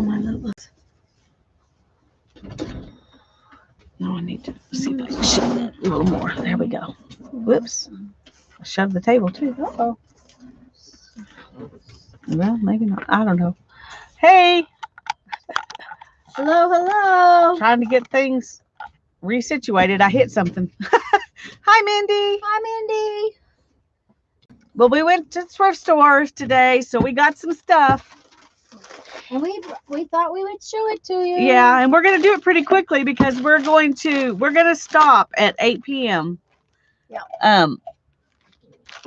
my little. No, I need to see if I can shove that a little more. There we go. Whoops. I shoved the table too. Uh-oh. Well, maybe not. I don't know. Hey. Hello, hello. Trying to get things resituated. I hit something. Hi, Mindy. Hi, Mindy. Well, we went to thrift stores today, so we got some stuff. And we thought we would show it to you. Yeah, and we're going to do it pretty quickly because we're going to stop at 8 p.m. Yeah.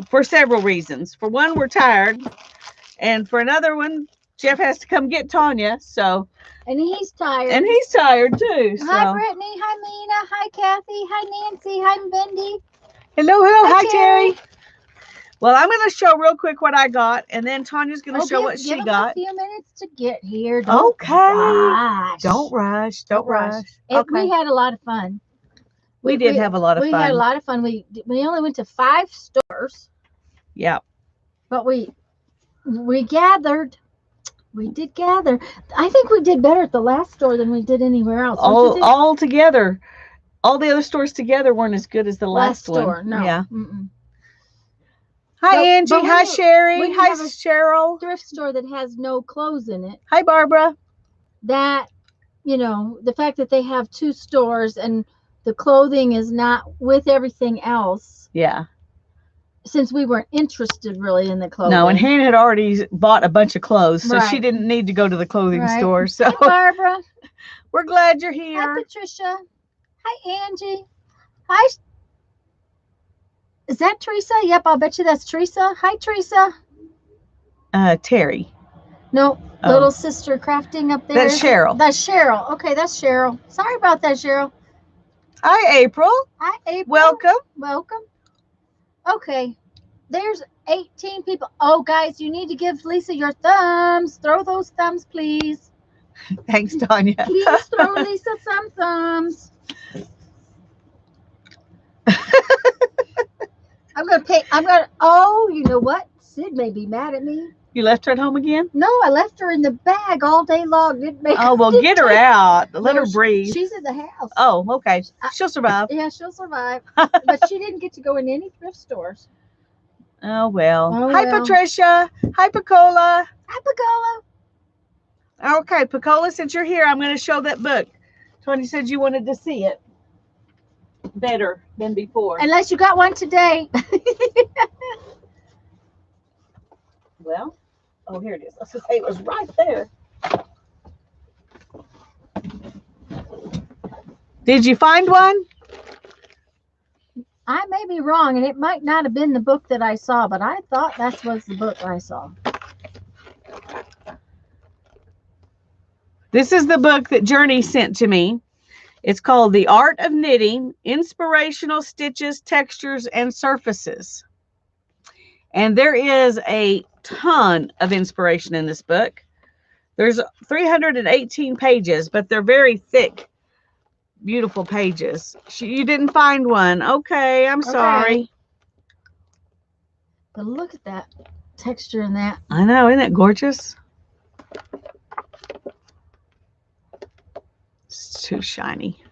For several reasons. For one, we're tired, and for another one, Jeff has to come get Tanya, so. And he's tired. And he's tired too. So. Hi, Brittany. Hi, Mina. Hi, Kathy. Hi, Nancy. Hi, Mindy. Hello. Hi, Terry. Well, I'm going to show real quick what I got, and then Tanya's going to show what she got. A few minutes to get here. Don't rush. Don't rush. We had a lot of fun. We did have a lot of fun. We had a lot of fun. We only went to 5 stores. Yeah. But we gathered. We did gather. I think we did better at the last store than we did anywhere else. All together. All the other stores together weren't as good as the last store. One. No. Yeah. Hi, Angie. Hi, Sherry. Hi, Cheryl. Thrift store that has no clothes in it. Hi, Barbara. That, the fact that they have 2 stores and the clothing is not with everything else. Yeah. Since we weren't interested really in the clothing. No, and Hannah had already bought a bunch of clothes, so right. she didn't need to go to the clothing store. So, hi, Barbara. We're glad you're here. Hi, Patricia. Hi, Angie. Hi. Is that Teresa? Yep, I'll bet you that's Teresa. Hi, Teresa. Terry. No, little sister crafting up there. That's Cheryl. That's Cheryl. Okay, that's Cheryl. Sorry about that, Cheryl. Hi, April. Hi, April. Welcome. Okay, there's 18 people. Oh, guys, you need to give Lisa your thumbs. Throw those thumbs, please. Thanks, Tanya. Please throw Lisa some thumbs. Oh, you know what? Sid may be mad at me. You left her at home again? No, I left her in the bag all day long. Get her out. Let her breathe. She's in the house. Oh, okay. She'll survive. Yeah, she'll survive. But she didn't get to go in any thrift stores. Oh, well. Hi, Patricia. Hi, Picola. Hi, Picola. Okay, Picola, since you're here, I'm going to show that book. Tony said you wanted to see it better than before. Unless you got one today. Well, oh, here it is. I was going to say it was right there. Did you find one? I may be wrong, and it might not have been the book that I saw, but I thought that was the book I saw. This is the book that Journey sent to me. It's called The Art of Knitting, Inspirational Stitches, Textures, and Surfaces. And there is a ton of inspiration in this book. There's 318 pages, but they're very thick, beautiful pages. You didn't find one. Okay, I'm sorry. But look at that texture in that. I know, isn't that gorgeous? It's too shiny.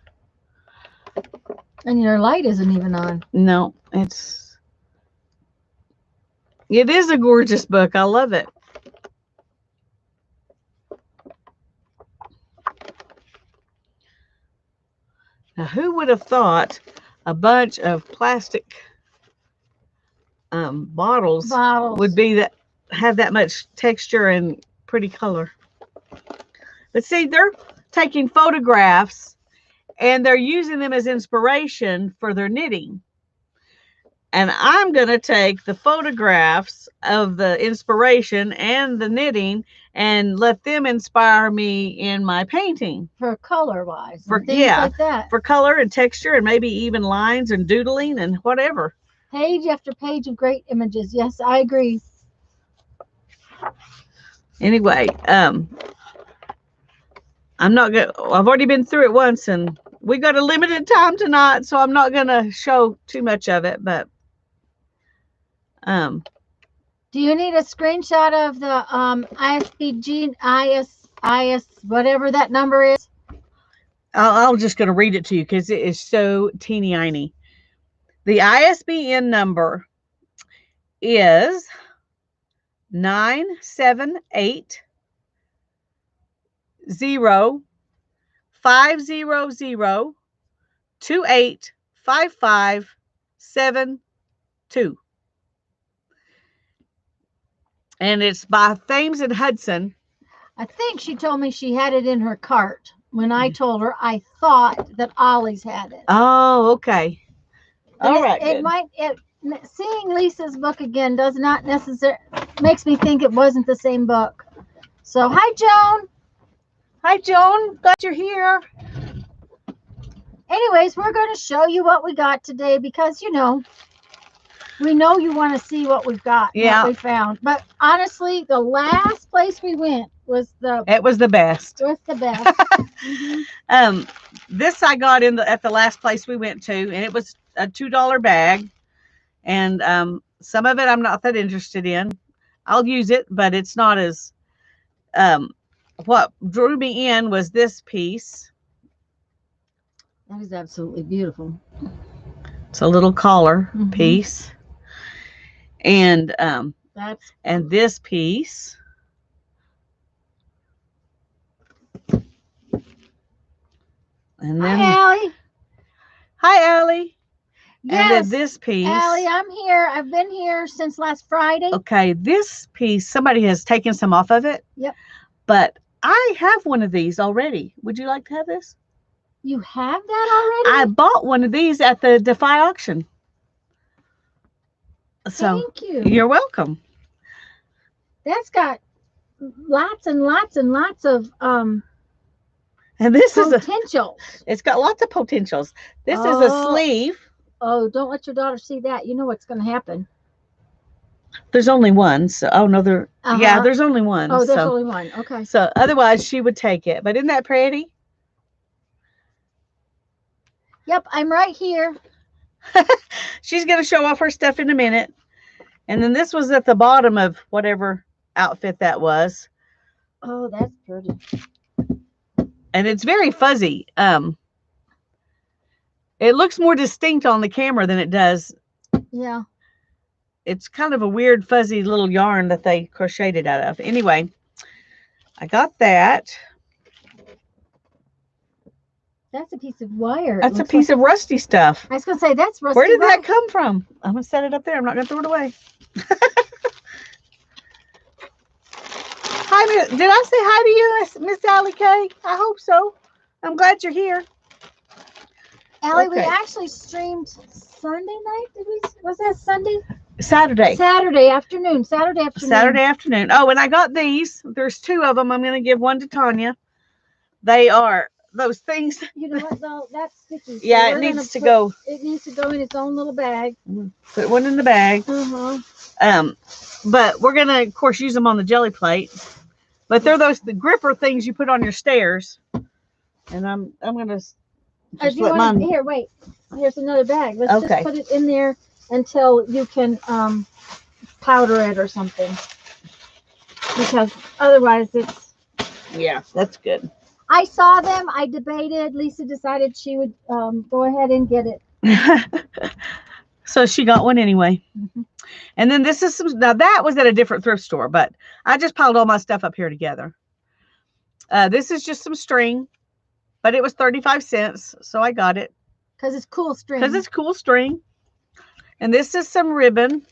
And your light isn't even on. No, it is a gorgeous book. I love it. Now, who would have thought a bunch of plastic bottles would have that much texture and pretty color? But see, they're taking photographs and they're using them as inspiration for their knitting. And I'm going to take the photographs of the inspiration and the knitting and let them inspire me in my painting. For color-wise. Like that. For color and texture and maybe even lines and doodling and whatever. Page after page of great images. Yes, I agree. Anyway, I've already been through it once and we got a limited time tonight, so I'm not going to show too much of it, but do you need a screenshot of the ISBG whatever that number is. I'm just going to read it to you because it is so teeny tiny. The ISBN number is 978 500 285572. And it's by Thames and Hudson. I think she told me she had it in her cart. When I told her, I thought that Ollie's had it. Oh, okay. All right. Seeing Lisa's book again does not necessarily makes me think it wasn't the same book. So hi, Joan. Hi, Joan. Glad you're here. Anyways, we're going to show you what we got today because we know you want to see what we've got. Yeah. What we found. But honestly, the last place we went was the best. It was the best. Mm-hmm. This I got at the last place we went to, and it was a $2 bag. And some of it I'm not that interested in. I'll use it, but it's not as what drew me in was this piece. That is absolutely beautiful. It's a little collar piece. And and this piece. And then hi, Allie. Hi, Allie. Yes, and then this piece. Allie, I'm here. I've been here since last Friday. Okay, this piece, somebody has taken some off of it. Yep. But I have one of these already. Would you like to have this? You have that already? I bought one of these at the Defy auction. So thank you. You're welcome. That's got lots and lots and lots of and this potential. It's got lots of potentials. This is a sleeve. Oh, don't let your daughter see that. You know what's going to happen. There's only one. So yeah, there's only one. Oh, there's only one. Okay. So otherwise she would take it. But isn't that pretty? Yep, I'm right here. She's going to show off her stuff in a minute. And then this was at the bottom of whatever outfit that was. Oh, that's pretty. And it's very fuzzy. It looks more distinct on the camera than it does. Yeah. It's kind of a weird fuzzy little yarn that they crocheted out of. Anyway, I got that. That's a piece of wire. That's a piece of rusty stuff. I was going to say, that's rusty. Where did that come from? I'm going to set it up there. I'm not going to throw it away. Hi, did I say hi to you, Miss Allie Kay? I hope so. I'm glad you're here. Allie, we actually streamed Sunday night. Was that Sunday? Saturday. Saturday afternoon. Oh, and I got these. There's two of them. I'm going to give one to Tanya. They are those things. You know what, though? That's sticky. So yeah, it needs to go. It needs to go in its own little bag. Put one in the bag. Uh-huh. But we're going to, of course, use them on the jelly plate. But they're the gripper things you put on your stairs. And I'm going to just let mine. Here, wait. Here's another bag. Let's just put it in there until you can powder it or something. Because otherwise it's... Yeah, that's good. I saw them. I debated. Lisa decided she would go ahead and get it. So she got one anyway. And then this is now that was at a different thrift store, but I just piled all my stuff up here together. This is just some string, but it was 35 cents. So I got it. Because it's cool string. And this is some ribbon.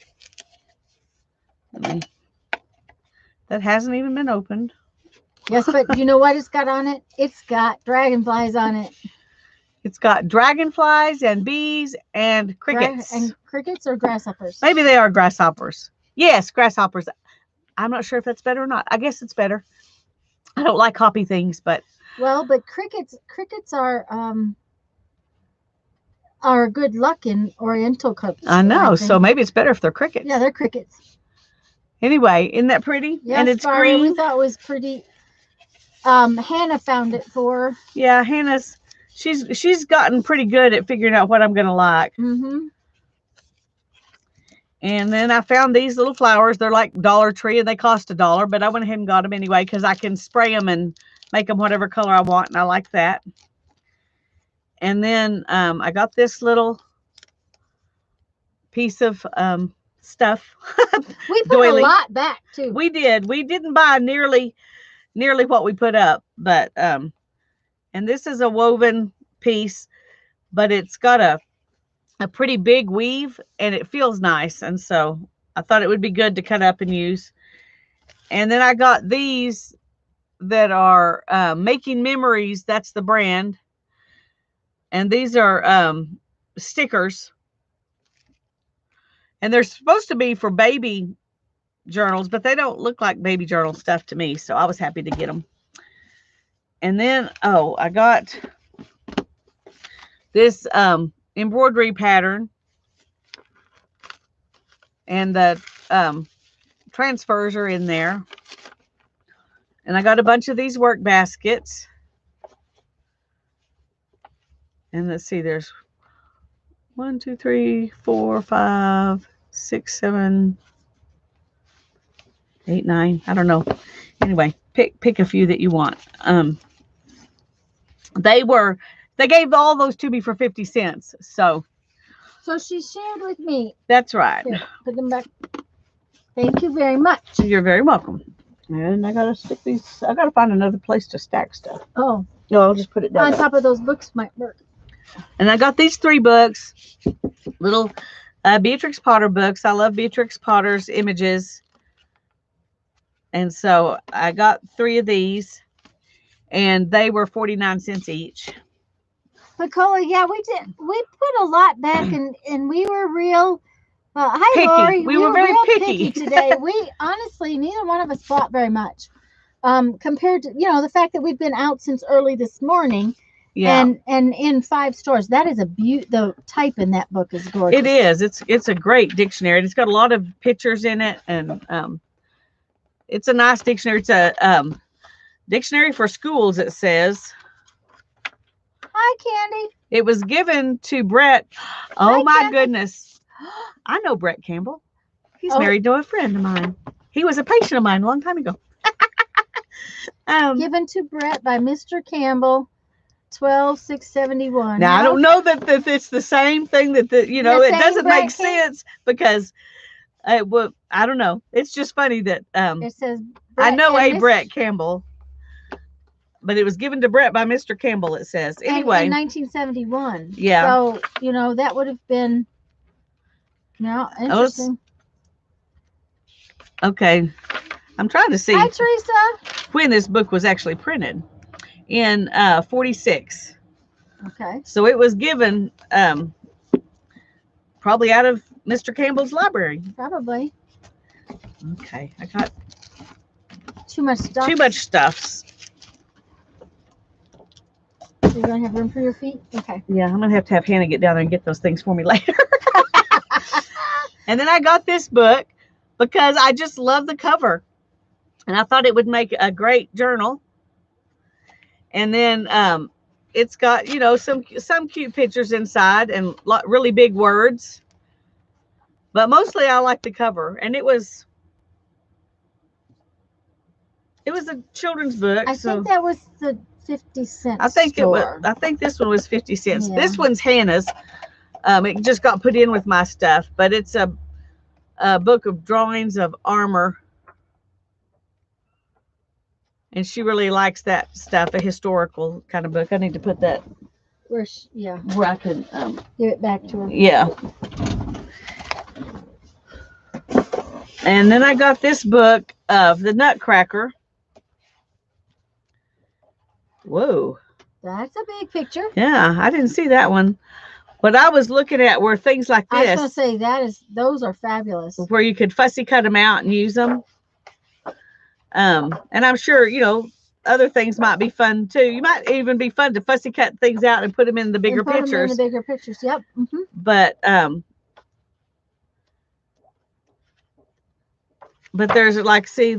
That hasn't even been opened. Yes, but you know what it's got on it? It's got dragonflies on it. It's got dragonflies and bees and crickets. And crickets or grasshoppers? Maybe they are grasshoppers. Yes, grasshoppers. I'm not sure if that's better or not. I guess it's better. I don't like hoppy things, but... Well, but crickets are good luck in Oriental cooks. I know. So maybe it's better if they're crickets. Yeah, they're crickets. Anyway, isn't that pretty? Yes, and it's Barry, green. We thought it was pretty. Hannah found it for her. Yeah, Hannah's... She's gotten pretty good at figuring out what I'm going to like. And then I found these little flowers. They're like Dollar Tree and they cost $1, but I went ahead and got them anyway because I can spray them and make them whatever color I want, and I like that. And then I got this little piece of stuff. We put a lot back too. We did. We didn't buy nearly what we put up, but and this is a woven piece, but it's got a pretty big weave and it feels nice, and so I thought it would be good to cut up and use. And then I got these that are Making Memories. That's the brand, and these are stickers, and they're supposed to be for baby journals, but they don't look like baby journal stuff to me, so I was happy to get them. And then I got this embroidery pattern, and the transfers are in there. And I got a bunch of these work baskets, and let's see, there's 1 2 3 4 5 6 7 8 9, I don't know. Anyway, pick a few that you want. They gave all those to me for 50 cents. So she shared with me. That's right. Here, put them back. Thank you very much. You're very welcome. And I gotta stick these. I gotta find another place to stack stuff. Oh. No, I'll just put it down on top of those books might work. And I got these 3 books, little Beatrix Potter books. I love Beatrix Potter's images. And so I got 3 of these, and they were 49 cents each. Nicola, yeah, we did. We put a lot back, and we were real. Hi, picky. Lori. We were very picky today. We honestly, neither one of us bought very much. Compared to the fact that we've been out since early this morning. Yeah. And in 5 stores. That is a the type in that book is gorgeous. It is. It's a great dictionary. It's got a lot of pictures in it, and it's a nice dictionary. It's a dictionary for schools, it says. Hi, Candy. It was given to Brett. Oh, my Candy. Goodness. I know Brett Campbell. He's married to a friend of mine. He was a patient of mine a long time ago. Given to Brett by Mr. Campbell, 12,671. Now, I don't know that it's the same thing it doesn't make sense because I don't know. It's just funny that it says I know Brett Campbell, but it was given to Brett by Mr. Campbell, it says. Anyway. In 1971. Yeah. So, that would have been interesting. Okay. I'm trying to see. Hi, Teresa. When this book was actually printed. In 46. Okay. So it was given probably out of Mr. Campbell's library. Probably. Okay. I got too much stuff. Too much stuffs. You're going to have room for your feet? Okay. Yeah, I'm going to have Hannah get down there and get those things for me later. And then I got this book because I just love the cover. And I thought it would make a great journal. And then it's got, some cute pictures inside and really big words. But mostly I like the cover. And it was a children's book. I think that was the 50 cents. I think this one was 50 cents. Yeah. This one's Hannah's. It just got put in with my stuff, but it's a book of drawings of armor. And she really likes that stuff, a historical kind of book. I need to put that where I can give it back to her. Yeah. And then I got this book of the Nutcracker. Whoa. That's a big picture. Yeah, I didn't see that one. What I was looking at were things like this. I was going to say those are fabulous. Where you could fussy cut them out and use them. And I'm sure, other things might be fun too. You might even be fun to fussy cut things out and put them in the bigger pictures. Yep. Mm-hmm. But there's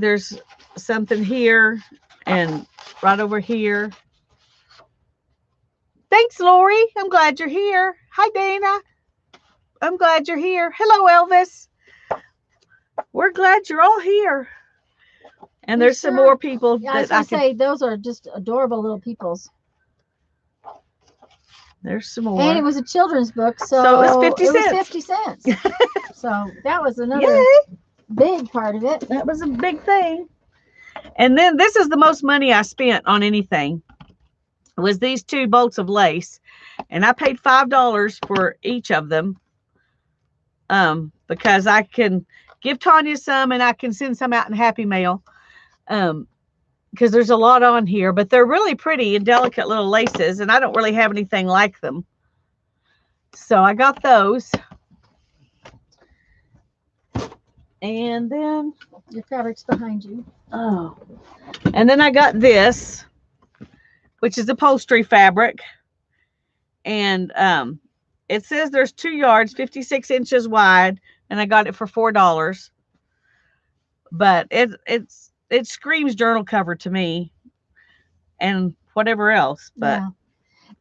there's something here and right over here. Thanks, Lori. I'm glad you're here. Hi, Dana. I'm glad you're here. Hello, Elvis. we're glad you're all here. And there's some more people. Yeah, I was going to say, those are just adorable little peoples. There's some more. And it was a children's book, so it was 50 cents. It was 50 cents. So that was another big part of it. That was a big thing. And then this is the most money I spent on anything. It was these 2 bolts of lace. And I paid $5 for each of them. Because I can give Tanya some and I can send some out in Happy Mail. Because there's a lot on here, but they're really pretty and delicate little laces, and I don't really have anything like them. So I got those. And then your fabric's behind you. Oh. And then I got this, which is upholstery fabric. And it says there's 2 yards, 56 inches wide, and I got it for $4. But it screams journal cover to me, and whatever else. But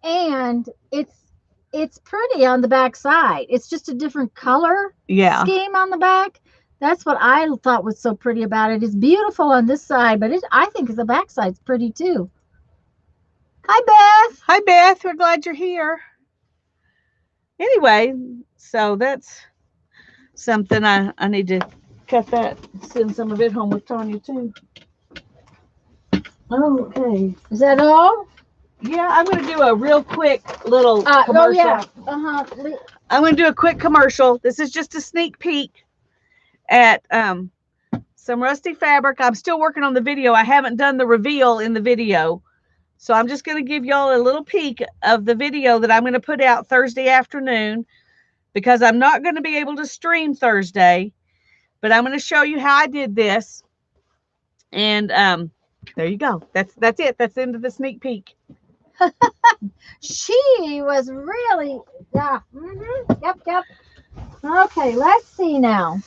yeah. And it's pretty on the back side. It's just a different color scheme on the back. That's what I thought was so pretty about it. It's beautiful on this side, but I think the back side's pretty too. Hi, Beth. Hi, Beth. We're glad you're here. Anyway, so that's something I need to cut that, send some of it home with Tanya too. Okay. Is that all? Yeah, I'm going to do a real quick little commercial. Oh, yeah. I'm going to do a quick commercial. This is just a sneak peek at some rusty fabric. I'm still working on the video. I haven't done the reveal in the video. So I'm just going to give y'all a little peek of the video that I'm going to put out Thursday afternoon, because I'm not going to be able to stream Thursday. But I'm going to show you how I did this. And there you go. That's it. That's the end of the sneak peek. She was really, Yep. Okay, let's see now.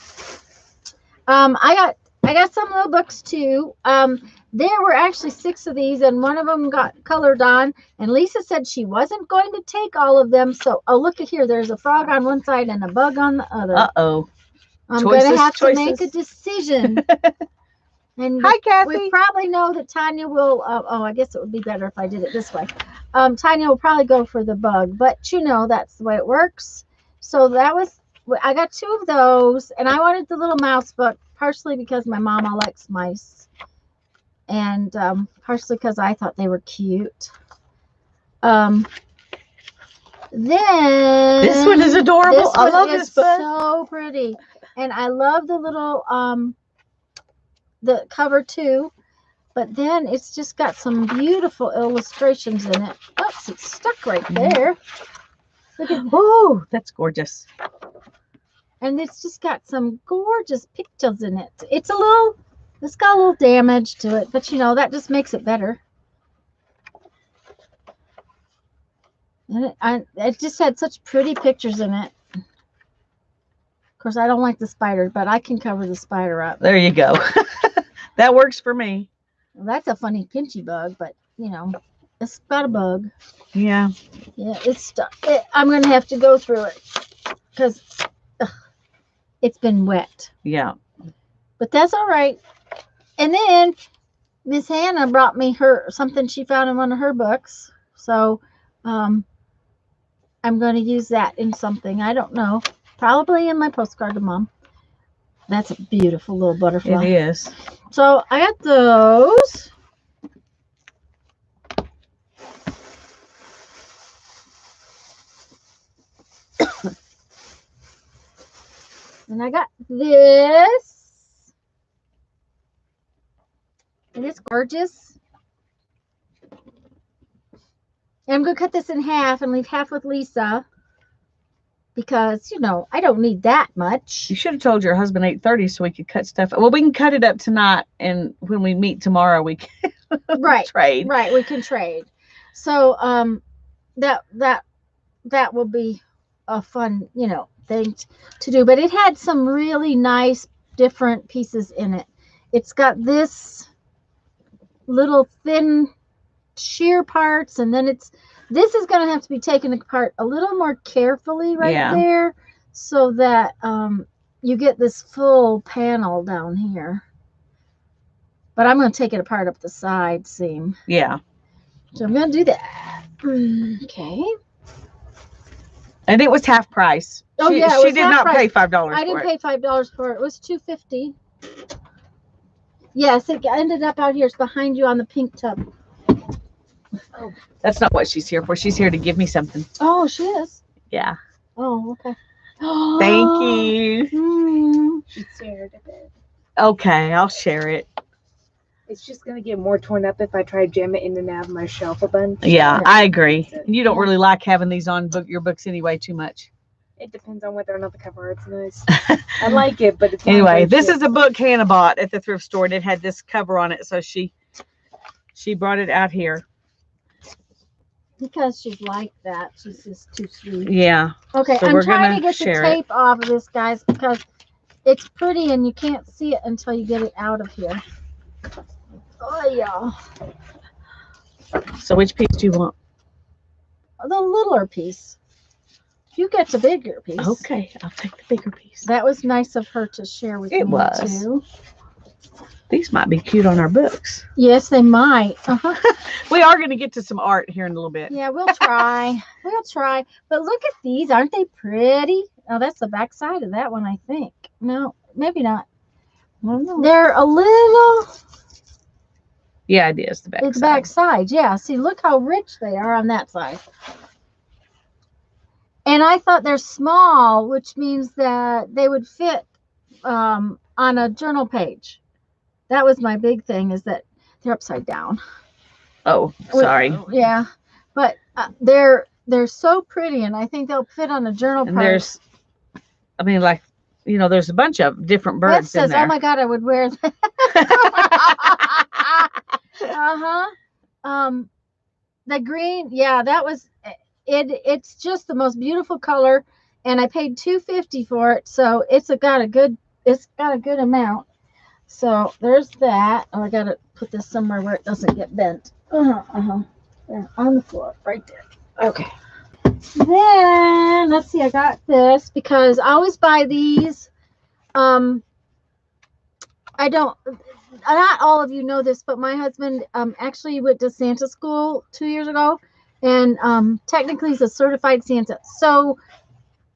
I got some little books too. There were actually 6 of these, and one of them got colored on. And Lisa said she wasn't going to take all of them. So, look at here. There's a frog on one side and a bug on the other. Uh-oh. I'm going to have to make a decision. And hi, Kathy. We probably know that Tanya will. I guess it would be better if I did it this way. Tanya will probably go for the bug, but that's the way it works. So I got 2 of those, and I wanted the little mouse book, partially because my mama likes mice, and partially because I thought they were cute. Then this one is adorable. I love this book. So pretty, and I love the little the cover too. But then it's just got some beautiful illustrations in it. Oops, it's stuck right there. Look at, oh, that's gorgeous. And it's just got some gorgeous pictures in it. It's got a little damage to it, but that just makes it better. And it just had such pretty pictures in it. Of course, I don't like the spider, but I can cover the spider up. There you go. That works for me. Well, that's a funny pinchy bug, but it's got a bug. Yeah. Yeah, it's stuck. I'm gonna have to go through it because it's been wet. Yeah. But that's all right. And then Miss Hannah brought me something she found in one of her books. So I'm going to use that in something. I don't know. Probably in my postcard to Mom. That's a beautiful little butterfly. It is. So I got those. And I got this. And it's gorgeous. And I'm going to cut this in half and leave half with Lisa. Because, I don't need that much. You should have told your husband 8:30 so we could cut stuff. Well, we can cut it up tonight, and when we meet tomorrow, we can trade. Right, we can trade. So that will be a fun, thing to do. But it had some really nice different pieces in it. It's got this little thin sheer parts, and then this is going to have to be taken apart a little more carefully there so that you get this full panel down here. But I'm going to take it apart up the side seam. Yeah. So I'm going to do that. Okay. And it was half price. Oh, she, yeah, she did not pay $5 I didn't pay $5 for it. It was $2.50. Yes, it ended up out here. It's behind you on the pink tub. Oh, that's not what she's here for. She's here to give me something. Oh, she is? Yeah. Oh, okay. Thank you. She shared it. Okay, I'll share it. It's just gonna get more torn up if I try to jam it in and out of my shelf a bunch. Yeah, I agree. You don't really like having these on your books anyway too much. It depends on whether or not the cover art's nice. I like it, but it's anyway. This is a book Hannah bought at the thrift store, and it had this cover on it, so she brought it out here because she's like that. She's just too sweet. Yeah. Okay, so I'm trying to get the tape off of this, guys, because it's pretty and you can't see it until you get it out of here. Oh yeah. So which piece do you want? The littler piece. You get the bigger piece. Okay, I'll take the bigger piece. That was nice of her to share with me. It was. Too. These might be cute on our books. Yes, they might. We are going to get to some art here in a little bit. Yeah, we'll try. We'll try. But look at these. Aren't they pretty? Oh, that's the back side of that one, I think. No, maybe not. I don't know. They're a little... Yeah, it is the back It's side. back side. Yeah, see, look how rich they are on that side. And I thought they're small, which means that they would fit on a journal page. That was my big thing, is that they're upside down. Oh, sorry. Yeah, but they're so pretty, and I think they'll fit on a journal page. And there's, I mean, like, you know, there's a bunch of different birds says, in there. Oh my God, I would wear that. The green, yeah, that was it. It's just the most beautiful color, and I paid $2.50 for it, so it's got a good amount. So there's that. Oh, I gotta put this somewhere where it doesn't get bent. There, on the floor, right there. Okay. Then let's see. I got this because I always buy these. I don't. Not all of you know this, but my husband actually went to Santa school 2 years ago, and technically he's a certified Santa. So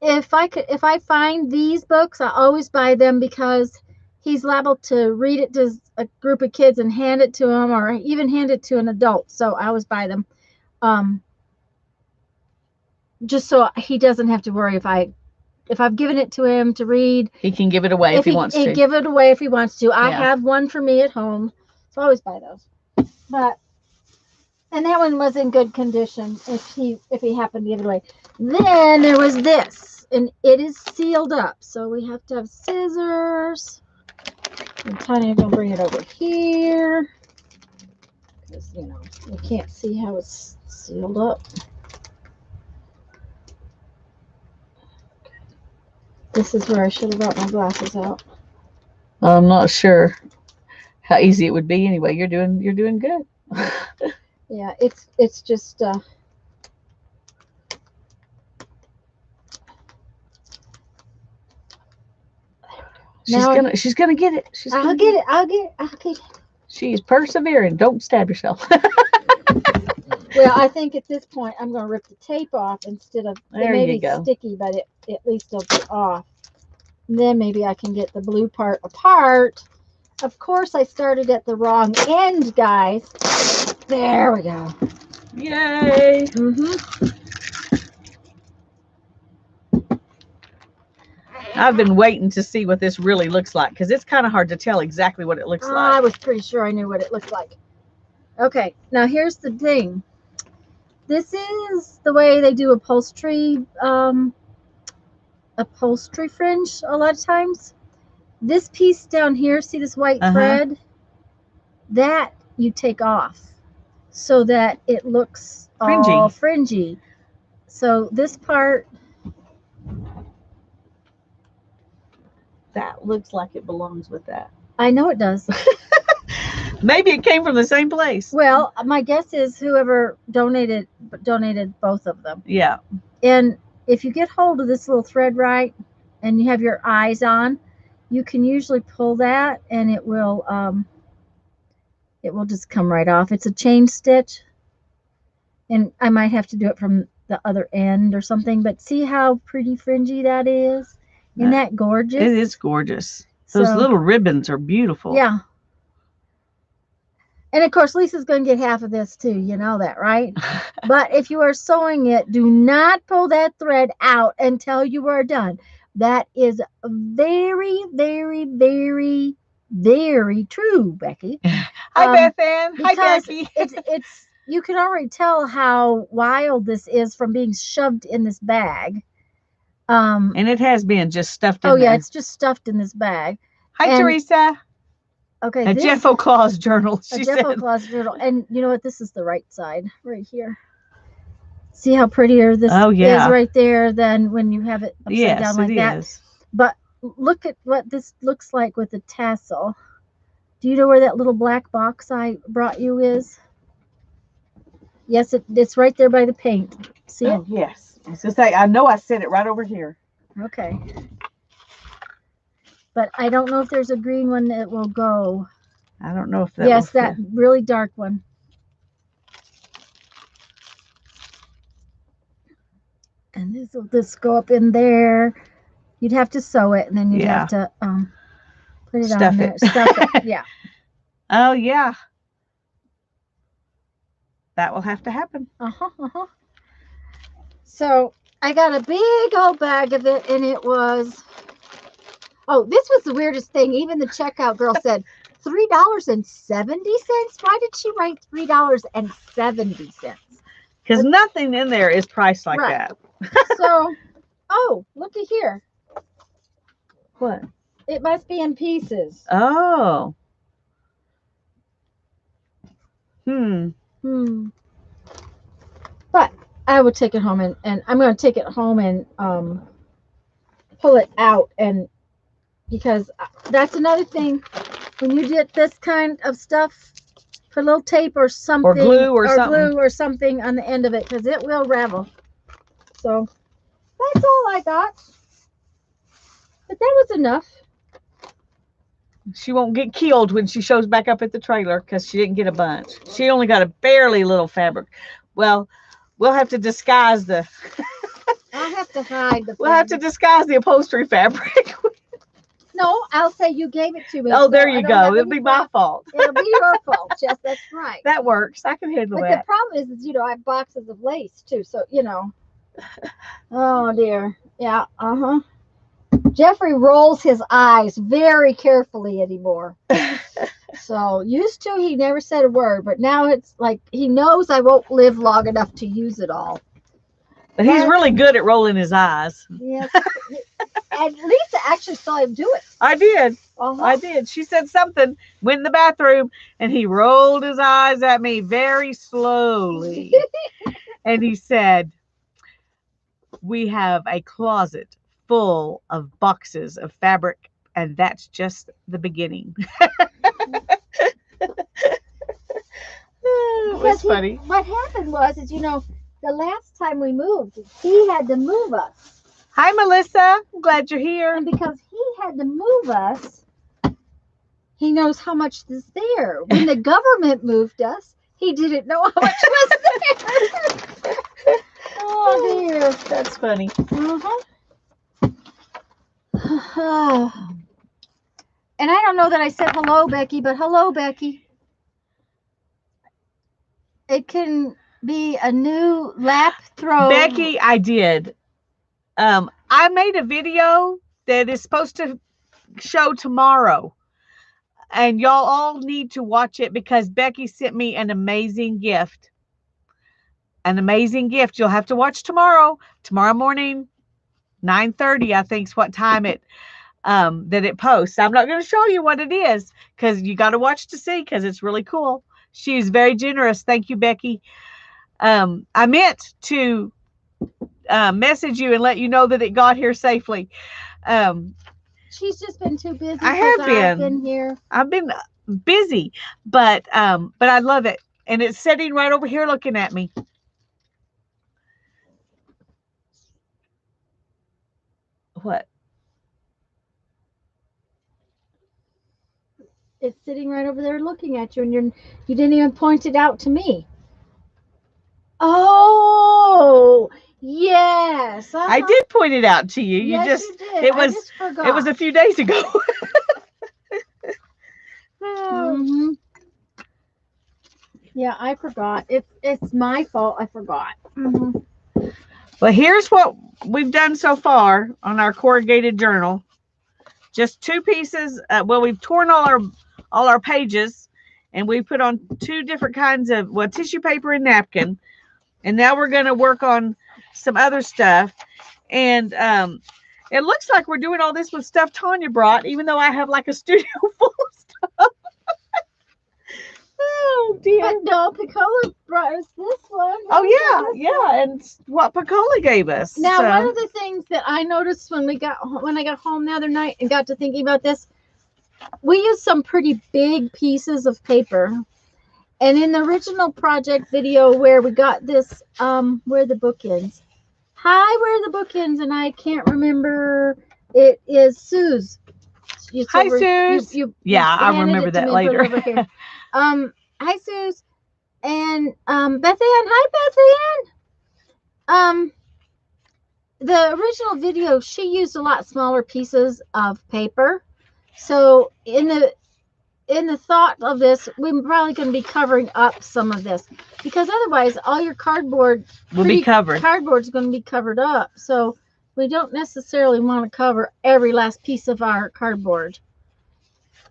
if I find these books, I always buy them because he's liable to read it to a group of kids and hand it to them, or even hand it to an adult. So I always buy them, just so he doesn't have to worry if I've given it to him to read. He can give it away if he wants to. Give it away if he wants to. I have one for me at home, so I always buy those. And that one was in good condition if he happened to give it away. Then there was this, and it is sealed up, so we have to have scissors. And Tanya gonna bring it over here because you can't see how it's sealed up. This is where I should have brought my glasses out. I'm not sure how easy it would be. Anyway, you're doing good. Yeah, it's just she's gonna get it. I'll get it. She's persevering. Don't stab yourself. Well, I think at this point I'm going to rip the tape off instead of, there it may you be go. sticky, but at least it'll be off. And then maybe I can get the blue part apart. Of course, I started at the wrong end, guys. There we go. Yay! I've been waiting to see what this really looks like because it's kind of hard to tell exactly what it looks like. I was pretty sure I knew what it looked like. Okay, now here's the thing. This is the way they do upholstery fringe a lot of times. This piece down here, see this white thread? That you take off so that it looks all fringy. So this part, that looks like it belongs with that. I know it does. Maybe it came from the same place. Well, my guess is whoever donated both of them. Yeah. And if you get hold of this little thread right, and you have your eyes on, you can usually pull that and it will just come right off. It's a chain stitch, and I might have to do it from the other end or something, but see how pretty fringy that is? Isn't that gorgeous? It is gorgeous. Those little ribbons are beautiful. Yeah. And of course, Lisa's going to get half of this too. You know that, right? But if you are sewing it, do not pull that thread out until you are done. That is very, very, very, very true, Becky. Hi, Beth Ann. Hi, Becky. it's you can already tell how wild this is from being shoved in this bag. And it has been just stuffed in there. Oh, yeah, there. it's just stuffed in this bag. Hi, Teresa. Okay. A Jeff O'Claw's journal, she said. Jeff O'Claw's journal. And you know what? This is the right side, right here. See how prettier this is right there than when you have it upside down like that? Is. But look at what this looks like with the tassel. Do you know where that little black box I brought you is? Yes, it's right there by the paint. See it? Yes. I was going to say, I know I set it right over here. Okay. But I don't know if there's a green one that will go. I don't know if that Yes, that really dark one. And this will just go up in there. You'd have to sew it, and then you'd have to put it on there. Stuff it. Yeah. Oh, yeah. That will have to happen. So I got a big old bag of it, and it was... Oh, this was the weirdest thing. Even the checkout girl said $3.70. Why did she write $3.70? Because nothing in there is priced like that. So, oh, looky here. What? It must be in pieces. Oh. But I would take it home, and I'm going to take it home and pull it out, and because that's another thing. When you get this kind of stuff, put a little tape or something, or glue or something on the end of it, because it will ravel. So that's all I got. But that was enough. She won't get killed when she shows back up at the trailer because she didn't get a bunch. She only got a barely little fabric. Well, we'll have to disguise the. I'll have to hide the. We'll have to disguise the upholstery fabric. No, I'll say you gave it to me. Oh, so there you go. It'll be my fault. It'll be your fault. Yes, that's right. That works. I can handle that. But the problem is, I have boxes of lace too. So, Oh, dear. Yeah. Jeffrey rolls his eyes very carefully anymore. So, used to, he never said a word. But now it's like he knows I won't live long enough to use it all. But he's really good at rolling his eyes. Yes. And Lisa actually saw him do it. I did. I did. She said something, went in the bathroom, and he rolled his eyes at me very slowly. And he said, "We have a closet full of boxes of fabric, and that's just the beginning." It was funny. What happened was, the last time we moved, he had to move us. Hi, Melissa. I'm glad you're here. And because he had to move us, he knows how much is there. When the government moved us, he didn't know how much was there. Oh, dear. That's funny. And I don't know that I said hello, Becky, but hello, Becky. It can be a new lap throw. Becky, I did. I made a video that is supposed to show tomorrow. And y'all all need to watch it because Becky sent me an amazing gift. An amazing gift. You'll have to watch tomorrow. Tomorrow morning, 9:30, I think is what time that it posts. I'm not going to show you what it is because you got to watch to see because it's really cool. She's very generous. Thank you, Becky. I meant to message you and let you know that it got here safely. She's just been too busy. I've been here. I've been busy, but I love it, and it's sitting right over here looking at me. What? It's sitting right over there looking at you, and you didn't even point it out to me. Oh, yes. I did point it out to you. Yes, you did. It I was just forgot. it was a few days ago. Mm-hmm. Yeah, I forgot. It's my fault. I forgot. Mm-hmm. Well, here's what we've done so far on our corrugated journal. Just 2 pieces. Well, we've torn all our pages, and we put on 2 different kinds of tissue paper and napkin. And now we're going to work on some other stuff. And it looks like we're doing all this with stuff Tanya brought, even though I have like a studio full of stuff. Oh dear. But no, Picola brought us this one. Oh yeah, and what Picola gave us. Now, one of the things that I noticed when I got home the other night and got to thinking about this, we used some pretty big pieces of paper. And in the original project video where we got this, where the bookends. Hi, where the bookends, and I can't remember. It is Sue's. Hi, Suze. I remember that later. Hi, Suze. And Beth Ann. Hi, Beth Ann. The original video, she used a lot smaller pieces of paper. So in the thought of this, we're probably going to be covering up some of this, because otherwise all your cardboard will be covered. Cardboard's going to be covered up. So we don't necessarily want to cover every last piece of our cardboard.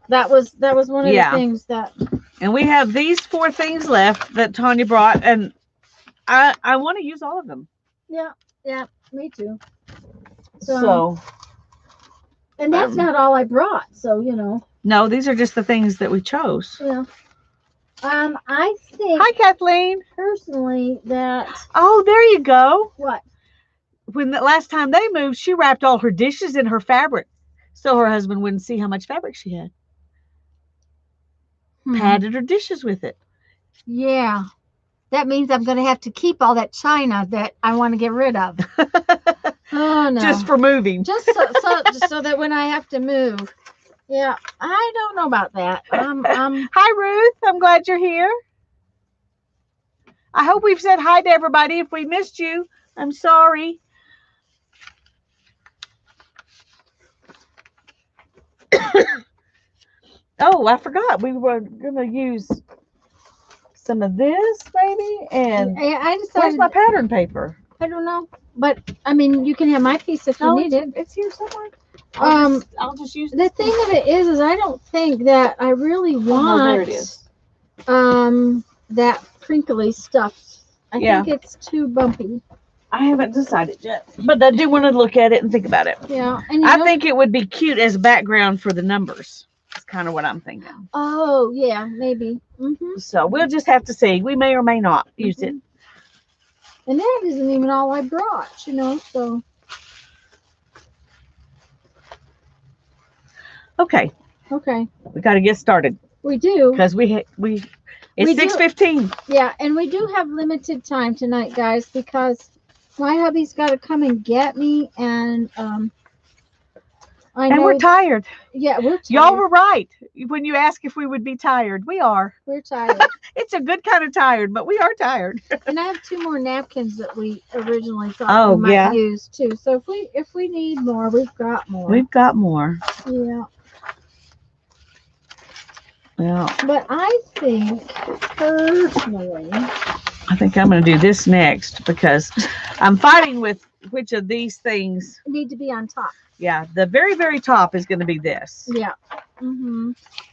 That was one of the things that. And we have these 4 things left that Tanya brought, and I want to use all of them. Yeah, me too. So and that's not all I brought. So No, these are just the things that we chose. Yeah. I think. Hi, Kathleen. Personally, that. Oh, there you go. What? When the last time they moved, she wrapped all her dishes in her fabric, so her husband wouldn't see how much fabric she had. Padded her dishes with it. Yeah. That means I'm going to have to keep all that china that I want to get rid of. Oh, no. Just for moving. Just so that when I have to move. Yeah, I don't know about that. Hi, Ruth. I'm glad you're here. I hope we've said hi to everybody. If we missed you, I'm sorry. Oh, I forgot. We were going to use some of this, maybe. And I decided, where's my pattern paper? I don't know. But, I mean, you can have my piece if you need it. It's here somewhere. I'll just use the thing of it is I don't think that I really want there it is. That crinkly stuff. I think it's too bumpy. I haven't decided yet, but I do want to look at it and think about it. Yeah, and I think it would be cute as background for the numbers. That's kind of what I'm thinking. Oh yeah, maybe. So we'll just have to see. We may or may not use it. And that isn't even all I brought, so. Okay. We got to get started. We do. Because it's 6:15. Yeah, and we do have limited time tonight, guys, because my hubby's got to come and get me, and we're tired. Yeah, we're tired. Y'all were right when you asked if we would be tired. We are. We're tired. It's a good kind of tired, but we are tired. And I have 2 more napkins that we originally thought we might use too. So if we need more, we've got more. Yeah. Yeah. But I think personally, I think I'm going to do this next because I'm fighting with which of these things need to be on top. Yeah, the very, very top is going to be this. Yeah.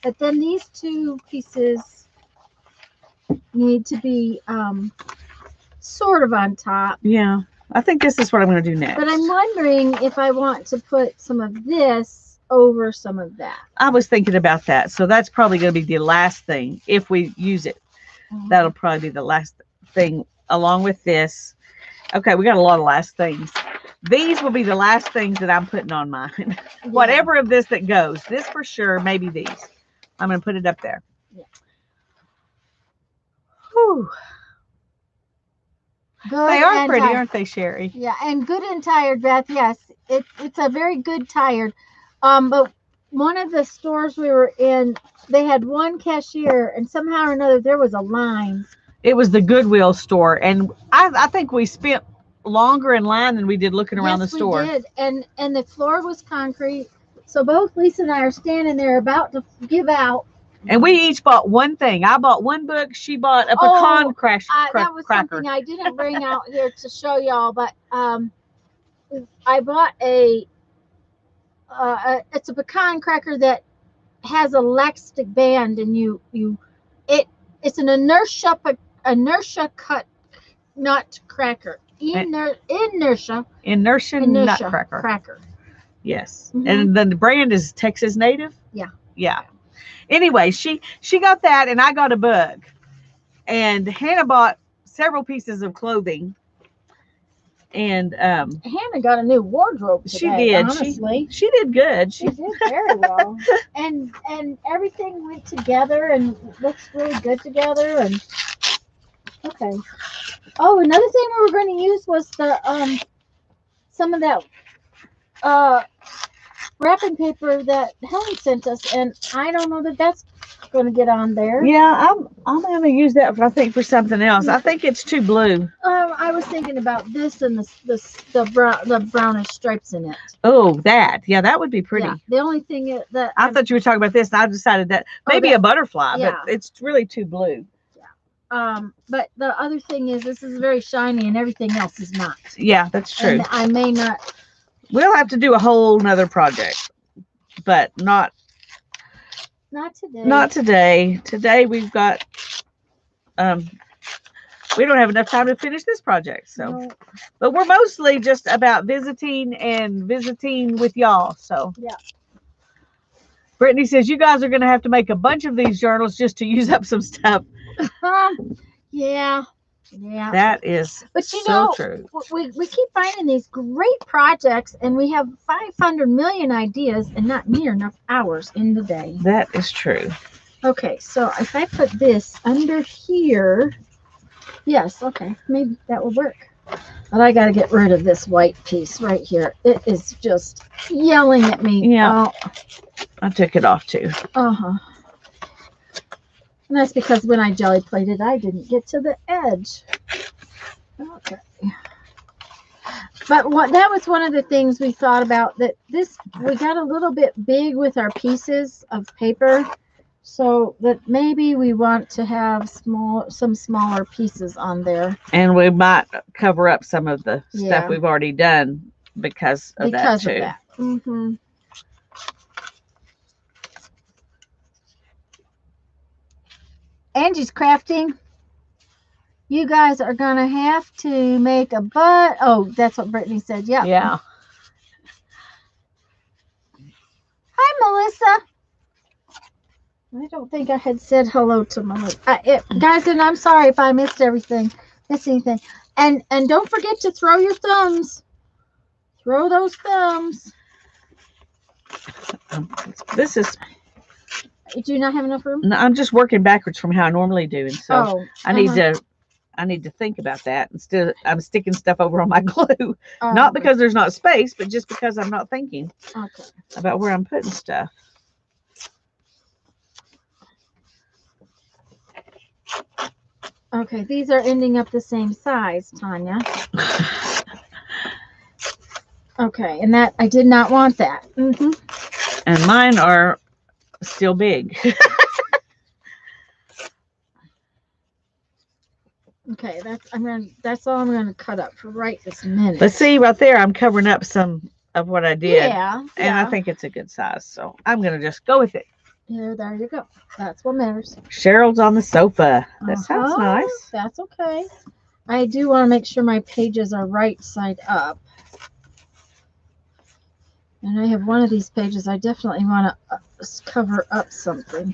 But then these 2 pieces need to be sort of on top. Yeah, I think this is what I'm going to do next. But I'm wondering if I want to put some of this over some of that. I was thinking about that. So that's probably going to be the last thing if we use it. That'll probably be the last thing along with this. Okay, we got a lot of last things. These will be the last things that I'm putting on mine. Yeah. Whatever of this that goes. This for sure, maybe these. I'm going to put it up there. Yeah. Whew. They are pretty, aren't they, Sherry? Yeah, and good and tired, Beth. Yes, it's a very good tired. But one of the stores we were in, they had one cashier, and somehow or another there was a line. It was the Goodwill store, and I think we spent longer in line than we did looking around the store. We did, and the floor was concrete. So both Lisa and I are standing there about to give out. And we each bought one thing. I bought one book. She bought a pecan cracker. That was something I didn't bring out here to show y'all, but I bought it's a pecan cracker that has elastic band, and it's an inertia cut nut cracker. Inertia nutcracker. Yes. And then the brand is Texas Native. Yeah. Anyway, she got that, and I got a book, and Hannah bought several pieces of clothing, and Hannah got a new wardrobe today. She did. Honestly, she did good. She did very well, and everything went together and looks really good together. And okay. Oh, another thing we were going to use was the some of that wrapping paper that Helen sent us, and I don't know that that's going to get on there. Yeah, I'm going to use that for something else. I think it's too blue. I was thinking about this and the brownish stripes in it. Oh, that would be pretty. Yeah, the only thing is that I thought you were talking about this, and I decided that maybe a butterfly, but it's really too blue. Yeah. But the other thing is this is very shiny, and everything else is not. Yeah, that's true. And I may not. We'll have to do a whole nother project, but not today. Not today. Today we've got we don't have enough time to finish this project. So, no. But we're mostly just about visiting with y'all. So yeah. Brittany says you guys are going to have to make a bunch of these journals just to use up some stuff. Yeah. That is true. We keep finding these great projects, and we have 500 million ideas and not near enough hours in the day. That is true. Okay, so if I put this under here, yes, okay, maybe that will work. But I got to get rid of this white piece right here. It is just yelling at me. Yeah, I took it off too. And that's because when I jelly plated, I didn't get to the edge. Okay. But that was one of the things we thought about, that we got a little bit big with our pieces of paper, so that maybe we want to have some smaller pieces on there. And we might cover up some of the stuff we've already done because of that too. Mm-hmm. Angie's crafting. You guys are going to have to make a butt. Oh, that's what Brittany said. Yeah. Yeah. Hi, Melissa. I don't think I had said hello to Melissa. Guys, and I'm sorry if I missed anything. And don't forget to throw your thumbs. Throw those thumbs. This is... Do you not have enough room? No, I'm just working backwards from how I normally do, and so I need to think about that. Instead, I'm sticking stuff over on my glue, not because there's not space, but just because I'm not thinking about where I'm putting stuff. Okay, these are ending up the same size, Tanya. Okay, and that I did not want that. And mine are still big. Okay, that's all I'm gonna cut up for right this minute. But see, right there, I'm covering up some of what I did. Yeah. And I think it's a good size, so I'm gonna just go with it. Yeah, there you go. That's what matters. Cheryl's on the sofa. That sounds nice. That's okay. I do want to make sure my pages are right side up. And I have one of these pages I definitely want to cover up something.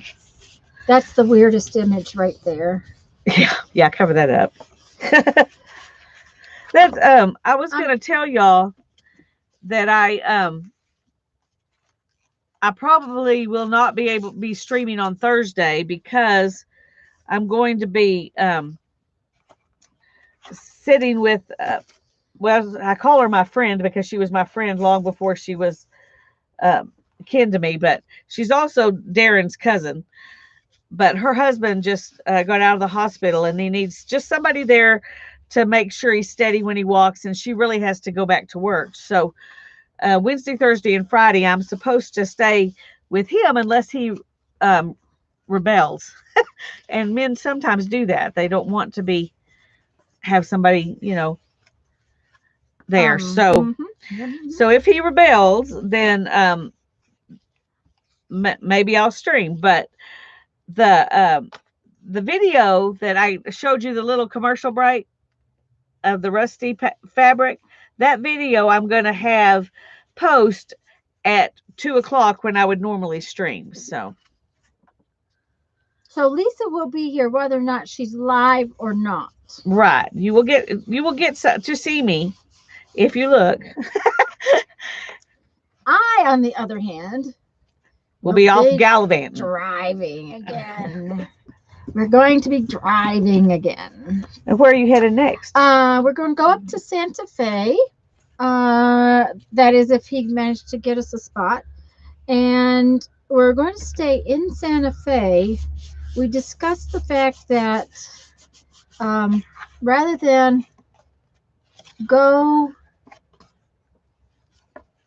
That's the weirdest image right there. Yeah, cover that up. That's I was gonna tell y'all that I probably will not be able to be streaming on Thursday because I'm going to be sitting with well, I call her my friend because she was my friend long before she was kin to me, but she's also Darren's cousin. But her husband just got out of the hospital, and he needs just somebody there to make sure he's steady when he walks, and she really has to go back to work. So Wednesday, Thursday, and Friday, I'm supposed to stay with him unless he rebels. And men sometimes do that. They don't want to have somebody, there. So if he rebels, then maybe I'll stream. But the video that I showed you, the little commercial break of the rusty fabric, that video I'm going to have post at 2:00 when I would normally stream. So Lisa will be here whether or not she's live or not. Right. You will get to see me if you look. I, on the other hand, will be off gallivanting. Driving again. We're going to be driving again. And where are you headed next? We're going to go up to Santa Fe. That is if he managed to get us a spot. And we're going to stay in Santa Fe. We discussed the fact that rather than go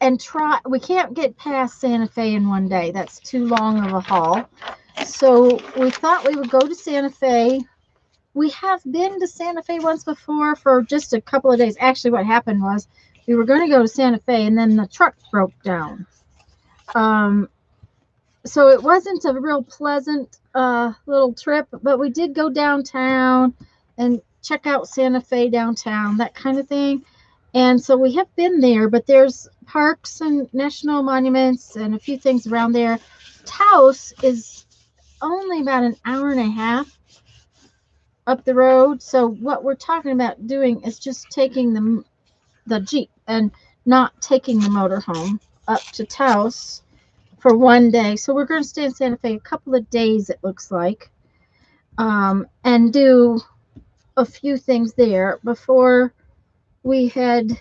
and try, we can't get past Santa Fe in one day. That's too long of a haul. So we thought we would go to Santa Fe. We have been to Santa Fe once before for just a couple of days. Actually, what happened was we were going to go to Santa Fe, and then the truck broke down. So it wasn't a real pleasant little trip, but we did go downtown and check out Santa Fe downtown, that kind of thing. And so we have been there, but there's parks and national monuments and a few things around there. Taos is only about an hour and a half up the road. So what we're talking about doing is just taking the Jeep and not taking the motorhome up to Taos for one day. So we're going to stay in Santa Fe a couple of days, it looks like, and do a few things there before we head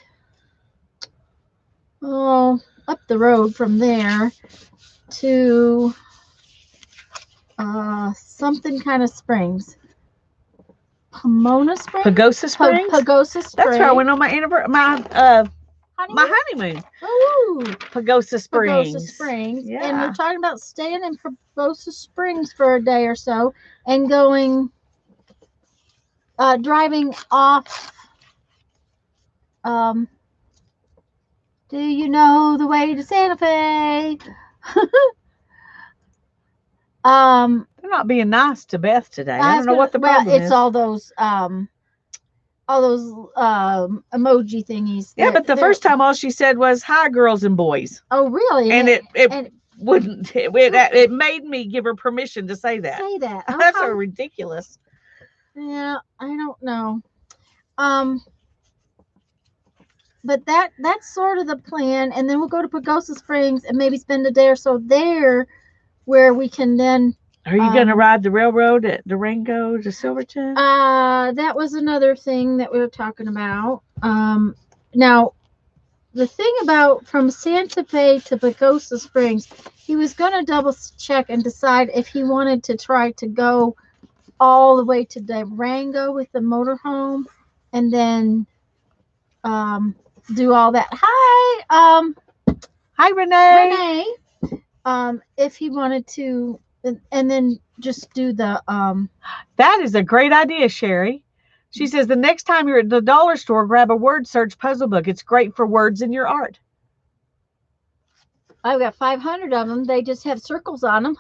up the road from there to something kind of springs. Pomona Springs? Pagosa Springs? Pagosa Springs. That's where I went on my honeymoon. Ooh. Pagosa Springs. Pagosa Springs. Yeah. And we're talking about staying in Pagosa Springs for a day or so and going, driving off. Do you know the way to Santa Fe? They're not being nice to Beth today. I don't know what the problem is. It's all those emoji thingies. Yeah, but the first time all she said was "Hi, girls and boys." Oh, really? And it made me give her permission to say that. Say that. Oh, That's so ridiculous. Yeah, I don't know. But that's sort of the plan, and then we'll go to Pagosa Springs and maybe spend a day or so there, where we can then. Are you going to ride the railroad at Durango to Silverton? That was another thing that we were talking about. Now, the thing about from Santa Fe to Pagosa Springs, he was going to double check and decide if he wanted to try to go all the way to Durango with the motorhome, and then do all that. Hi, Renee. If he wanted to, and then just do the That is a great idea, Sherry. She says the next time you're at the dollar store, grab a word search puzzle book. It's great for words in your art. I've got 500 of them. They just have circles on them.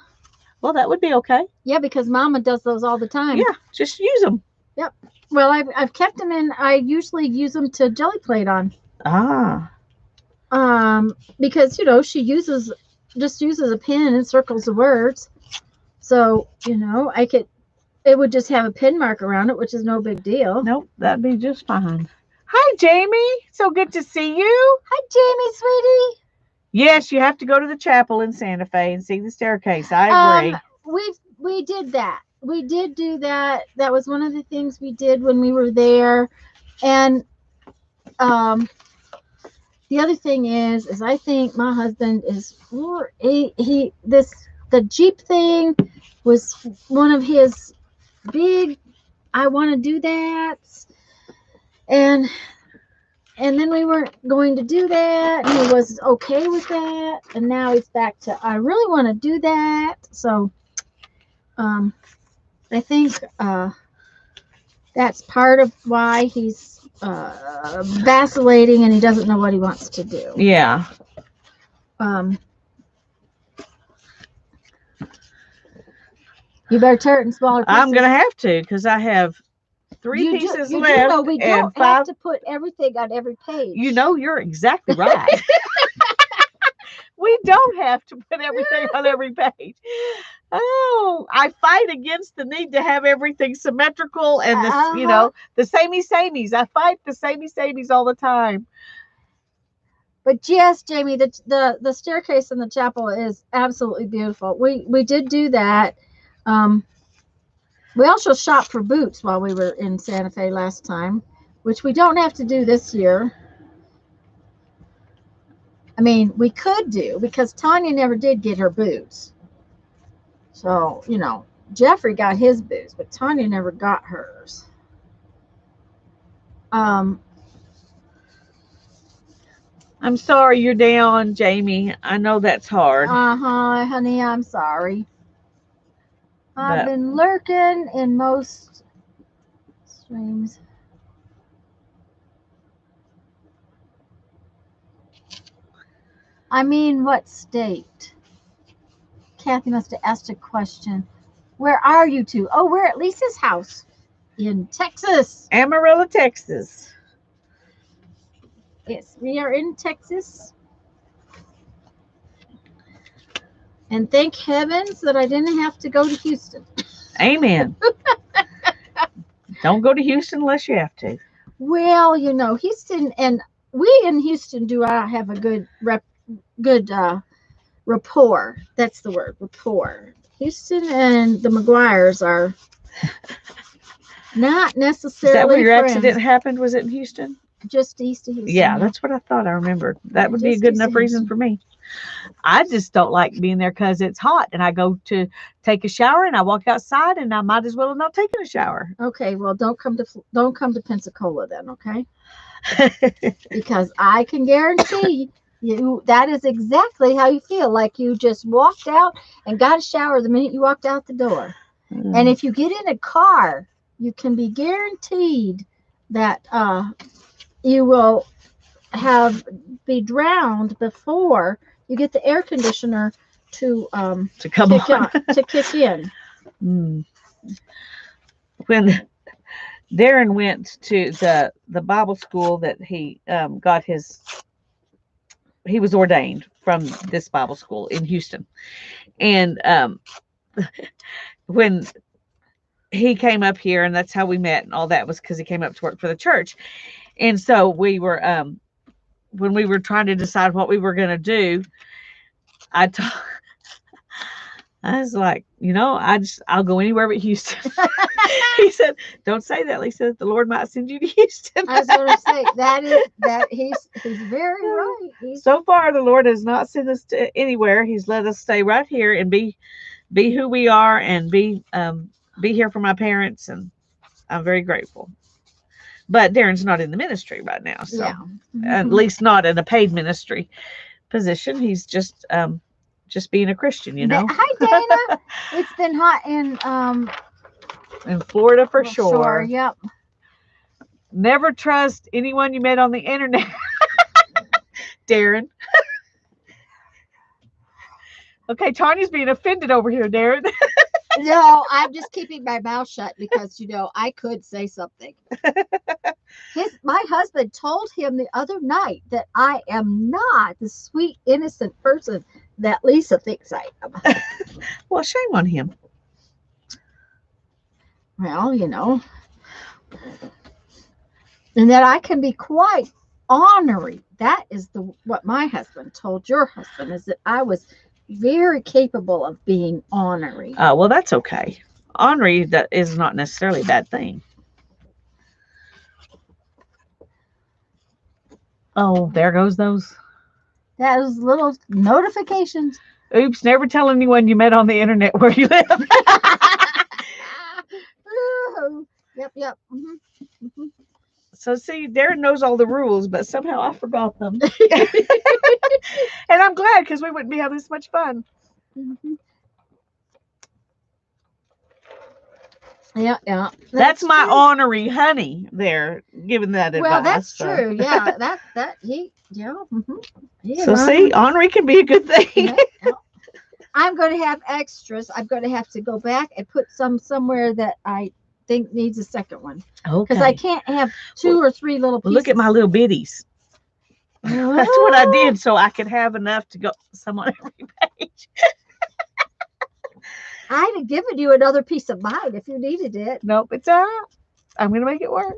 Well, that would be okay. Yeah, because Mama does those all the time. Yeah, just use them. Yep. Well, I've kept them in. I usually use them to jelly plate on. Because she uses a pen and circles the words. So it would just have a pin mark around it, which is no big deal. Nope, that'd be just fine. Hi, Jamie. So good to see you. Hi, Jamie, sweetie. Yes, you have to go to the chapel in Santa Fe and see the staircase. I agree. We did that. We did do that. That was one of the things we did when we were there. And the other thing is I think my husband is the Jeep thing was one of his big, I want to do that, and then we weren't going to do that, and he was okay with that, and now he's back to I really want to do that. So I think that's part of why he's vacillating and he doesn't know what he wants to do. Yeah. You better tear it in smaller pieces. I'm gonna have to, because I have 3 pieces you left. Do know we don't and 5. have to put everything on every page. You know, you're exactly right. We don't have to put everything on every page. Oh, I fight against the need to have everything symmetrical and this, you know, the samey-samies. I fight the samey-samies all the time. But yes, Jamie, the staircase in the chapel is absolutely beautiful. We did do that. We also shopped for boots while we were in Santa Fe last time, which we don't have to do this year. I mean, we could do, because Tanya never did get her boots. So, you know, Jeffrey got his boots, but Tanya never got hers. I'm sorry you're down, Jamie. I know that's hard. Honey, I'm sorry. I've been lurking in most streams. I mean, what state? Kathy must have asked a question. Where are you two? Oh, we're at Lisa's house in Texas. Amarillo, Texas. Yes, we are in Texas. And thank heavens that I didn't have to go to Houston. Amen. Don't go to Houston unless you have to. Well, you know, Houston, and we in Houston do have a good rapport. That's the word, rapport. Houston and the McGuires are not necessarily Is that where your friends. accident happened? Was it in Houston? Just east of Houston. Yeah, that's what I thought. I remembered. That would be a good enough reason for me. I just don't like being there because it's hot, and I go to take a shower, and I walk outside, and I might as well have not taken a shower. Okay, well, don't come to Pensacola then, okay? Because I can guarantee you that is exactly how you feel. Like you just walked out and got a shower the minute you walked out the door. And if you get in a car, you can be guaranteed that you will be drowned before you get the air conditioner to kick in. When Darren went to the Bible school that he got he was ordained from this Bible school in Houston, and when he came up here, and that's how we met, and all that was because he came up to work for the church. And so we were when we were trying to decide what we were going to do, I was like, you know, I'll go anywhere but Houston. He said, "Don't say that, Lisa. The Lord might send you to Houston." I was going to say that he's very right. So far, the Lord has not sent us to anywhere. He's let us stay right here and be who we are, and be here for my parents, and I'm very grateful. But Darren's not in the ministry right now, so yeah. At least not in a paid ministry position. He's just being a Christian, you know. Hi, Dana. It's been hot in Florida for sure. Yep. Never trust anyone you met on the internet. Darren. Okay, Tanya's being offended over here, Darren. No, I'm just keeping my mouth shut because, you know, I could say something. My husband told him the other night that I am not the sweet, innocent person that Lisa thinks I am. Well, shame on him. Well, you know. And that I can be quite ornery. That is what my husband told your husband, is that I was very capable of being ornery. Well, that's okay. Ornery, that is not necessarily a bad thing. Oh, there goes those. Those little notifications. Oops, never tell anyone you met on the internet where you live. Ooh, yep. So see, Darren knows all the rules, but somehow I forgot them. And I'm glad, because we wouldn't be having this much fun. Yeah. That's my true. honorary honey there, giving that advice. Well, that's so. true. Yeah, He So see, honorary can be a good thing. Yeah. I'm going to have extras. I'm going to have to go back and put some somewhere that I think needs a second one. Okay. Because I can't have two or three little pieces. Well, look at my little bitties. That's what I did, so I could have enough to go some on every page. I'd have given you another piece of mine if you needed it. Nope, it's all right. I'm going to make it work.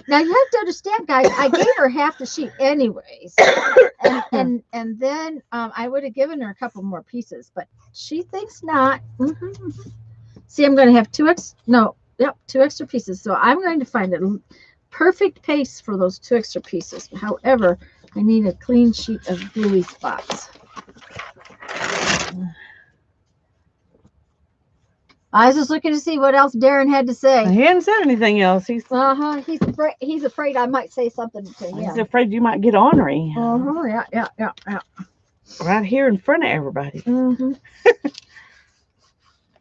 Now, you have to understand, guys, I gave her half the sheet anyways. And then I would have given her a couple more pieces, but she thinks not. See, I'm going to have two extra pieces. So I'm going to find a perfect paste for those 2 extra pieces. However, I need a clean sheet of gluey spots. I was just looking to see what else Darren had to say. He hadn't said anything else. He's He's afraid I might say something to him. He's afraid you might get ornery. Yeah. Right here in front of everybody. Mm-hmm.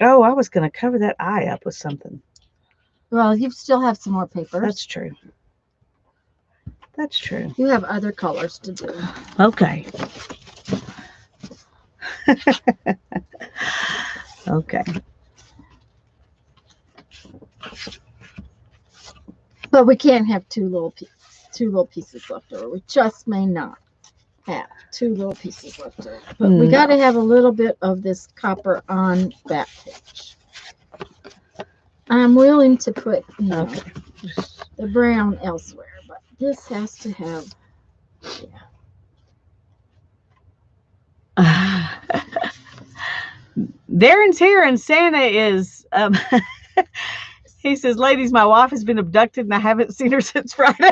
Oh, I was going to cover that eye up with something. Well, you still have some more papers. That's true. That's true. You have other colors to do. Okay. Okay. But we can't have two little pieces left over. We just may not have 2 little pieces left over. But we got to have a little bit of this copper on that page. I'm willing to put the brown elsewhere, but this has to have. Darren's here and Santa is he says, ladies, my wife has been abducted and I haven't seen her since Friday.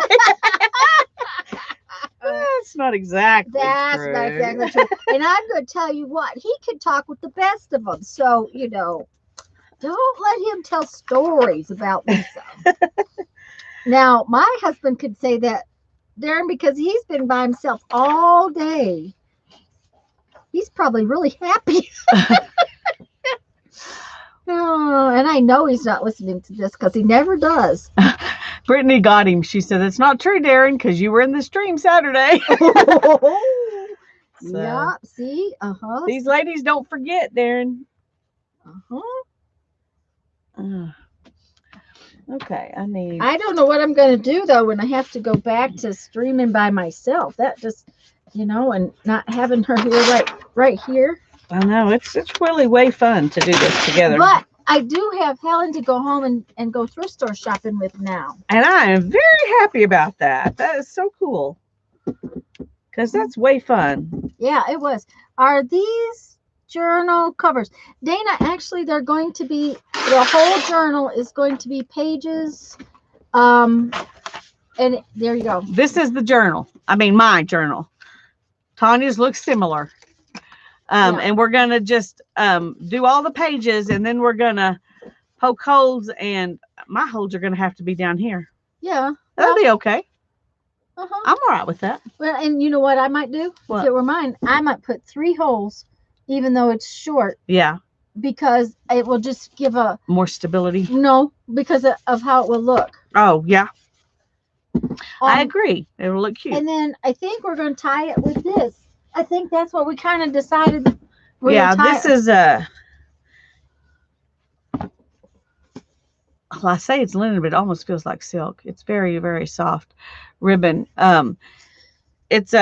That's not exactly true. Not exactly true. And I'm going to tell you what, he can talk with the best of them. So, don't let him tell stories about Lisa. Now, my husband could say that, Darren, because he's been by himself all day. He's probably really happy. Oh, and I know he's not listening to this because he never does. Brittany got him. She said, it's not true, Darren, because you were in the stream Saturday. Yeah, see? These ladies don't forget, Darren. Okay, I don't know what I'm going to do, though, when I have to go back to streaming by myself. That just, and not having her here right here. I know. It's really way fun to do this together. But I do have Helen to go home and go thrift store shopping with now. And I am very happy about that. That is so cool. Because that's way fun. Yeah, it was. Are these journal covers? Dana, actually, they're going to be, the whole journal is going to be pages. And there you go. This is the journal. I mean, my journal. Tanya's looks similar. And we're going to just do all the pages, and then we're going to poke holes, and my holes are going to have to be down here. Yeah. That'll be okay. I'm all right with that. Well, and you know what I might do? What? If it were mine, I might put 3 holes, even though it's short. Yeah. Because it will just give a... more stability? No, because of how it will look. Oh, yeah. I agree. It will look cute. And then I think we're going to tie it with this. I think that's what we kind of decided. This is well, I say it's linen, but it almost feels like silk. It's very, very soft ribbon. It's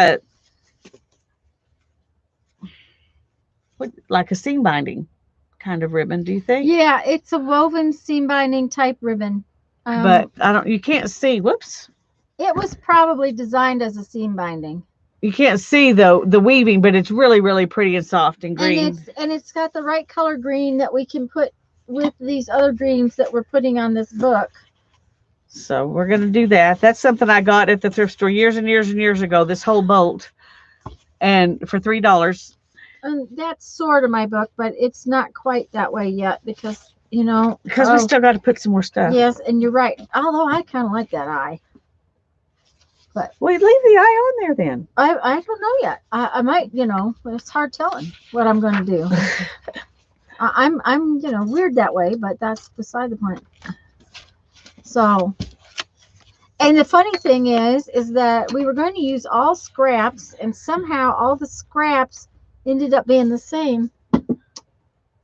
like a seam binding kind of ribbon, do you think? Yeah, it's a woven seam binding type ribbon. But you can't see. Whoops. It was probably designed as a seam binding. You can't see the weaving, but it's really, really pretty and soft and green. And it's got the right color green that we can put with these other greens that we're putting on this book. So we're going to do that. That's something I got at the thrift store years and years and years ago, this whole bolt, and for $3. And that's sort of my book, but it's not quite that way yet because, you know. Because we still got to put some more stuff. Yes, and you're right. Although I kind of like that eye. But well, leave the eye on there then. I don't know yet. I might, you know, it's hard telling what I'm going to do. I'm you know, weird that way, but that's beside the point. So, and the funny thing is that we were going to use all scraps, and somehow all the scraps ended up being the same,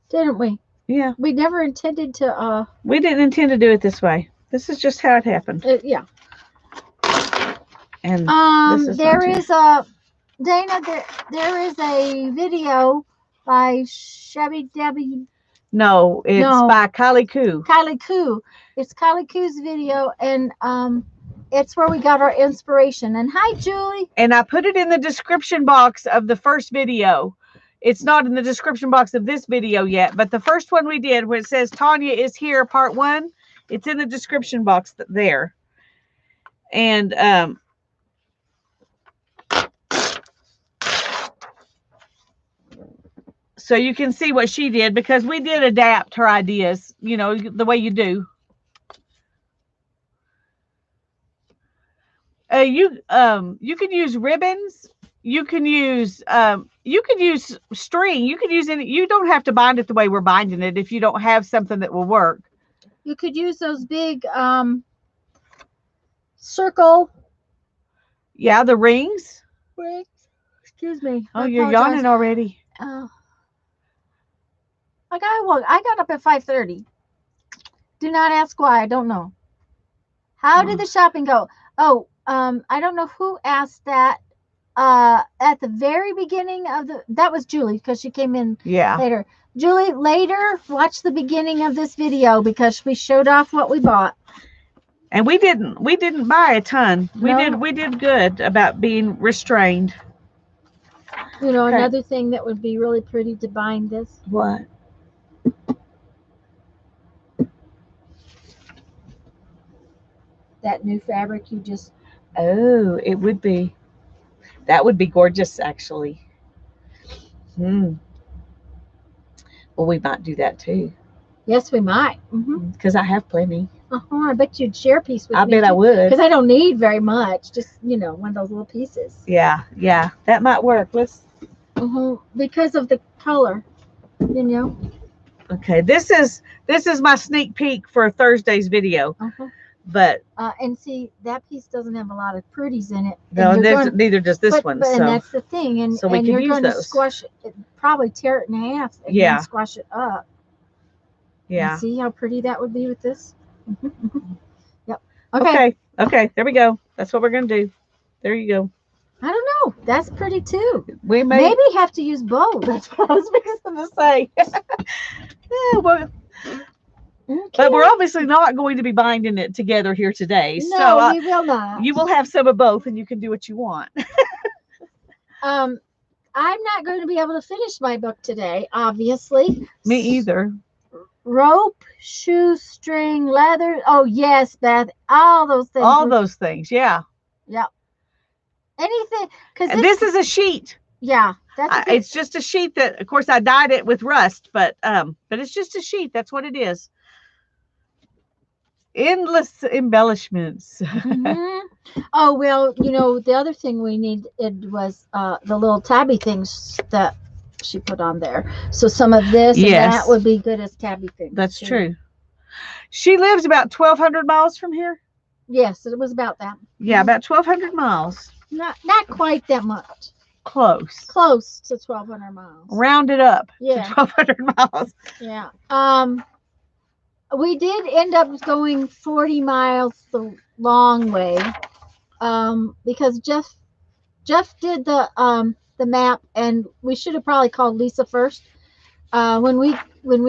didn't we? Yeah. We never intended to. We didn't intend to do it this way. This is just how it happened. Yeah. And there is a Dana. There is a video by Shabby Debbie. No, it's by Kylie Koo. Kylie Koo. It's Kylie Koo's video, and it's where we got our inspiration. And hi, Julie. And I put it in the description box of the first video. It's not in the description box of this video yet, but the first one we did, where it says Tanya is here, part 1, it's in the description box there. And so you can see what she did, because we did adapt her ideas, you know, the way you do. You can use ribbons. You can use string. You can use any. You don't have to bind it the way we're binding it if you don't have something that will work. You could use those big circle. Yeah, the rings. Rings. Excuse me. Oh, you're yawning already. I got up at 5:30. Do not ask why. I don't know. How did the shopping go? Oh, I don't know who asked that. At the very beginning of that was Julie, because she came in later. Julie, later, watch the beginning of this video, because we showed off what we bought. And we didn't buy a ton. We did good about being restrained. You know, another thing that would be really pretty to bind this. What? That new fabric you just. Oh, it would be. That would be gorgeous, actually. Well, we might do that too. Yes, we might. Because I have plenty. I bet you'd share a piece with me. I bet I would. Because I don't need very much. Just, you know, one of those little pieces. Yeah. That might work. Let's. Because of the color, you know. Okay, this is my sneak peek for Thursday's video. But and see, that piece doesn't have a lot of pretties in it. No, neither does this one. And that's the thing. And so we and can you're use going those. To squash it, probably tear it in half and then squash it up. Yeah. And see how pretty that would be with this? Yep. Okay, there we go. That's what we're going to do. There you go. I don't know. That's pretty too. We maybe have to use both. That's what I was fixing to say. Yeah, well, but we're obviously not going to be binding it together here today. No, so we will not. You will have some of both, and you can do what you want. I'm not going to be able to finish my book today, obviously. Me either. Rope, shoestring, leather. Oh yes, Beth. All those things. All those things. Yeah. Yep. Anything, because this is a sheet. Yeah, it's just a sheet that, of course, I dyed it with rust, but it's just a sheet. That's what it is. Endless embellishments. Oh well, you know, the other thing we needed was the little tabby things that she put on there. So some of this and that would be good as tabby things. That's true. She lives about 1,200 miles from here. Yes, it was about that. Yeah, about 1,200 miles. Not quite that much. Close to 1,200 miles. Round it up. Yeah. To 1,200 miles. Yeah. We did end up going 40 miles the long way. Because Jeff did the map, and we should have probably called Lisa first. When we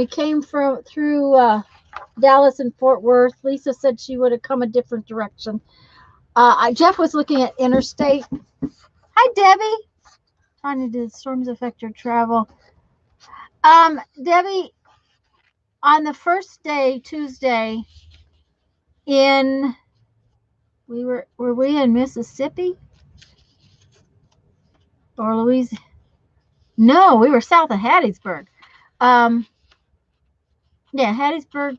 came through Dallas and Fort Worth, Lisa said she would have come a different direction. Jeff was looking at interstate. Hi, Debbie. Trying to do storms affect your travel. Debbie, on the first day, Tuesday, in Were we in Mississippi or Louisiana? No, we were south of Hattiesburg. Yeah, Hattiesburg,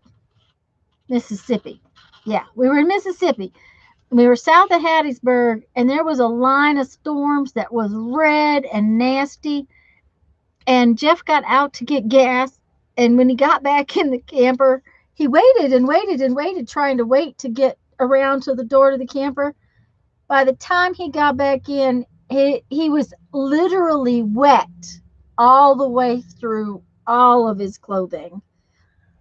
Mississippi. Yeah, we were in Mississippi. We were south of Hattiesburg, and there was a line of storms that was red and nasty. And Jeff got out to get gas, and when he got back in the camper, he waited and waited and waited, trying to wait to get around to the door to the camper. By the time he got back in, he was literally wet all the way through all of his clothing.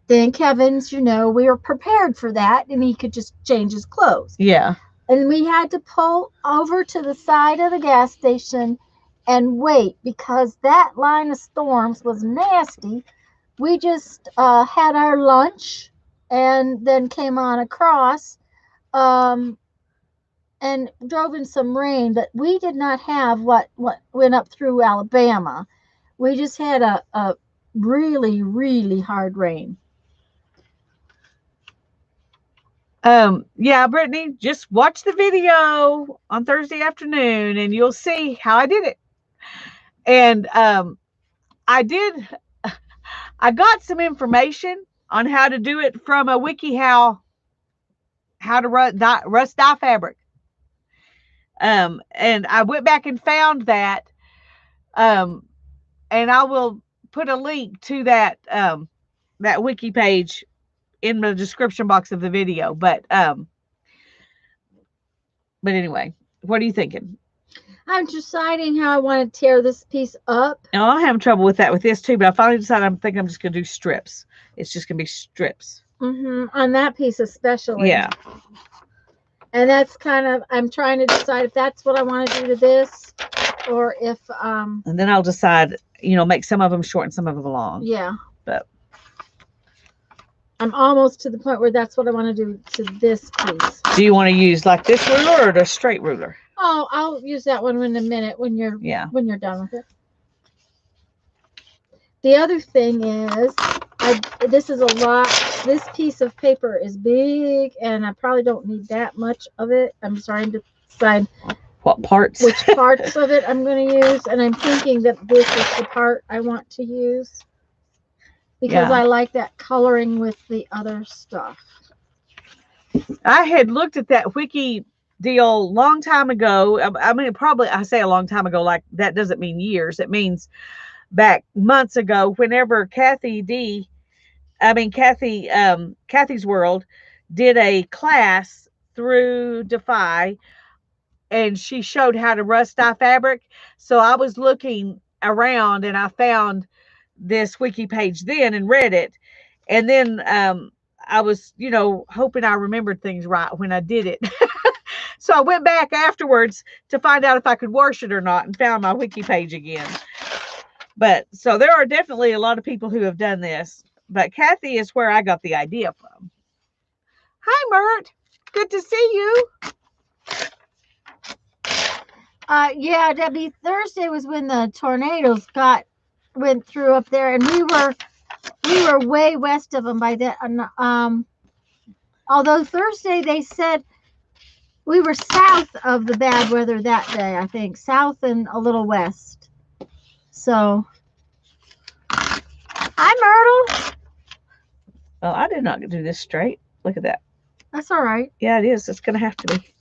Thank heavens, we were prepared for that, and he could just change his clothes. Yeah. And we had to pull over to the side of the gas station and wait because that line of storms was nasty. We just had our lunch and then came on across and drove in some rain, but we did not have what went up through Alabama. We just had a really, really hard rain. Yeah, Brittany, just watch the video on Thursday afternoon and you'll see how I did it. And I got some information on how to do it from a WikiHow, how to rust dye fabric. And I went back and found that. And I will put a link to that that wiki page in the description box of the video. But anyway, what are you thinking? I'm deciding how I want to tear this piece up. And I'm having trouble with that with this too, but I finally decided I'm just going to do strips. It's just going to be strips. On that piece especially. Yeah. And that's kind of, I'm trying to decide if that's what I want to do to this or if... And then I'll decide, make some of them short and some of them long. Yeah. But I'm almost to the point where that's what I want to do to this piece. Do you want to use like this ruler or the straight ruler? Oh, I'll use that one in a minute when you're done with it. The other thing is, this is a lot. This piece of paper is big, and I probably don't need that much of it. I'm starting to decide what parts, which parts of it I'm going to use, and I'm thinking that this is the part I want to use because I like that coloring with the other stuff. I had looked at that wiki deal long time ago. I mean, probably I say a long time ago, like that doesn't mean years. It means back months ago, whenever Kathy's World did a class through Defy, and she showed how to rust dye fabric. So I was looking around and I found this wiki page then and read it. And then I was, hoping I remembered things right when I did it. So I went back afterwards to find out if I could wash it or not and found my wiki page again. But so there are definitely a lot of people who have done this. But Kathy is where I got the idea from. Hi, Mert. Good to see you. Yeah, Debbie, Thursday was when the tornadoes went through up there, and we were way west of them by then. Although Thursday they said we were south of the bad weather that day, I think. South and a little west. So, hi, Myrtle. Well, I did not do this straight. Look at that. That's all right. Yeah, it is. It's going to have to be.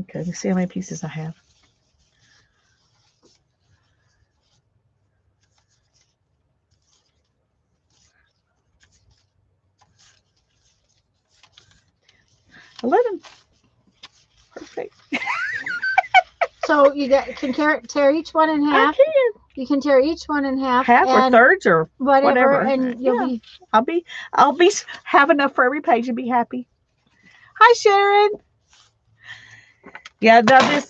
Okay, let's see how many pieces I have. Perfect. So you can tear each one in half. I can. You can tear each one in half. Or thirds or whatever. And you'll I'll have enough for every page and be happy. Hi, Sharon. Yeah, now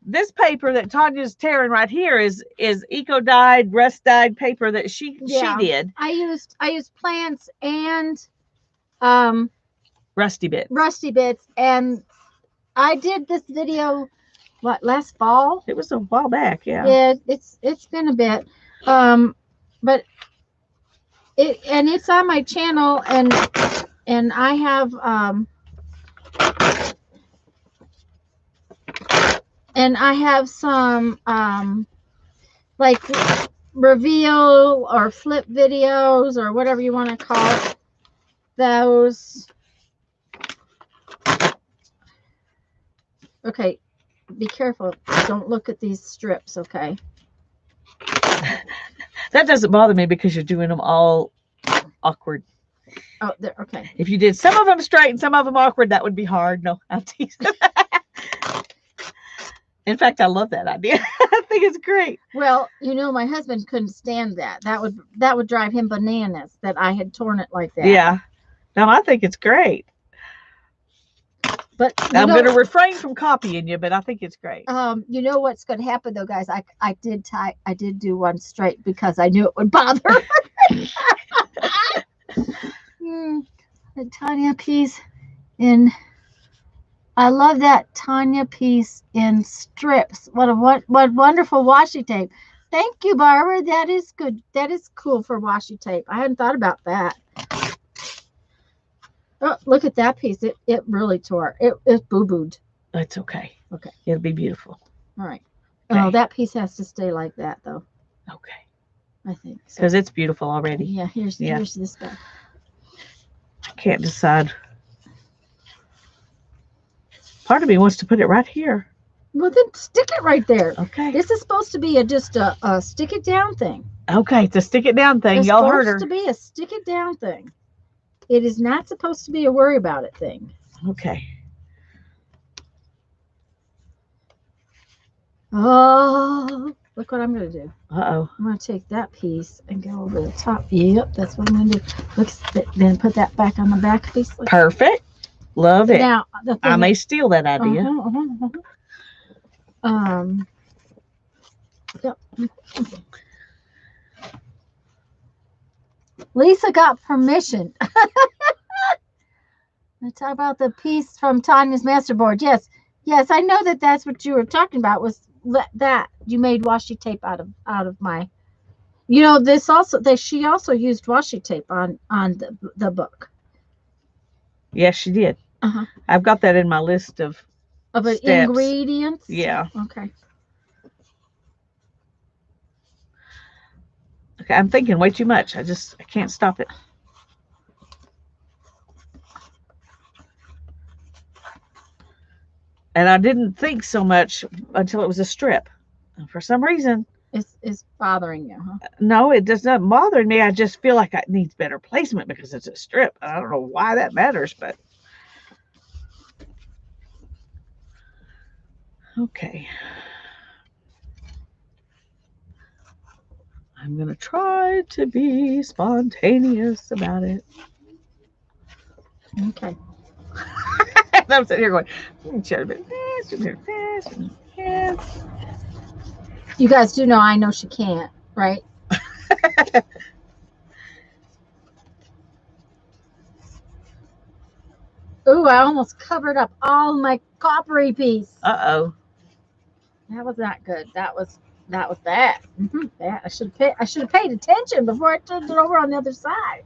this paper that Tanya's tearing right here is eco dyed, rust dyed paper that she did. I used plants and rusty bits, and I did this video last fall. It was a while back. Yeah, it's been a bit, but and it's on my channel, and I have some like reveal or flip videos or whatever you want to call it. Those. Okay, be careful. Don't look at these strips, okay? That doesn't bother me because you're doing them all awkward. Oh, there. Okay. If you did some of them straight and some of them awkward, that would be hard. No, I'm teasing. In fact, I love that idea. I think it's great. Well, you know, my husband couldn't stand that. That would drive him bananas that I had torn it like that. Yeah. No, I think it's great. But I'm going to refrain from copying you, but I think it's great. You know what's going to happen though, guys? I did do one straight because I knew it would bother her. The Tanya piece in. I love that Tanya piece in strips. What wonderful washi tape. Thank you, Barbara. That is good. That is cool for washi tape. I hadn't thought about that. Oh, look at that piece. It really tore. It boo-booed. It's okay. Okay. It'll be beautiful. All right. Okay. Oh, that piece has to stay like that though. Okay. I think. Because it's beautiful already. Yeah, here's this guy. I can't decide. Part of me wants to put it right here. Well, then stick it right there. Okay. This is supposed to be just a stick it down thing. Okay, it's a stick it down thing. Y'all heard her. It's supposed to be a stick it down thing. It is not supposed to be a worry about it thing. Okay. Oh, look what I'm going to do. Uh-oh. I'm going to take that piece and go over the top. Yep, that's what I'm going to do. Look, then put that back on the back piece. Perfect. Love it. Now, I may steal that idea. Yep. Lisa got permission. Let's talk about the piece from Tanya's masterboard. Yes, I know that's what you were talking about. Was that you made washi tape out of my? You know, she also used washi tape on the book. Yes, she did. I've got that in my list of ingredients. Yeah. Okay. Okay, I'm thinking way too much. I can't stop it. And I didn't think so much until it was a strip. And for some reason. It's bothering you, huh? No, it does not bother me. I just feel like it needs better placement because it's a strip. I don't know why that matters, but. Okay. I'm going to try to be spontaneous about it. Okay. I'm sitting here going, you guys do know I know she can't, right? Ooh, I almost covered up all my coppery piece. Uh-oh. That was not good. That was bad. Bad. I should have paid attention before I turned it over on the other side.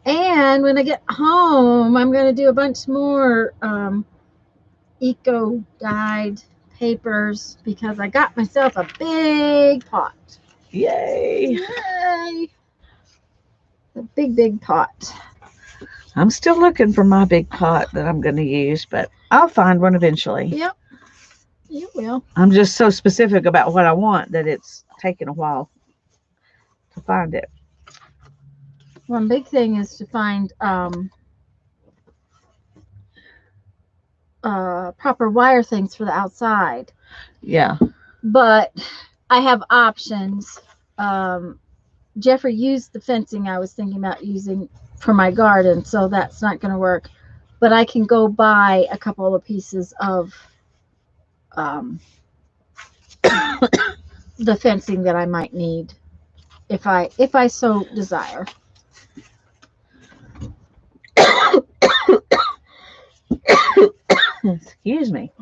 And when I get home, I'm going to do a bunch more eco-dyed papers because I got myself a big pot. Yay. Yay. A big pot. I'm still looking for my big pot that I'm going to use, but I'll find one eventually. Yep. You will. I'm just so specific about what I want that it's taken a while to find it. One big thing is to find proper wire things for the outside. Yeah. But I have options. Jeffrey used the fencing I was thinking about using for my garden, so that's not going to work. But I can go buy a couple of pieces of the fencing that I might need if I so desire. Excuse me.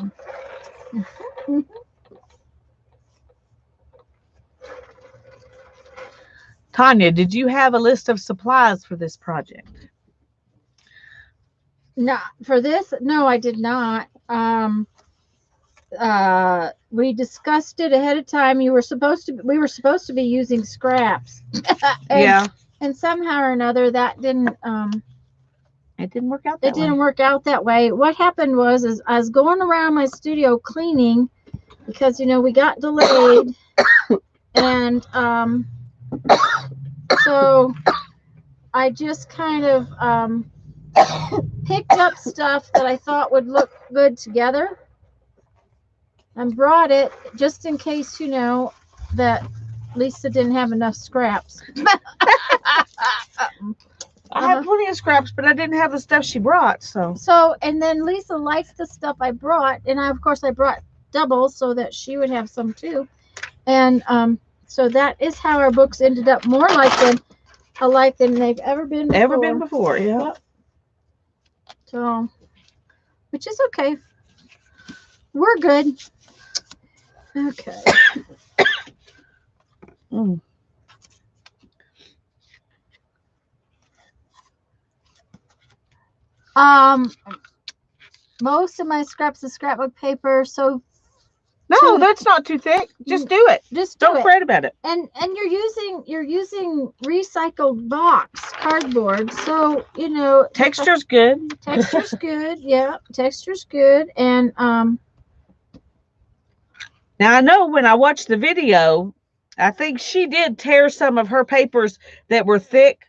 Tanya, did you have a list of supplies for this project? No, for this, no, I did not. We discussed it ahead of time. We were supposed to be using scraps. Yeah. And somehow or another that didn't It didn't work out that way. It didn't work out that way. What happened was I was going around my studio cleaning because we got delayed and so I just kind of picked up stuff that I thought would look good together and brought it just in case that Lisa didn't have enough scraps. I had plenty of scraps, but I didn't have the stuff she brought. And then Lisa likes the stuff I brought, and of course I brought double so that she would have some too. And so that is how our books ended up more alike than they've ever been before. Yeah. Yep. So, which is okay. We're good. Okay. Most of my scraps is scrapbook paper, so no, that's not too thick. Just do it. Don't fret about it. And you're using recycled box cardboard, so texture's good. Texture's good. Yeah, texture's good. And now I know when I watched the video, I think she did tear some of her papers that were thick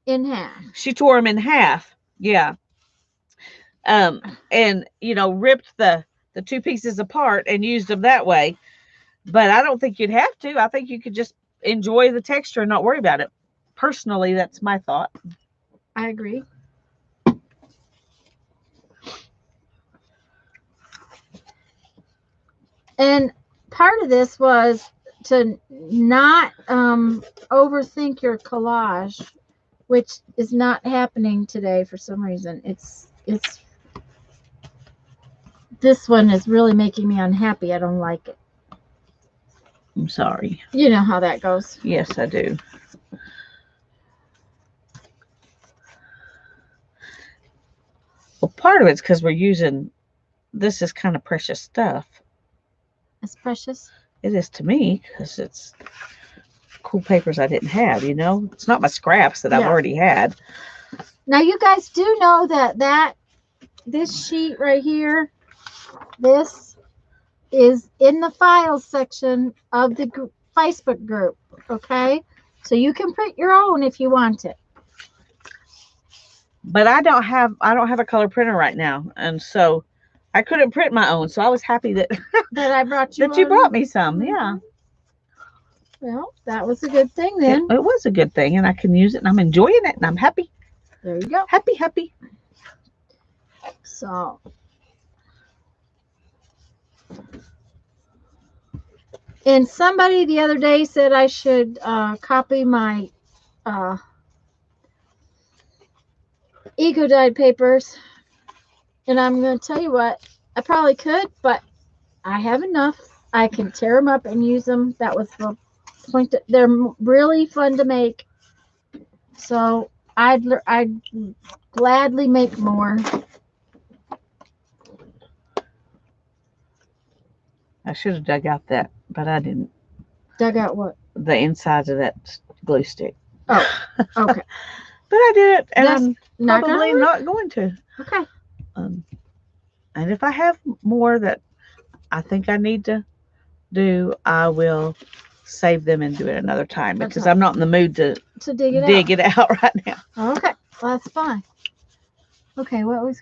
in half. She tore them in half. Yeah. And ripped the two pieces apart and used them that way. But I don't think you'd have to. I think you could just enjoy the texture and not worry about it. Personally, that's my thought. I agree. And part of this was to not overthink your collage, which is not happening today for some reason. This one is really making me unhappy. I don't like it. I'm sorry. You know how that goes. Yes, I do. Well, part of it's because we're using, this is kind of precious stuff. It's precious? It is to me because it's cool papers I didn't have, It's not my scraps that I've already had. Now, you guys do know that this sheet right here, this is in the files section of the Facebook group, okay? So you can print your own if you want it. But I don't have a color printer right now, and so I couldn't print my own. So I was happy that I brought you that you brought me some. Yeah. Well, that was a good thing then. It was a good thing, and I can use it, and I'm enjoying it, and I'm happy. There you go. Happy. So, and somebody the other day said I should copy my eco dyed papers, and I'm going to tell you what, I probably could, but I have enough. I can tear them up and use them. That was the point. They're really fun to make, so I'd gladly make more. I should have dug out that, but I didn't. Dug out what? The insides of that glue stick. Oh, okay. But I did it, and I'm not probably not going to. Okay. And if I have more that I think I need to do, I will save them and do it another time because I'm not in the mood to dig it out right now. Okay, well, that's fine. Okay, what was?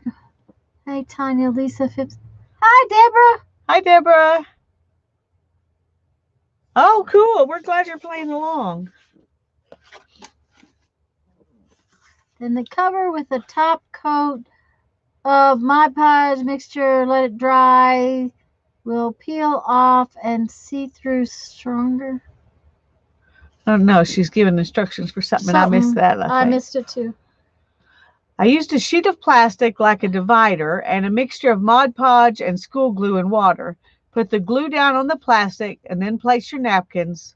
Hey, Tanya, Lisa Phipps. Hi, Deborah. Hi, Deborah. Oh, cool. We're glad you're playing along. Then the cover with a top coat of Mod Podge mixture. Let it dry. will peel off and see through stronger. Oh no, she's giving instructions for something. I missed that. I missed it too. I used a sheet of plastic like a divider and a mixture of Mod Podge and school glue and water. Put the glue down on the plastic and then place your napkins.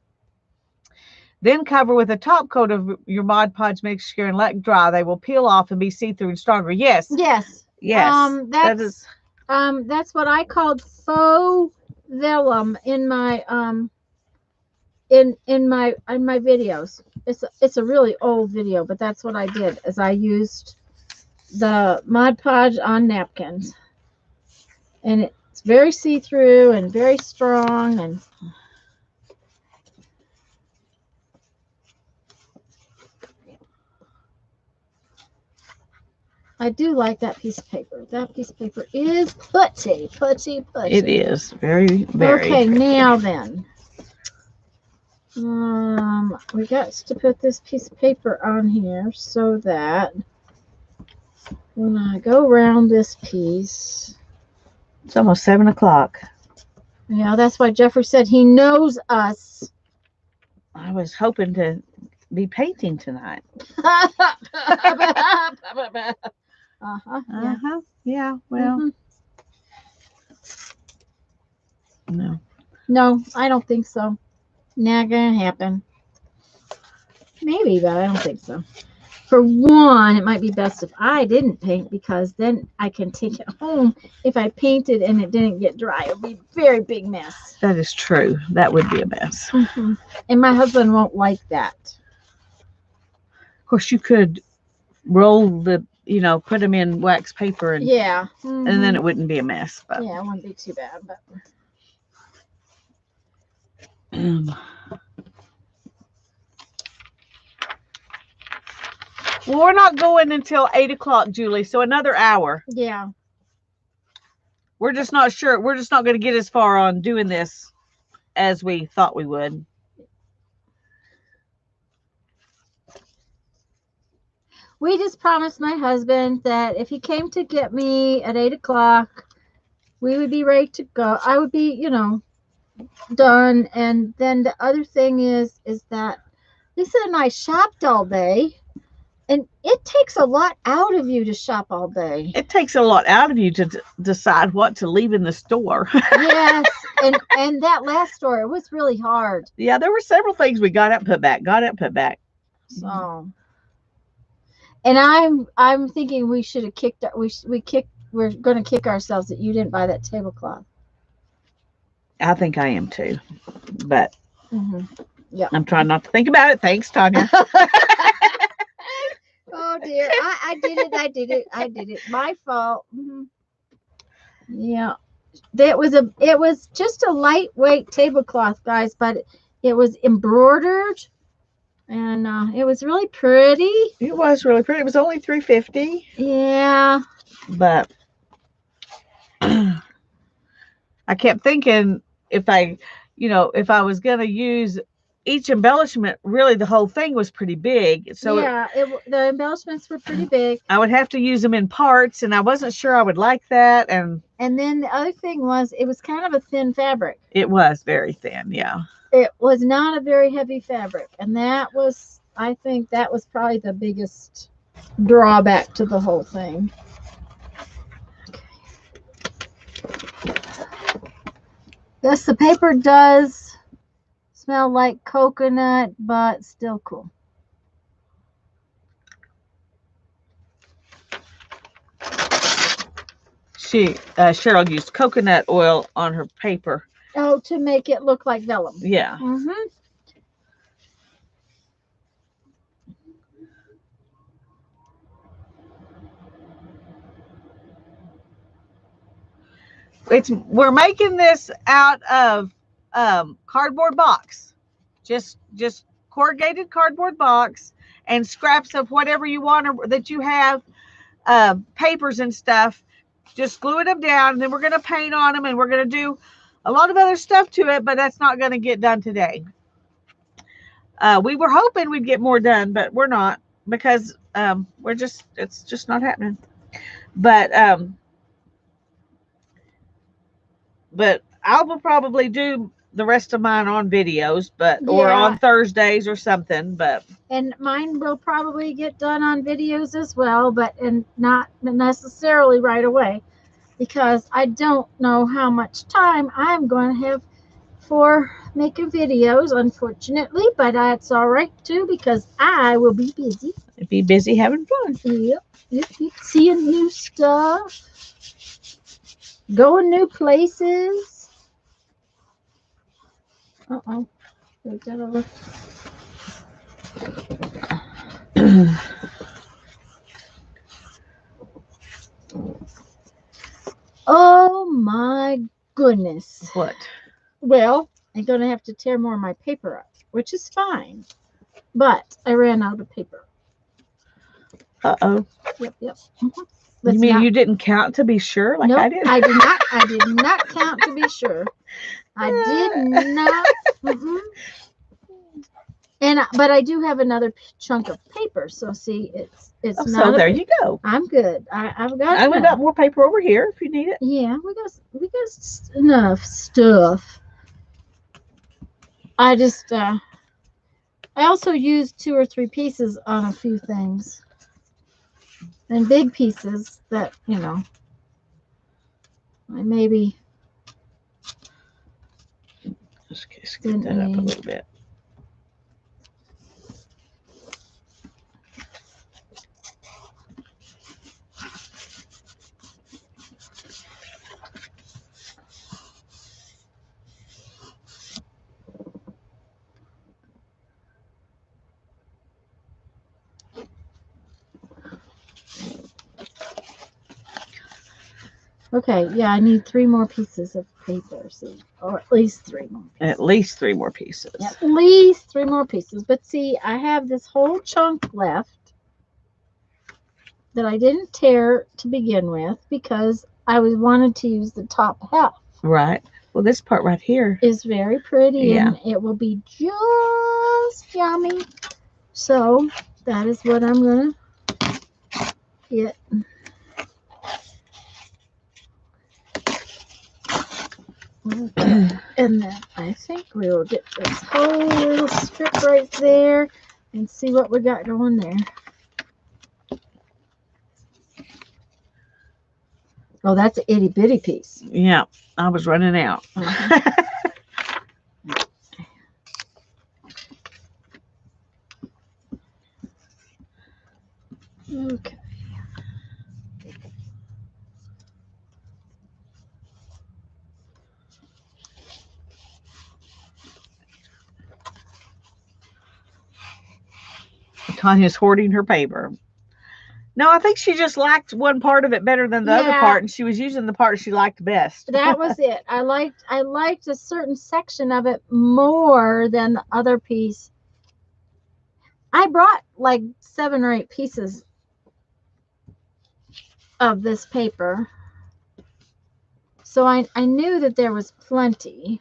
Then cover with a top coat of your Mod Podge mixture and let dry. They will peel off and be see-through and stronger. Yes. Yes. Yes. That's what I called faux vellum in my in my videos. It's a really old video, but that's what I did. Is I used the Mod Podge on napkins, and it's very see-through and very strong. And I do like that piece of paper. That piece of paper is putty. It is very, very. Okay, now then, we got to put this piece of paper on here so that when I go around this piece, it's almost 7 o'clock. Yeah, that's why Jeffrey said he knows us. I was hoping to be painting tonight. Yeah. Well. No, I don't think so. Not gonna happen. Maybe, but I don't think so. For one, it might be best if I didn't paint, because then I can take it home. If I painted and it didn't get dry, it would be a very big mess. That is true. That would be a mess. And my husband won't like that. Of course, you could roll the, put them in wax paper and and then it wouldn't be a mess. But yeah, it wouldn't be too bad. But well, we're not going until 8 o'clock, Julie. So another hour. Yeah. We're just not sure. We're just not going to get as far on doing this as we thought we would. We just promised my husband that if he came to get me at 8 o'clock, we would be ready to go. I would be, done. And then the other thing is that Lisa and I shopped all day. And it takes a lot out of you to shop all day. It takes a lot out of you to decide what to leave in the store. Yes. And that last store, it was really hard. Yeah, there were several things we got up, put back. So, and I'm thinking we should have kicked. We're going to kick ourselves that you didn't buy that tablecloth. I think I am too, but yeah, I'm trying not to think about it. Thanks, Tanya. Oh dear, I did it. My fault. Yeah, it was just a lightweight tablecloth, guys, but it was embroidered, and it was really pretty. It was really pretty. It was only $3.50. Yeah, but I kept thinking if I was gonna use each embellishment, really the whole thing was pretty big. So yeah, the embellishments were pretty big. I would have to use them in parts, and I wasn't sure I would like that. And then the other thing was, it was kind of a thin fabric. It was very thin, yeah. It was not a very heavy fabric, and I think that was probably the biggest drawback to the whole thing. Okay. Yes, the paper does smell like coconut, but still cool. Cheryl used coconut oil on her paper. Oh, to make it look like vellum. Yeah. We're making this out of cardboard box, just corrugated cardboard box and scraps of whatever you want or that you have, papers and stuff. Just gluing them down, and then we're going to paint on them, and we're going to do a lot of other stuff to it, but that's not going to get done today. We were hoping we'd get more done, but we're not, because it's just not happening. But I will probably do the rest of mine on videos, but or Yeah. on Thursdays or something. But And mine will probably get done on videos as well, but and not necessarily right away, because I don't know how much time I'm going to have for making videos, unfortunately. But that's all right too, because I will be busy. be busy having fun. Yep. Seeing new stuff, going new places. Uh-oh. Wait, did I look? Oh my goodness. What? Well, I'm going to have to tear more of my paper up, which is fine. But I ran out of paper. Uh-oh. Yep. You mean you didn't count to be sure like nope, I did? I did not. I did not count to be sure. I did not. But I do have another chunk of paper. So see, it's Oh, not. so there you go. I'm good. I've got. I've got more paper over here if you need it. Yeah, we got enough stuff. I just I also used 2 or 3 pieces on a few things, and big pieces that I maybe Just get that up a little bit. Okay, yeah, I need 3 more pieces of paper, see, or at least 3 more. At least 3 more pieces. At least 3 more pieces. But see, I have this whole chunk left that I didn't tear to begin with because I wanted to use the top half. Right. Well, this part right here is very pretty, and it will be just yummy. So that is what I'm gonna get. Okay. And then I think we will get this whole little strip right there and see what we got going there. Oh, that's an itty bitty piece. Yeah, I was running out. Okay. Tanya's hoarding her paper. No, I think she just liked one part of it better than the other part, and she was using the part she liked best. That was it. I liked a certain section of it more than the other piece. I brought like 7 or 8 pieces of this paper, so I knew that there was plenty,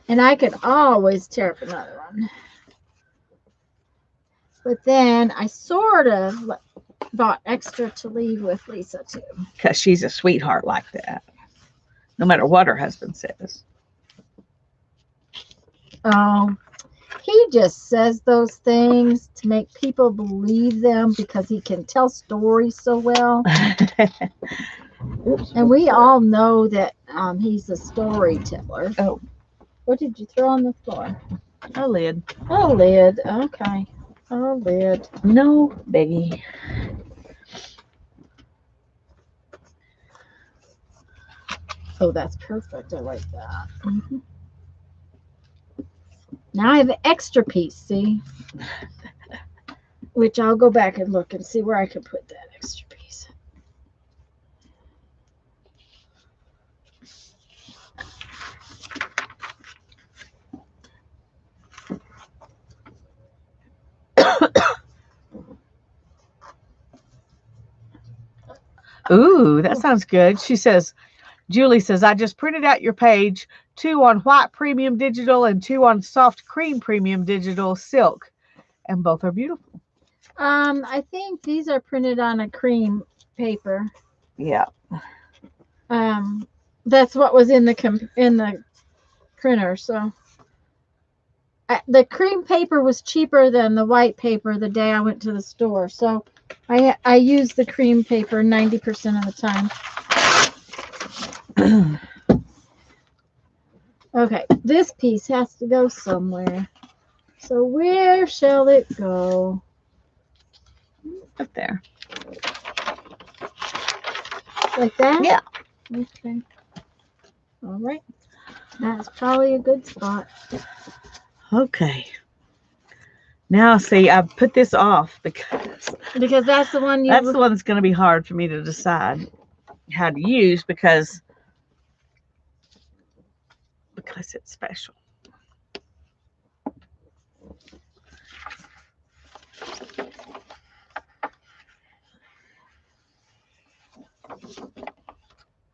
and I could always tear up another one. But then I sort of bought extra to leave with Lisa too. Because she's a sweetheart like that, no matter what her husband says. Oh, he just says those things to make people believe them because he can tell stories so well. And we all know that he's a storyteller. Oh. What did you throw on the floor? A lid. A lid. Okay. A lid. No biggie. Oh, that's perfect. I like that. Mm-hmm. Now I have an extra piece, see? Which I'll go back and look and see where I can put that extra piece. Ooh, that sounds good. She says, Julie says, I just printed out your page, 2 on white premium digital and 2 on soft cream premium digital silk. And both are beautiful. I think these are printed on a cream paper. Yeah. That's what was in the printer. So the cream paper was cheaper than the white paper the day I went to the store. So I use the cream paper 90% of the time. Okay, this piece has to go somewhere. So where shall it go? Up there. Like that? Yeah. Okay. All right. That's probably a good spot. Okay. Now, see, I put this off because that's the one that's the one that's going to be hard for me to decide how to use because it's special.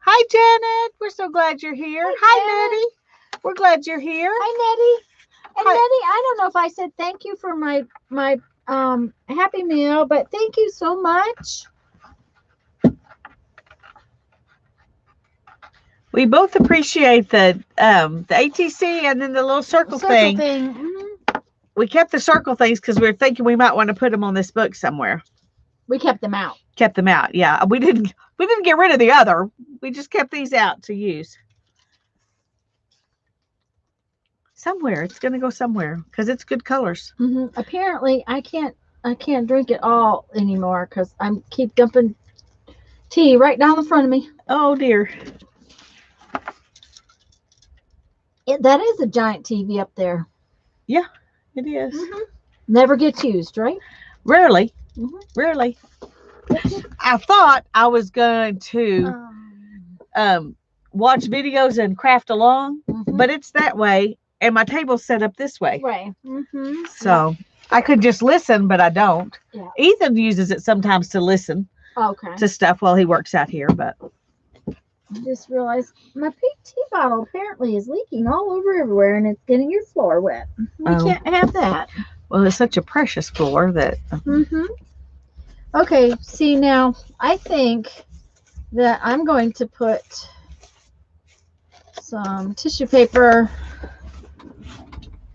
Hi, Janet. We're so glad you're here. Hi, Nettie. We're glad you're here. Hi, Nettie. And Nettie, I don't know if I said thank you for my Happy Meal, but thank you so much. We both appreciate the ATC and then the little circle thing. Mm-hmm. We kept the circle things because we were thinking we might want to put them on this book somewhere. We kept them out. Kept them out, yeah. We didn't get rid of the other. We just kept these out to use. Somewhere it's going to go somewhere because it's good colors. Mm-hmm. Apparently, I can't drink it all anymore because I keep dumping tea right down the front of me. Oh dear. That is a giant TV up there. Yeah, it is. Mm-hmm. Never gets used, right? Rarely. Mm-hmm. Rarely. I thought I was going to watch videos and craft along, but it's that way, and my table's set up this way. Right. Mm-hmm. So I could just listen, but I don't. Yeah. Ethan uses it sometimes to listen to stuff while he works out here, but I just realized my pink tea bottle apparently is leaking all over everywhere, and it's getting your floor wet. We can't have that. Well, it's such a precious floor that. Mm-hmm. Okay, see now, I think that I'm going to put some tissue paper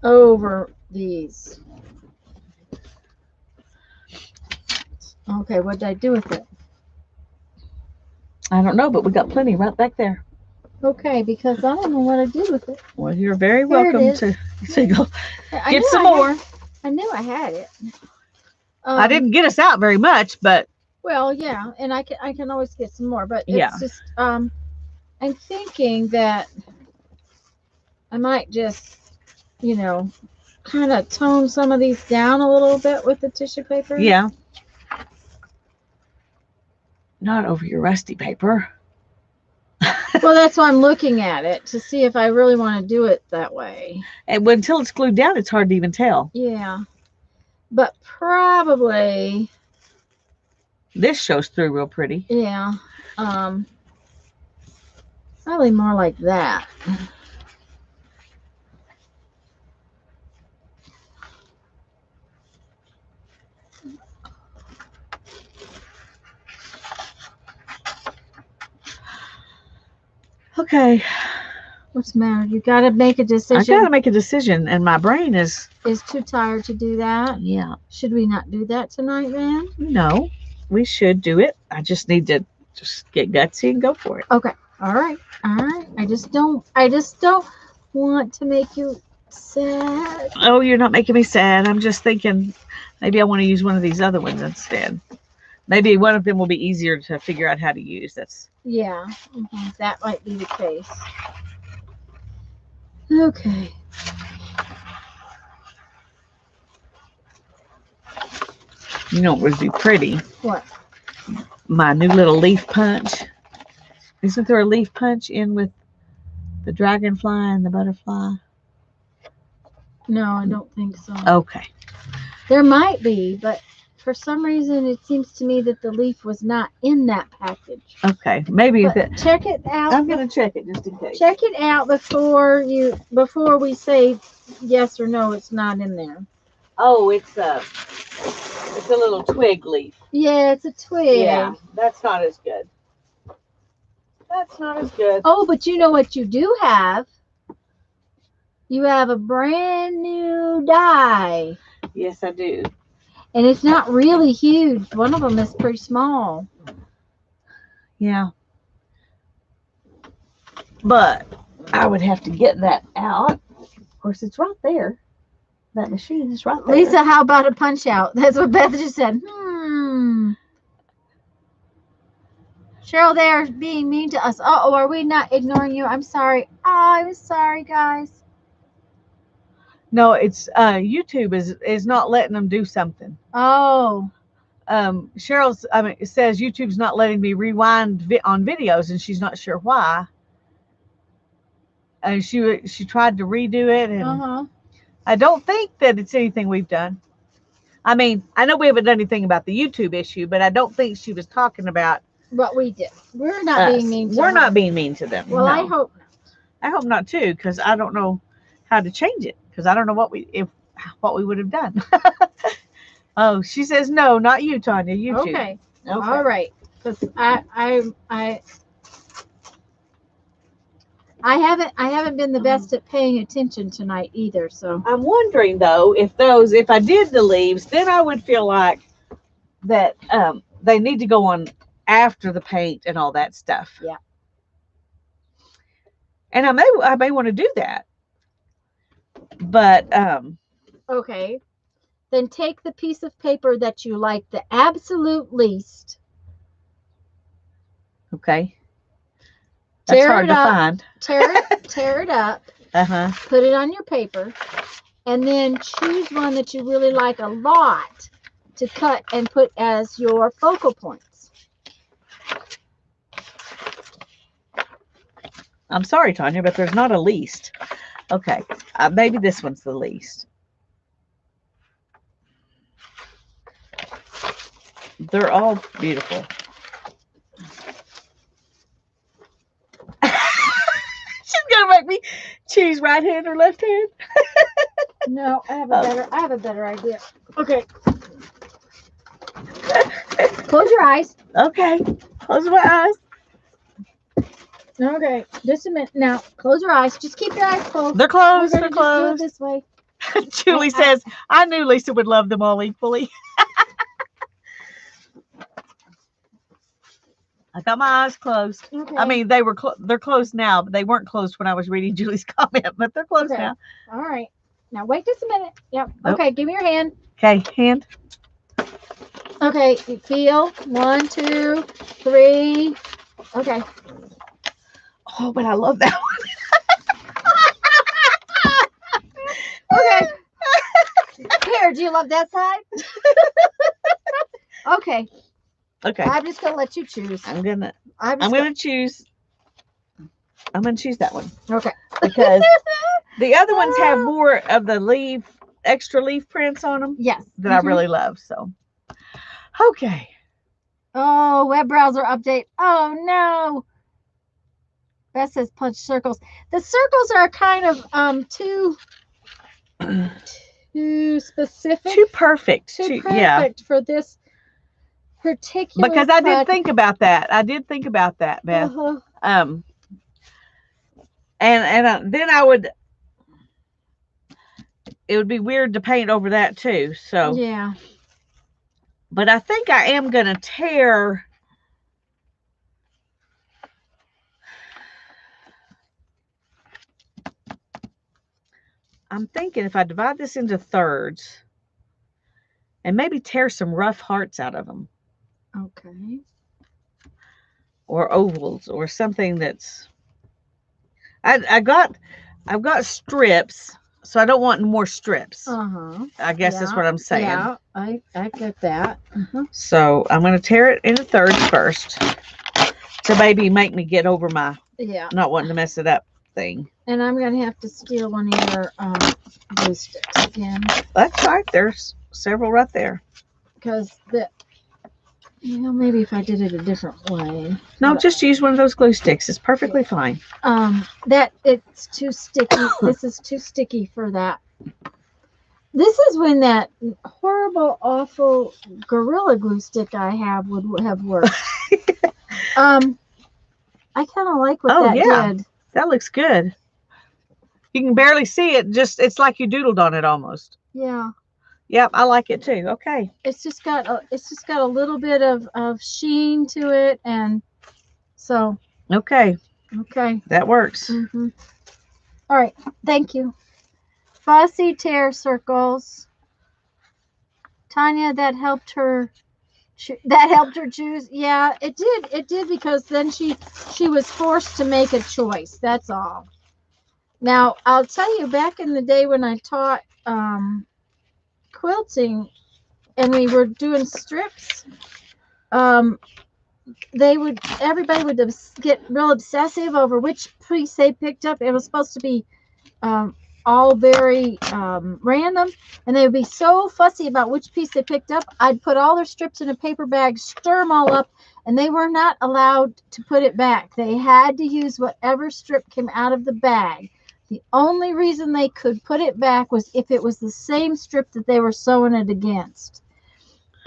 over these. Okay, what did I do with it? I don't know, but we got plenty right back there. Okay, because I don't know what I did with it. Well, you're very welcome to go get some more. I knew I had it. I didn't get us out very much, but well, yeah, and I can always get some more, but it's just I'm thinking that I might just kind of tone some of these down a little bit with the tissue paper. Yeah. Not over your rusty paper. Well, that's why I'm looking at it to see if I really want to do it that way. And until it's glued down, it's hard to even tell. Yeah. But probably this shows through real pretty. Yeah. Probably more like that. Okay. What's the matter? You got to make a decision. I got to make a decision, and my brain is too tired to do that. Yeah. Should we not do that tonight, then? No, we should do it. I just need to just get gutsy and go for it. Okay. All right. I just don't want to make you sad. Oh, you're not making me sad. I'm just thinking maybe I want to use one of these other ones instead. Maybe one of them will be easier to figure out how to use. Yeah, that might be the case. Okay. You know what would be pretty? What? My new little leaf punch. Isn't there a leaf punch in with the dragonfly and the butterfly? No, I don't think so. Okay. There might be, but for some reason it seems to me that the leaf was not in that package. Okay, maybe check it out. I'm gonna check it just in case. Check it out before we say yes or no. It's not in there. Oh, it's a little twig leaf. Yeah, it's a twig. Yeah, that's not as good. That's not as good. Oh, but you know what you do have? You have a brand new die. Yes, I do. And it's not really huge. One of them is pretty small. Yeah. But I would have to get that out. Of course, it's right there. That machine is right there. Lisa, how about a punch out? That's what Beth just said. Cheryl, they're being mean to us. Uh-oh, are we not ignoring you? I'm sorry. I'm sorry, guys. No, it's YouTube is not letting them do something. Oh. Cheryl's, it says YouTube's not letting me rewind on videos, and she's not sure why. And she tried to redo it, and I don't think that it's anything we've done. I mean, I know we haven't done anything about the YouTube issue, but I don't think she was talking about what we did. We're not being mean to them. We're not being mean to them. Well, no. I hope not. I hope not too, because I don't know how to change it, because I don't know what we would have done. Oh, she says no, not you, Tanya. YouTube. Okay. All right. Because I haven't been the best at paying attention tonight either. So I'm wondering though if I did the leaves, then I would feel like that they need to go on after the paint and all that stuff. Yeah. And I may want to do that. But okay. Then take the piece of paper that you like the absolute least. Okay. That's hard to find. Tear it up. Put it on your paper. And then choose one that you really like a lot to cut and put as your focal points. I'm sorry, Tanya, but there's not a least. Okay. Maybe this one's the least. They're all beautiful. She's gonna make me choose right hand or left hand. No, I have a better idea. Okay. Close your eyes. Okay. Close my eyes. Okay. Just a minute. Now, close your eyes. Just keep your eyes closed. They're closed. We're They're gonna closed. just do it this way. Julie says, I knew Lisa would love them all equally. I got my eyes closed. Okay. I mean, they're closed now, but they weren't closed when I was reading Julie's comment, but they're closed now. All right. Now, wait just a minute. Yep. Nope. Okay, give me your hand. Okay, hand. Okay, you feel 1, 2, 3. Okay. Oh, but I love that one. Okay. Here, do you love that side? Okay. Okay. I'm just gonna let you choose. I'm gonna choose that one. Okay. Because the other ones have more of the extra leaf prints on them. Yes. That I really love. So, okay. Oh, web browser update. Oh no. That says punch circles. The circles are kind of too specific. Too perfect. Too perfect for this particular. Because I did think about that. Beth. And then it would be weird to paint over that too. So yeah. But I think I am gonna tear. I'm thinking if I divide this into thirds and maybe tear some rough hearts out of them. Okay. Or ovals or something that's I've got strips, so I don't want more strips. I guess that's what I'm saying. Yeah, I get that. So I'm going to tear it into thirds first to maybe make me get over my not wanting to mess it up thing. And I'm going to have to steal one of your glue sticks again. That's right. There's several right there. Because maybe if I did it a different way. No, just use one of those glue sticks. It's perfectly fine. It's too sticky. This is too sticky for that. This is when that horrible, awful Gorilla Glue stick I have would have worked. I kind of like what Oh, that yeah. did. That looks good. You can barely see it. Just it's like you doodled on it almost. Yeah. Yep, I like it too. Okay. It's just got a little bit of sheen to it, and so Okay. okay. That works. All right. Thank you. Fussy tear circles. Tanya, that helped her. That helped her choose. Yeah, it did. It did, because then she was forced to make a choice. That's all. Now I'll tell you, back in the day when I taught quilting and we were doing strips, everybody would get real obsessive over which piece they picked up. It was supposed to be all very random, and they would be so fussy about which piece they picked up. I'd put all their strips in a paper bag, stir them all up, and they were not allowed to put it back. They had to use whatever strip came out of the bag. The only reason they could put it back was if it was the same strip that they were sewing it against.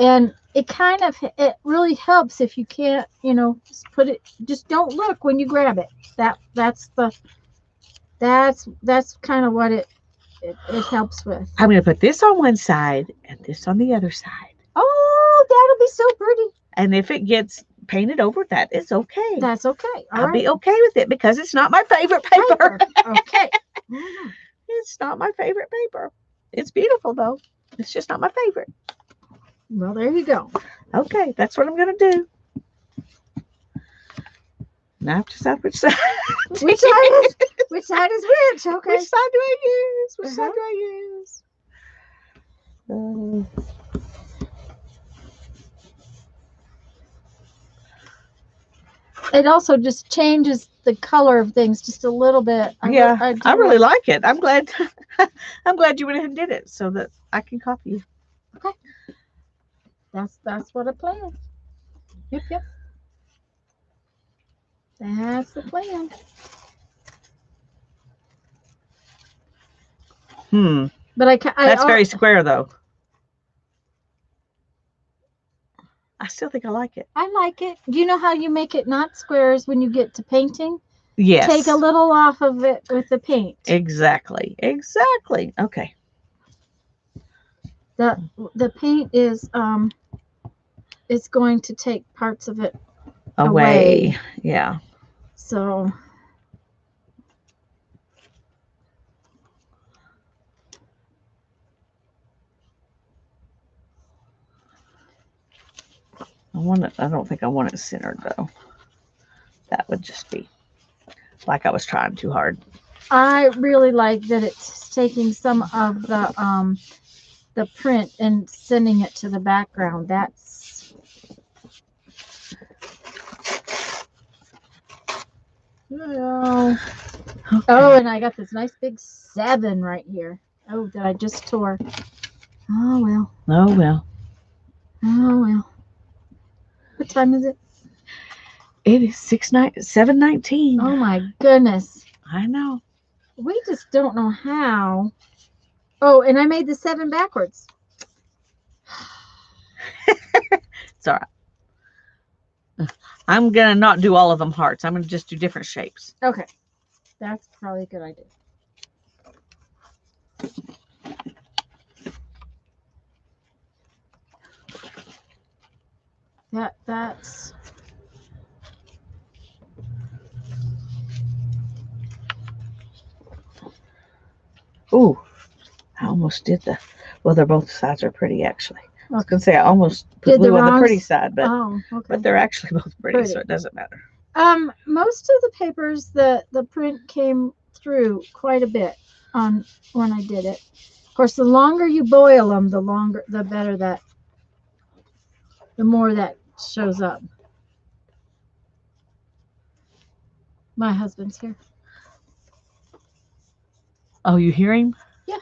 And it really helps if you can't, just put it, just don't look when you grab it. That's kind of what it helps with. I'm going to put this on one side and this on the other side. Oh, that'll be so pretty. And if it gets painted over, that is okay. That's okay. I'll be okay with it because it's not my favorite paper. Okay. It's not my favorite paper. It's beautiful, though. It's just not my favorite. Well, there you go. Okay, that's what I'm going to do. Now I have to decide which side. Which side is which? Okay. Which side do I use? Which side do I use? It also just changes the color of things just a little bit. I really like it. I'm glad. I'm glad you went ahead and did it so that I can copy you. Okay. That's what I planned. Yep. That's the plan. But that's very square, though. I still think I like it. I like it. Do you know how you make it not squares when you get to painting? Yes. Take a little off of it with the paint. Exactly. Okay. The paint is going to take parts of it away. Yeah. So I don't think I want it centered, though. That would just be like I was trying too hard. I really like that it's taking some of the print and sending it to the background. That's okay. Oh, and I got this nice big 7 right here. Oh, that I just tore. Oh well. What time is it? It is 7:19. Oh my goodness. I know. We just don't know how. Oh, and I made the 7 backwards. It's all right. I'm gonna not do all of them hearts. I'm gonna just do different shapes. Okay, that's probably a good idea. That's. Ooh, I almost did well, they're both sides are pretty, actually. I was gonna say I almost put glue on the pretty side, but but they're actually both pretty, so it doesn't matter. Most of the papers, the print came through quite a bit on when I did it. Of course, the longer you boil them, the better the more that shows up. My husband's here. Oh, you hear him? Yeah.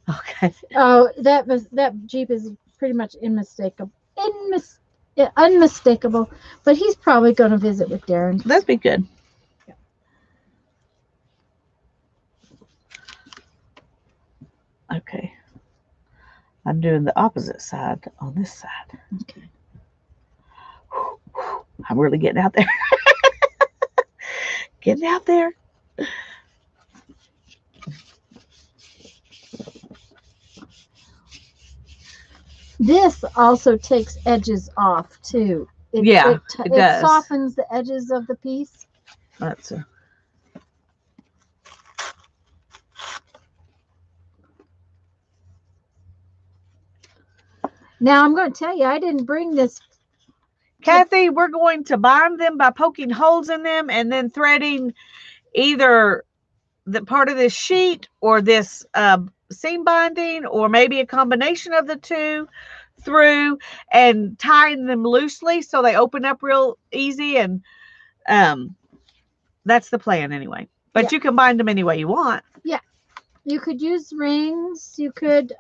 Okay. Oh, that Jeep is pretty much unmistakable. But he's probably going to visit with Darren. That'd be good. Yeah. Okay. I'm doing the opposite side on this side. Okay. I'm really getting out there. Getting out there. This also takes edges off too. It does. It softens the edges of the piece. That's a. Now I'm going to tell you, I didn't bring this. Kathy, we're going to bind them by poking holes in them and then threading either the part of this sheet or this seam binding, or maybe a combination of the two through, and tying them loosely so they open up real easy. And that's the plan anyway. But you can bind them any way you want. Yeah. You could use rings. You could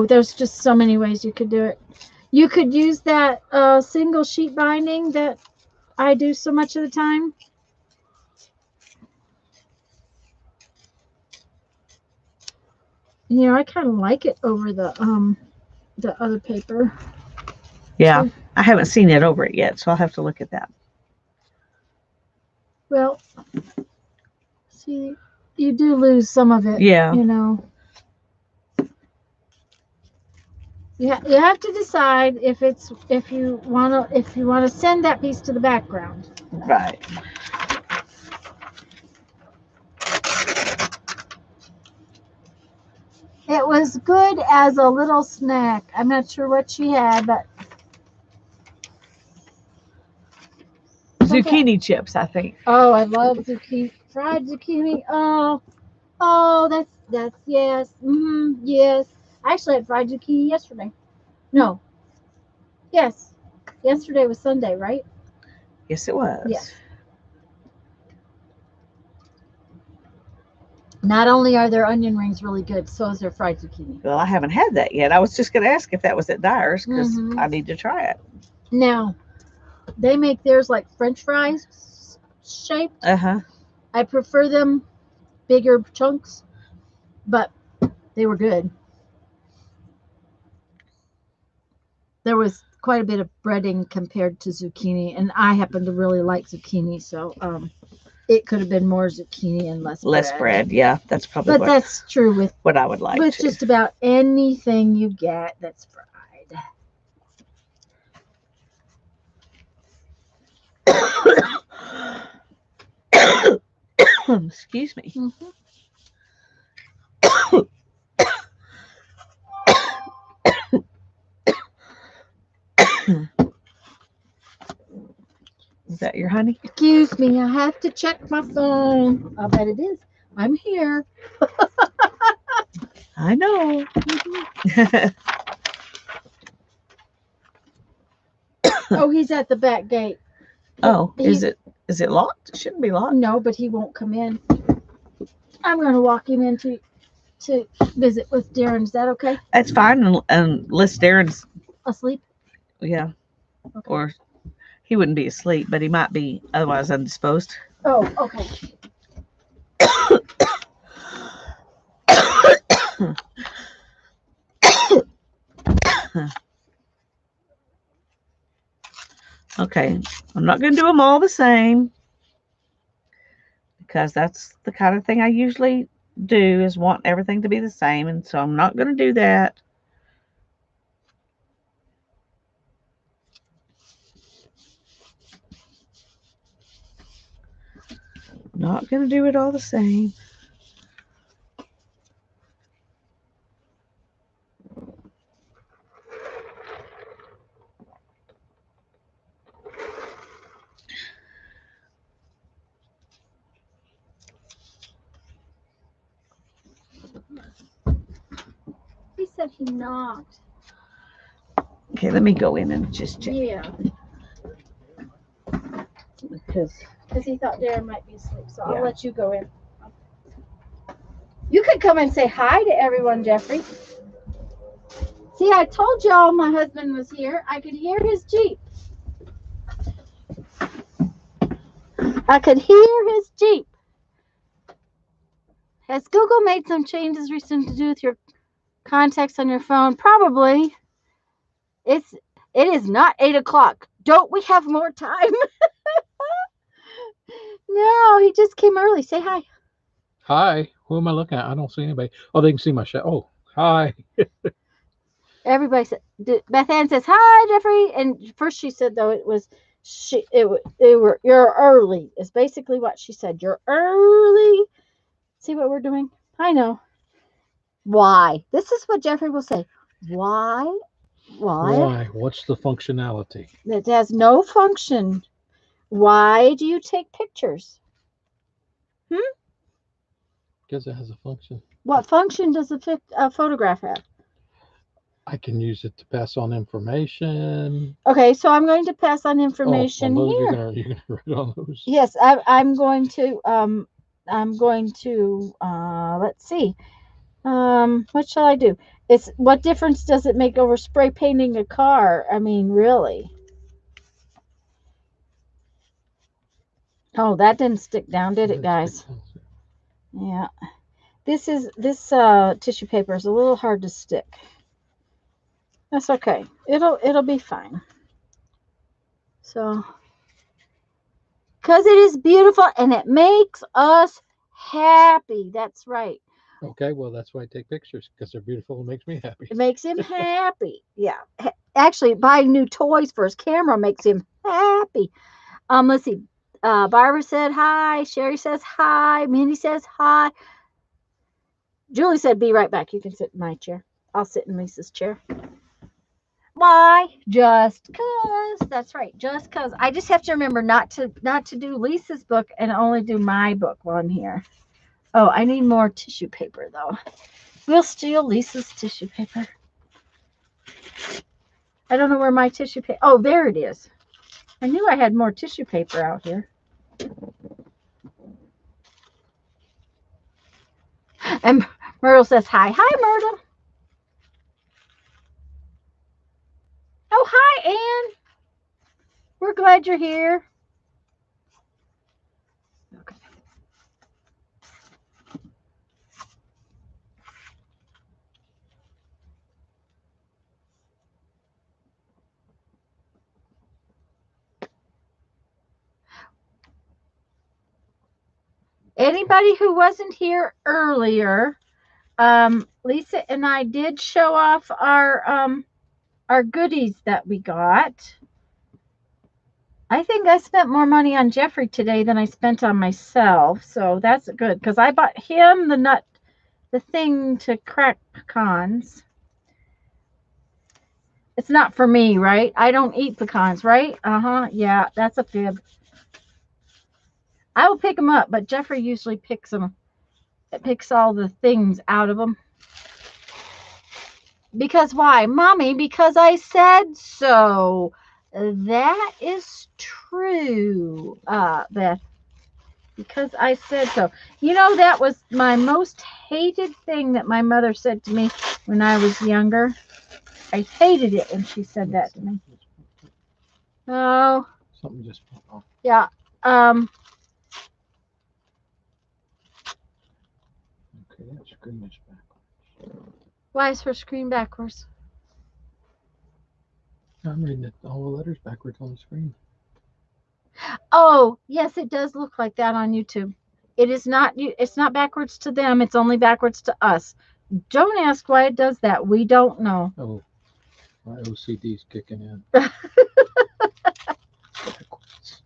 there's just so many ways you could do it. You could use that single sheet binding that I do so much of the time. You know, I kind of like it over the other paper. Yeah, I haven't seen it over it yet, so I'll have to look at that. Well, see, you do lose some of it. Yeah. You know. You have to decide if you want to send that piece to the background. Right. It was good as a little snack. I'm not sure what she had, but zucchini chips, I think. Oh, I love zucchini, fried zucchini. Oh, that's yes, yes. I actually had fried zucchini yesterday. No, yes, yesterday was Sunday, right? Yes, it was. Yes. Not only are their onion rings really good, so is their fried zucchini. Well, I haven't had that yet. I was just going to ask if that was at Dyer's because I need to try it. Now, they make theirs like French fries shaped. I prefer them bigger chunks, but they were good. There was quite a bit of breading compared to zucchini, and I happen to really like zucchini, so it could have been more zucchini and less bread. Yeah, that's probably. But that's true with what I would like. With just about anything you get that's fried. Excuse me. Is that your honey? Excuse me, I have to check my phone. I bet it is. I'm here. I know. Oh, he's at the back gate. Oh, is it locked? It shouldn't be locked. No, but he won't come in. I'm going to walk him in to visit with Darren. Is that okay? That's fine, unless Darren's asleep. Yeah. Okay. Or he wouldn't be asleep, but he might be otherwise indisposed. Oh, okay. Okay, I'm not going to do them all the same because that's the kind of thing I usually do, is want everything to be the same, and so I'm not going to do that. Not going to do it all the same. He said he knocked. Okay, let me go in and just check. Yeah. Because he thought Darren might be asleep, so I'll let you go in. You could come and say hi to everyone, Jeffrey. See, I told y'all my husband was here. I could hear his Jeep. I could hear his Jeep. Has Google made some changes recently to do with your contacts on your phone? Probably. It is not 8 o'clock. Don't we have more time? No, he just came early. Say hi. Hi. Who am I looking at? I don't see anybody. Oh, they can see my shot. Oh, hi. Everybody said. Beth Ann says hi, Jeffrey. And first she said though it was they were you're early. Is basically what she said. You're early. See what we're doing? I know. Why? This is what Jeffrey will say. Why? Why? What's the functionality? It has no function. Why do you take pictures? Because it has a function. What function does a photograph have? I can use it to pass on information. Okay, so I'm going to pass on information those, here. You're gonna write on those. Yes, I'm going to let's see. What shall I do? What difference does it make over spray painting a car? I mean, really? Oh, that didn't stick down, did it, guys? Yeah. This tissue paper is a little hard to stick. That's okay. It'll be fine. So, because it is beautiful and it makes us happy. That's right. Okay, well, that's why I take pictures, because they're beautiful and makes me happy. It makes him happy. Yeah. Actually, buying new toys for his camera makes him happy. Let's see. Barbara said hi. Sherry says hi. Mindy says hi. Julie said, be right back. You can sit in my chair. I'll sit in Lisa's chair. Why? Just because. That's right. Just because. I just have to remember not to do Lisa's book and only do my book while I'm here. Oh, I need more tissue paper, though. We'll steal Lisa's tissue paper. I don't know where my tissue paper... Oh, there it is. I knew I had more tissue paper out here. And Myrtle says hi. Hi, Myrtle. Oh, hi, Ann. We're glad you're here. Okay. Anybody who wasn't here earlier, Lisa and I did show off our goodies that we got. I think I spent more money on Jeffrey today than I spent on myself, so that's good because I bought him the thing to crack pecans. It's not for me, right? I don't eat pecans, right? Yeah, that's a fib. I will pick them up, but Jeffrey usually picks them. It picks all the things out of them. Because why? Mommy, because I said so. That is true, Beth. Because I said so. You know, that was my most hated thing that my mother said to me when I was younger. I hated it when she said that to me. Oh. Something just fell off. Yeah. Okay, that screen is backwards. Why is her screen backwards? I'm reading all the letters backwards on the screen. Oh, yes, it does look like that on YouTube. It's not backwards to them. It's only backwards to us. Don't ask why it does that. We don't know. Oh, my OCD's kicking in.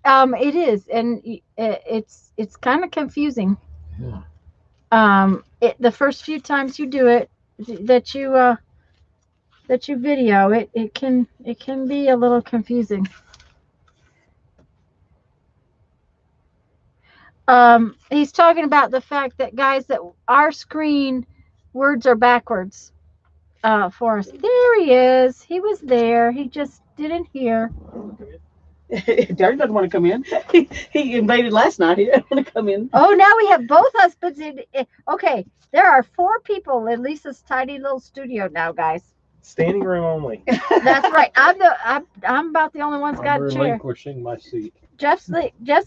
It is, and it's kind of confusing. Yeah. The first few times you do it, that you video, it can be a little confusing. He's talking about the fact that, guys, that our screen words are backwards for us. There he is. He was there. He just didn't hear. Derek doesn't want to come in. He invaded last night. He doesn't want to come in. Oh, now we have both husbands in. Okay, there are 4 people in Lisa's tiny little studio now, guys. Standing room only. That's right. I'm about the only one's got a chair. Relinquishing my seat. Jeff's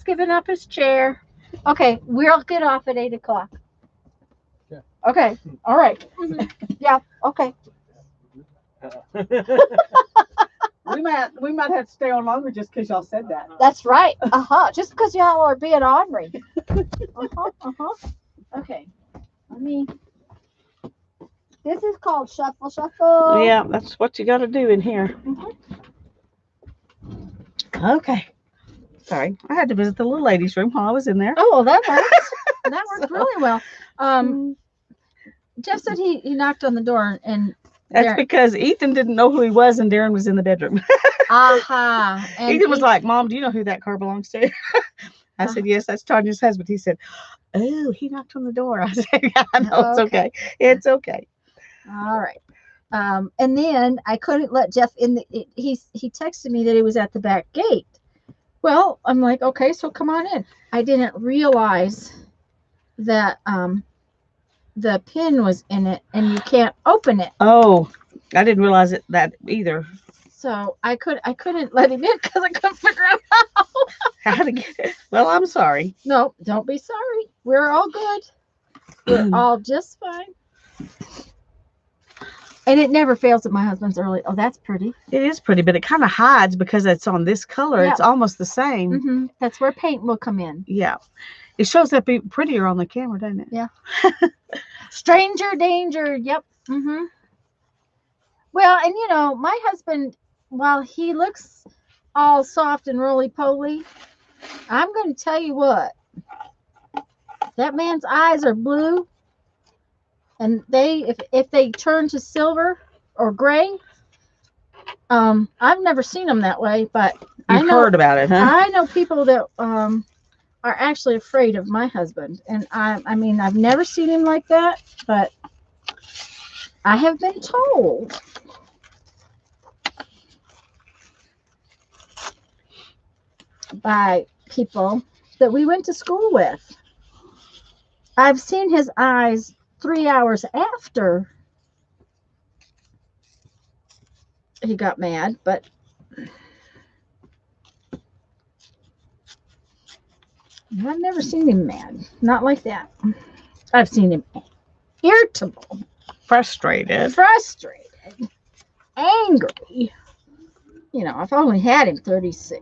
giving up his chair. Okay, we'll get off at 8 o'clock. Yeah. Okay. All right. Yeah. Okay. We may we might have to stay on longer just because y'all said that. That's right. Just because y'all are being ornery. Okay. Let me. This is called shuffle, shuffle. Yeah, that's what you got to do in here. Okay. Sorry, I had to visit the little ladies' room while I was in there. Oh, well, that works. That worked really well. Jeff said he knocked on the door and. That's because Ethan didn't know who he was, and Darren was in the bedroom. And Ethan was like, "Mom, do you know who that car belongs to?" I said, "Yes, that's Tanya's husband." He said, "Oh, he knocked on the door." I said, "Yeah, I know, it's okay. It's okay." All right. And then I couldn't let Jeff in. He texted me that he was at the back gate. Well, I'm like, okay, so come on in. I didn't realize that the pin was in it and you can't open it. Oh, I didn't realize that either. So I couldn't let him in because I couldn't figure out how to get it. Well, I'm sorry. No, don't be sorry. We're all good. We're all just fine. And it never fails at my husband's early. Oh, that's pretty. It is pretty, but it kind of hides because it's on this color. Yeah. It's almost the same. That's where paint will come in. Yeah. It shows up prettier on the camera, doesn't it? Yeah. Stranger danger. Yep. Well, and my husband, while he looks all soft and roly-poly, I'm going to tell you what. That man's eyes are blue. And if they turn to silver or gray, I've never seen them that way, but You've heard about it, huh? I know people that are actually afraid of my husband, and I mean I've never seen him like that, but I have been told by people that we went to school with. I've seen his eyes 3 hours after he got mad, but I've never seen him mad. Not like that. I've seen him irritable, frustrated, angry. I've only had him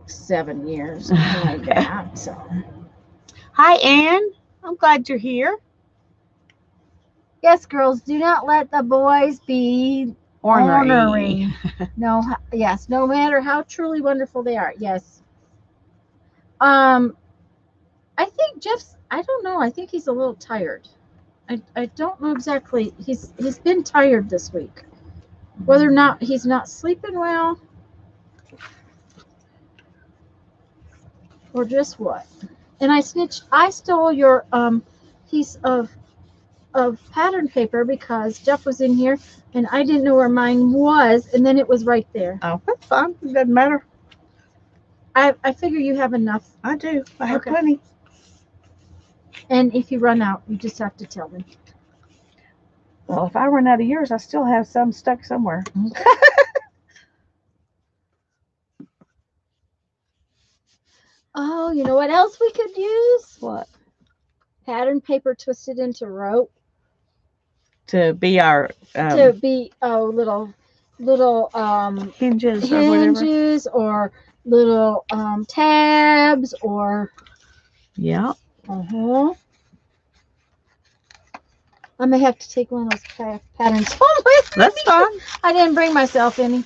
7 years, something like that. So, hi, Ann. I'm glad you're here. Yes, girls, do not let the boys be ornery. No, yes, no matter how truly wonderful they are. Yes. I think Jeff's, I don't know, I think he's a little tired. I don't know exactly. He's been tired this week. Whether or not he's not sleeping well or just what. And I stole your piece of pattern paper because Jeff was in here and I didn't know where mine was, and then it was right there. Oh, that's fine. It doesn't matter. I figure you have enough. I do. I have plenty. And if you run out, you just have to tell me. Well, if I run out of yours, I still have some stuck somewhere. Oh, you know what else we could use? What? Pattern paper twisted into rope. To be our little hinges or little tabs or yeah. I may have to take one of those patterns home with me. That's fine. I didn't bring myself any.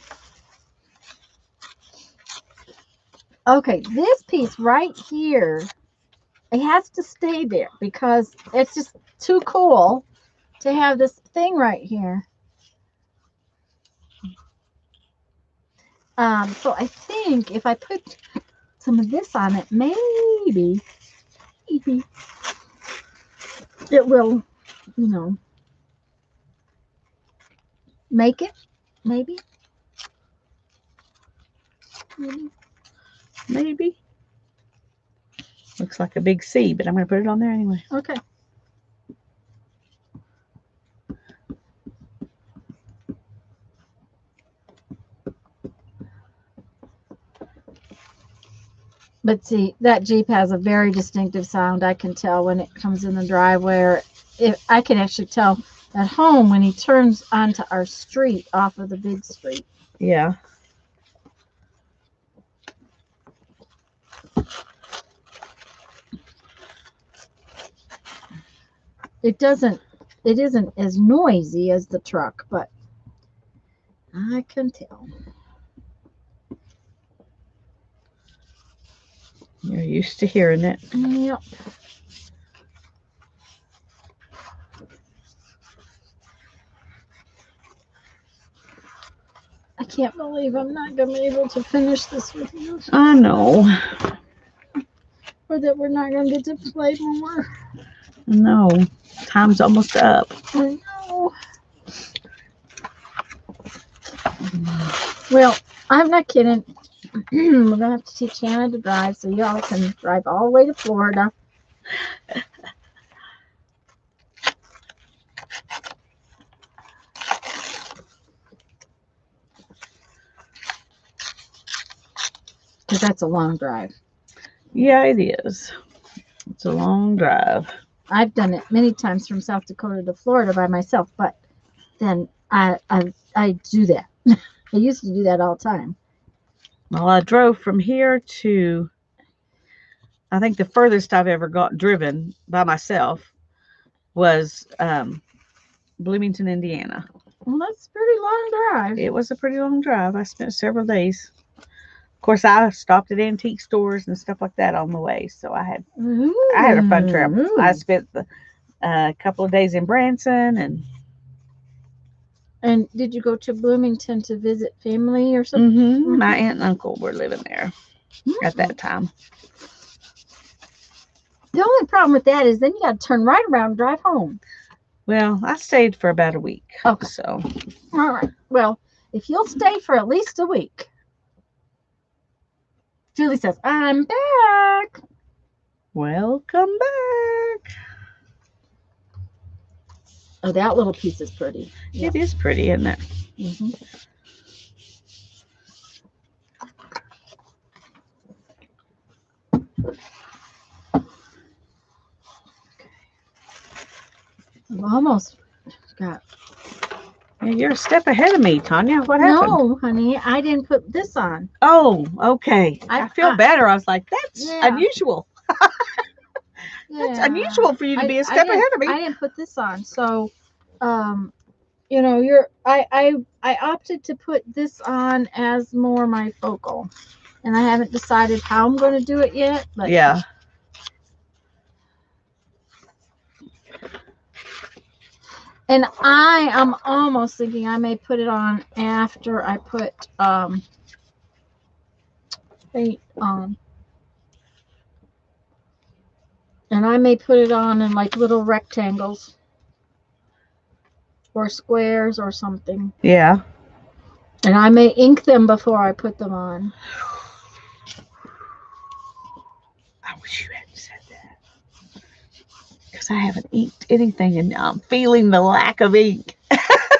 Okay, this piece right here, it has to stay there because it's just too cool to have this thing right here. So I think if I put some of this on it, maybe it will, make it. Maybe. Looks like a big C, but I'm going to put it on there anyway. Okay. But see, that Jeep has a very distinctive sound. I can tell when it comes in the driveway. Or I can actually tell at home when he turns onto our street off of the big street. Yeah. It isn't as noisy as the truck, but I can tell. You're used to hearing it. Yep. I can't believe I'm not going to be able to finish this with you. I know. Or that we're not going to get to play more. No. Time's almost up. I know. Well, I'm not kidding. We're going to have to teach Hannah to drive so y'all can drive all the way to Florida. Because that's a long drive. Yeah, it is. It's a long drive. I've done it many times from South Dakota to Florida by myself, but then I do that. I used to do that all the time. Well, I drove from here to, I think the furthest I've ever driven by myself was Bloomington, Indiana. Well, that's a pretty long drive. It was a pretty long drive. I spent several days. Of course, I stopped at antique stores and stuff like that on the way, so I had a fun trip. I spent a couple of days in Branson And did you go to Bloomington to visit family or something? My aunt and uncle were living there at that time. The only problem with that is then you got to turn right around and drive home. Well, I stayed for about a week. Okay. So, all right. Well, if you'll stay for at least a week. Julie says, I'm back. welcome back. Oh, that little piece is pretty. It is pretty, isn't it? Mm-hmm. I've almost got. Yeah, you're a step ahead of me, Tanya. What happened? No, honey, I didn't put this on. Oh, okay. I feel better. I was like, that's Yeah. unusual. That's unusual for you to be a step ahead of me. I didn't put this on, so you know, I opted to put this on as more my focal, and I haven't decided how I'm going to do it yet. But yeah. And I am almost thinking I may put it on after I put paint on. And I may put it on in like little rectangles or squares or something. Yeah. And I may ink them before I put them on. I wish you hadn't said that. Because I haven't inked anything and now I'm feeling the lack of ink.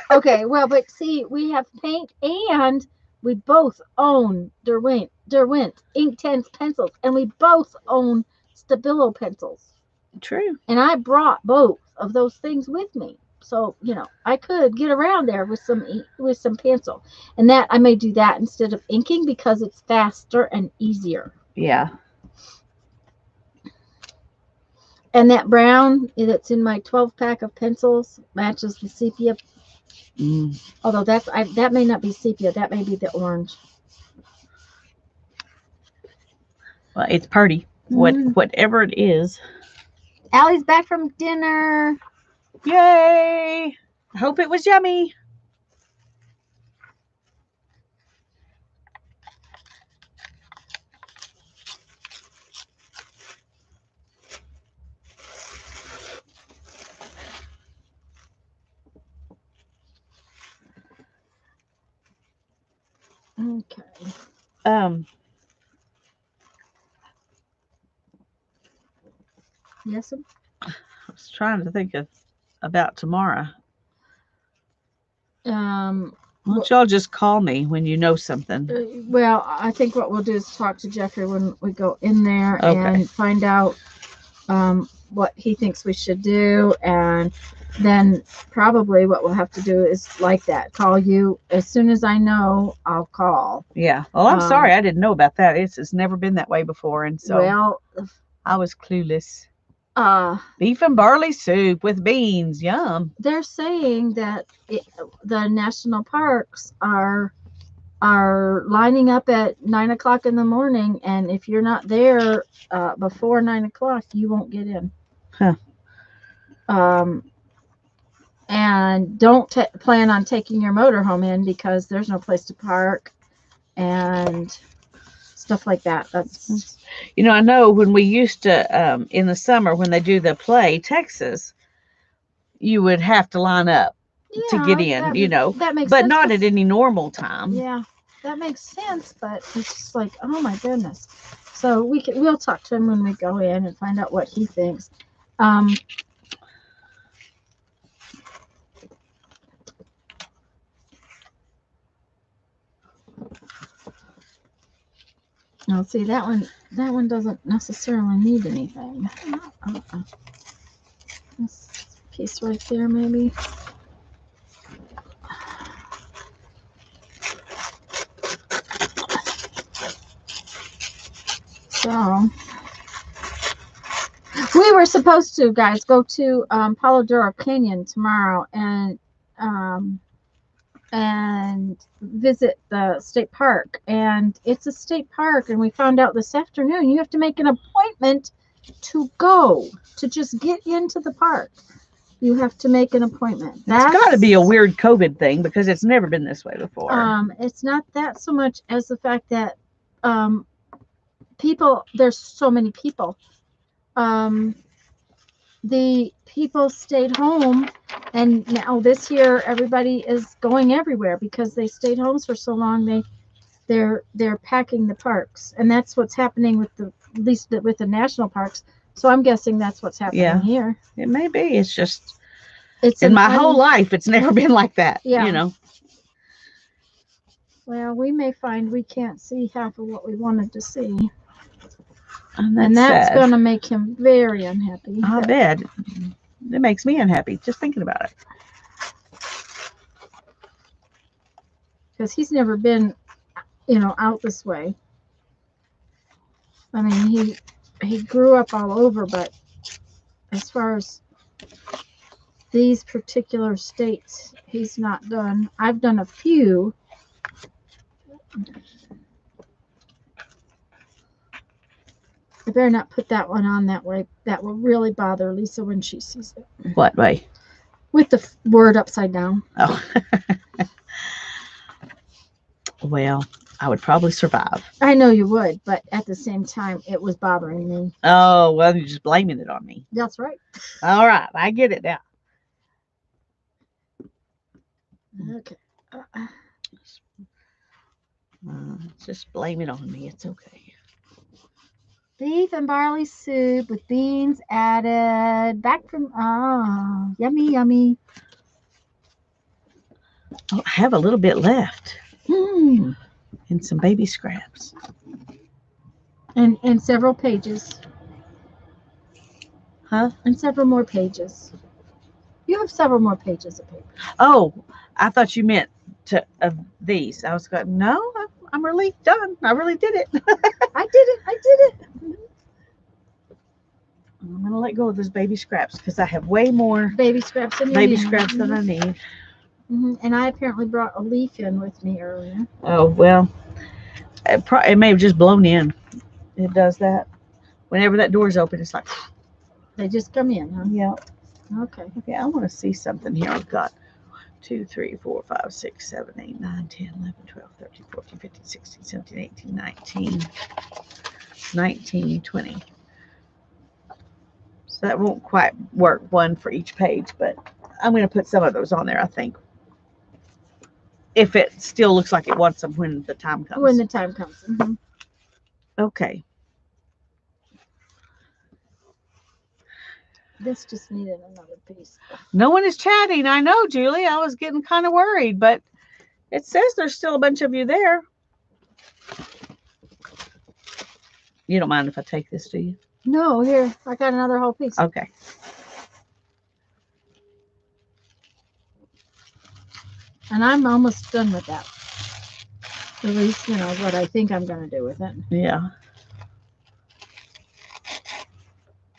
Okay, well, but see, we have paint and we both own Derwent Inktense pencils, and we both own Stabilo pencils. True. And I brought both of those things with me. So, you know, I could get around there with some pencil. And that I may do that instead of inking because it's faster and easier. Yeah. And that brown that's in my 12-pack of pencils matches the sepia. Although that may not be sepia. That may be the orange. Well, it's pretty. Whatever it is. Allie's back from dinner. Yay! I hope it was yummy. Okay. Yes. I was trying to think about tomorrow. Why don't y'all just call me when you know something? Well, I think what we'll do is talk to Jeffrey when we go in there and find out what he thinks we should do, and then probably what we'll have to do is like that. Call you as soon as I know. I'll call. Yeah. Well, I'm sorry. I didn't know about that. It's never been that way before. And so Well, I was clueless. uh, Beef and barley soup with beans. Yum. they're saying that the national parks are lining up at 9 o'clock in the morning, and if you're not there before 9 o'clock, you won't get in. Huh. And don't plan on taking your motorhome in because there's no place to park and stuff like that. That's I know when we used to in the summer when they do the play Texas, you would have to line up to get in. that makes but sense, not at any normal time. Yeah, that makes sense, but it's just like, oh my goodness. So we'll talk to him when we go in and find out what he thinks. Now see, that one doesn't necessarily need anything. This piece right there, maybe. So we were supposed to, guys, go to Palo Duro Canyon tomorrow and visit the state park. And it's a state park, and we found out this afternoon you have to make an appointment to go, to just get into the park. You have to make an appointment. That's got to be a weird COVID thing because it's never been this way before. It's not that so much as the fact that there's so many people. The people stayed home, and now this year everybody is going everywhere because they stayed home for so long. They're packing the parks, and that's what's happening at least with the national parks. So I'm guessing that's what's happening here. It may be. It's just in my whole life it's never been like that. Yeah. Well, we may find we can't see half of what we wanted to see. And that's going to make him very unhappy. I bet. It makes me unhappy just thinking about it. Because he's never been, out this way. I mean, he grew up all over, but as far as these particular states, he's not done. I've done a few. I better not put that one on that way. That will really bother Lisa when she sees it. What way? With the word upside down. Oh. Well, I would probably survive. I know you would, but at the same time, it was bothering me. Oh, well, you're just blaming it on me. That's right. All right. I get it now. Okay. Just blame it on me. It's okay. Beef and barley soup with beans added. Back from, yummy, yummy. Oh, I have a little bit left. Mm. And some baby scraps. And several pages. Huh? And several more pages. You have several more pages of paper. Oh, I thought you meant of these. I was going, no, I'm really done. I really did it. I did it. I'm going to let go of those baby scraps because I have way more baby scraps than I need. And I apparently brought a leaf in with me earlier. Oh, well, it may have just blown in. It does that. Whenever that door's open, it's like... They just come in, huh? Yeah. Okay. Okay, I want to see something here. I've got 2, 3, 4, 5, 6, 7, 8, 9, 10, 11, 12, 13, 14, 15, 16, 17, 18, 19, 20. So that won't quite work, one for each page, but I'm going to put some of those on there, I think. If it still looks like it wants them when the time comes. When the time comes. Mm-hmm. Okay. This just needed another piece. No one is chatting. I know, Julie. I was getting kind of worried, but it says there's still a bunch of you there. You don't mind if I take this, do you? No, here. I got another whole piece. Okay. And I'm almost done with that. At least, you know, what I think I'm going to do with it. Yeah.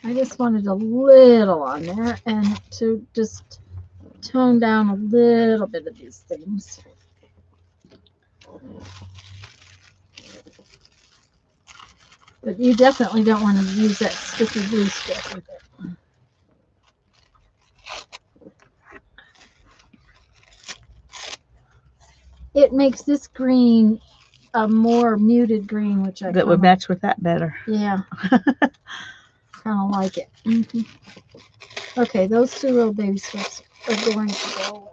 I just wanted a little on there and to just tone down a little bit of these things. But you definitely don't want to use that sticky glue stick with it. It makes this green a more muted green, which I That would match with that better. Yeah. Kind of like it. Okay, those two little baby strips are going to go away.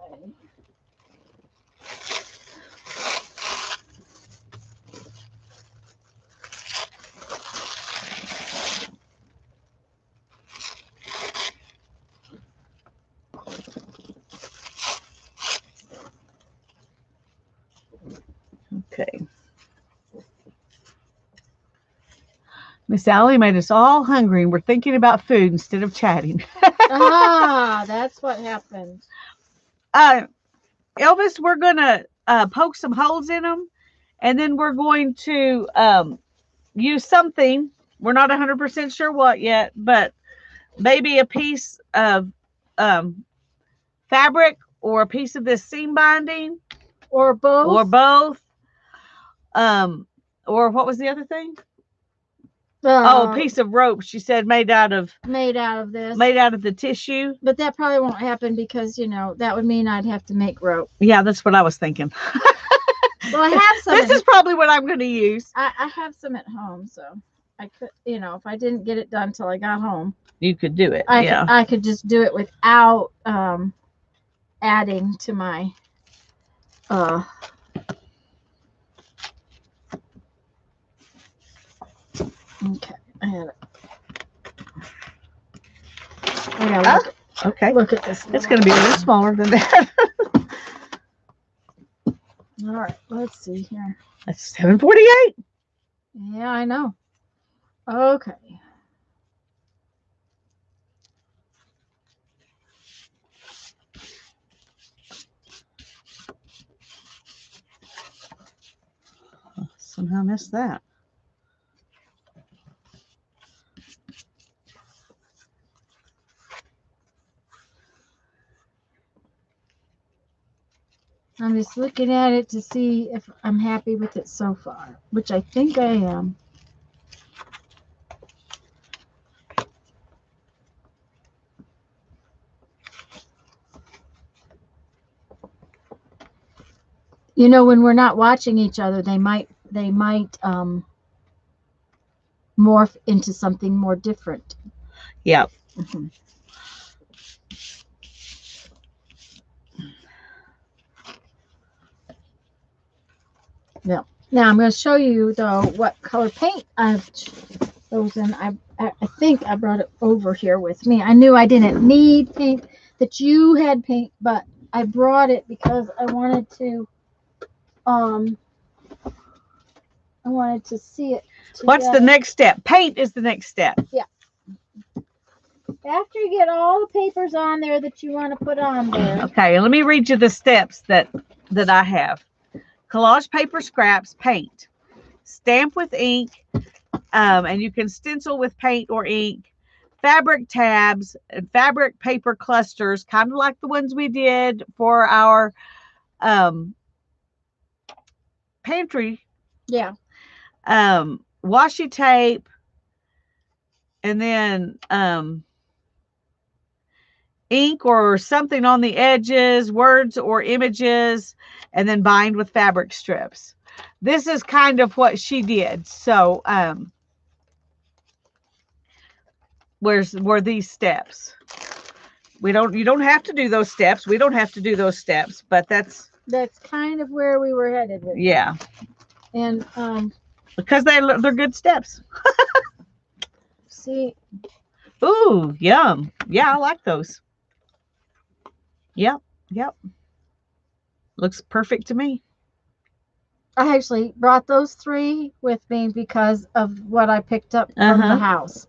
Okay. Miss Allie made us all hungry and we're thinking about food instead of chatting. Ah, that's what happened. Elvis, we're going to poke some holes in them, and then we're going to use something. We're not 100% sure what yet, but maybe a piece of fabric or a piece of this seam binding. Or both. Or both. Or what was the other thing? A piece of rope, she said, made out of this. Made out of the tissue. But that probably won't happen because, you know, that would mean I'd have to make rope. Yeah, that's what I was thinking. Well, I have some. This is probably what I'm going to use. I have some at home, so I could, you know, if I didn't get it done till I got home, you could do it. I could just do it without adding to my okay, I had it. Okay. Look at this. It's going to be a little smaller than that. All right, let's see here. That's 748. Yeah, I know. Okay. Somehow missed that. I'm just looking at it to see if I'm happy with it so far, which I think I am. You know, when we're not watching each other, they might morph into something more different. Yeah. Yeah. Now I'm going to show you though what color paint I've chosen. I think I brought it over here with me. I knew I didn't need paint, that you had paint, but I brought it because I wanted to see it together. What's the next step? Paint is the next step. Yeah. After you get all the papers on there that you want to put on there. Okay, let me read you the steps that I have. Collage paper scraps, paint. Stamp with ink, and you can stencil with paint or ink. Fabric tabs and fabric paper clusters, kind of like the ones we did for our pantry. Yeah. Washi tape, and then ink or something on the edges, words or images, and then bind with fabric strips. This is kind of what she did. So were these steps. You don't have to do those steps. We don't have to do those steps, but that's kind of where we were headed with. Yeah. And because they're good steps. See. Ooh, yum. Yeah, I like those. Yep. Looks perfect to me. I actually brought those 3 with me because of what I picked up from the house.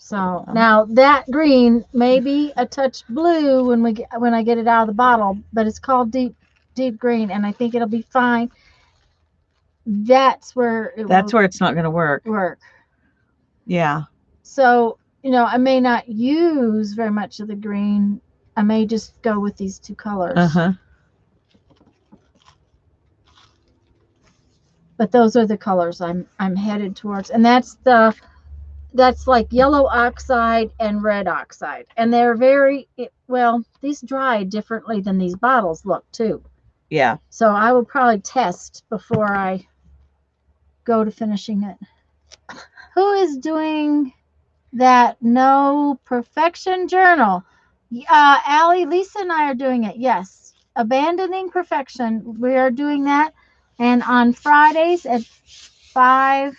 So now that green may be a touch blue when I get it out of the bottle, but it's called deep green, and I think it'll be fine. That's where it's not going to work. Yeah. So, I may not use very much of the green. I may just go with these two colors. Uh-huh. But those are the colors I'm headed towards, and that's like yellow oxide and red oxide, and they're these dry differently than these bottles look too. Yeah. So I will probably test before I go to finishing it. Who is doing that No Perfection Journal? Allie, Lisa, and I are doing it. Yes. Abandoning Perfection. We are doing that. And on Fridays at 5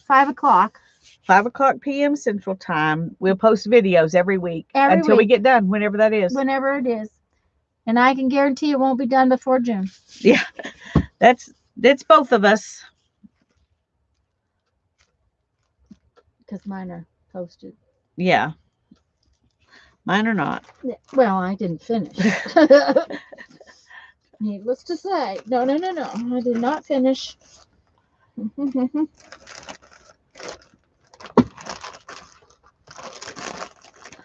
o'clock. 5 o'clock p.m. Central Time. We'll post videos every week until we get done, whenever that is. Whenever it is. And I can guarantee it won't be done before June. Yeah. That's both of us. Because mine are posted. Yeah. Mine are not. Well, I didn't finish. Needless to say. No. I did not finish.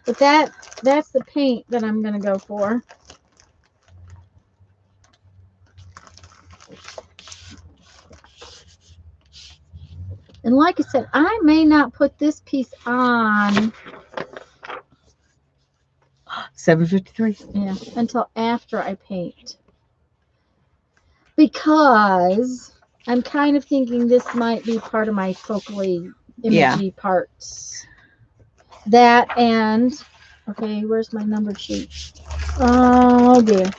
But that's the paint that I'm going to go for. And like I said, I may not put this piece on 7:53. Yeah, until after I paint. Because I'm kind of thinking this might be part of my focally imagey parts. That and okay, where's my number sheet? Oh dear.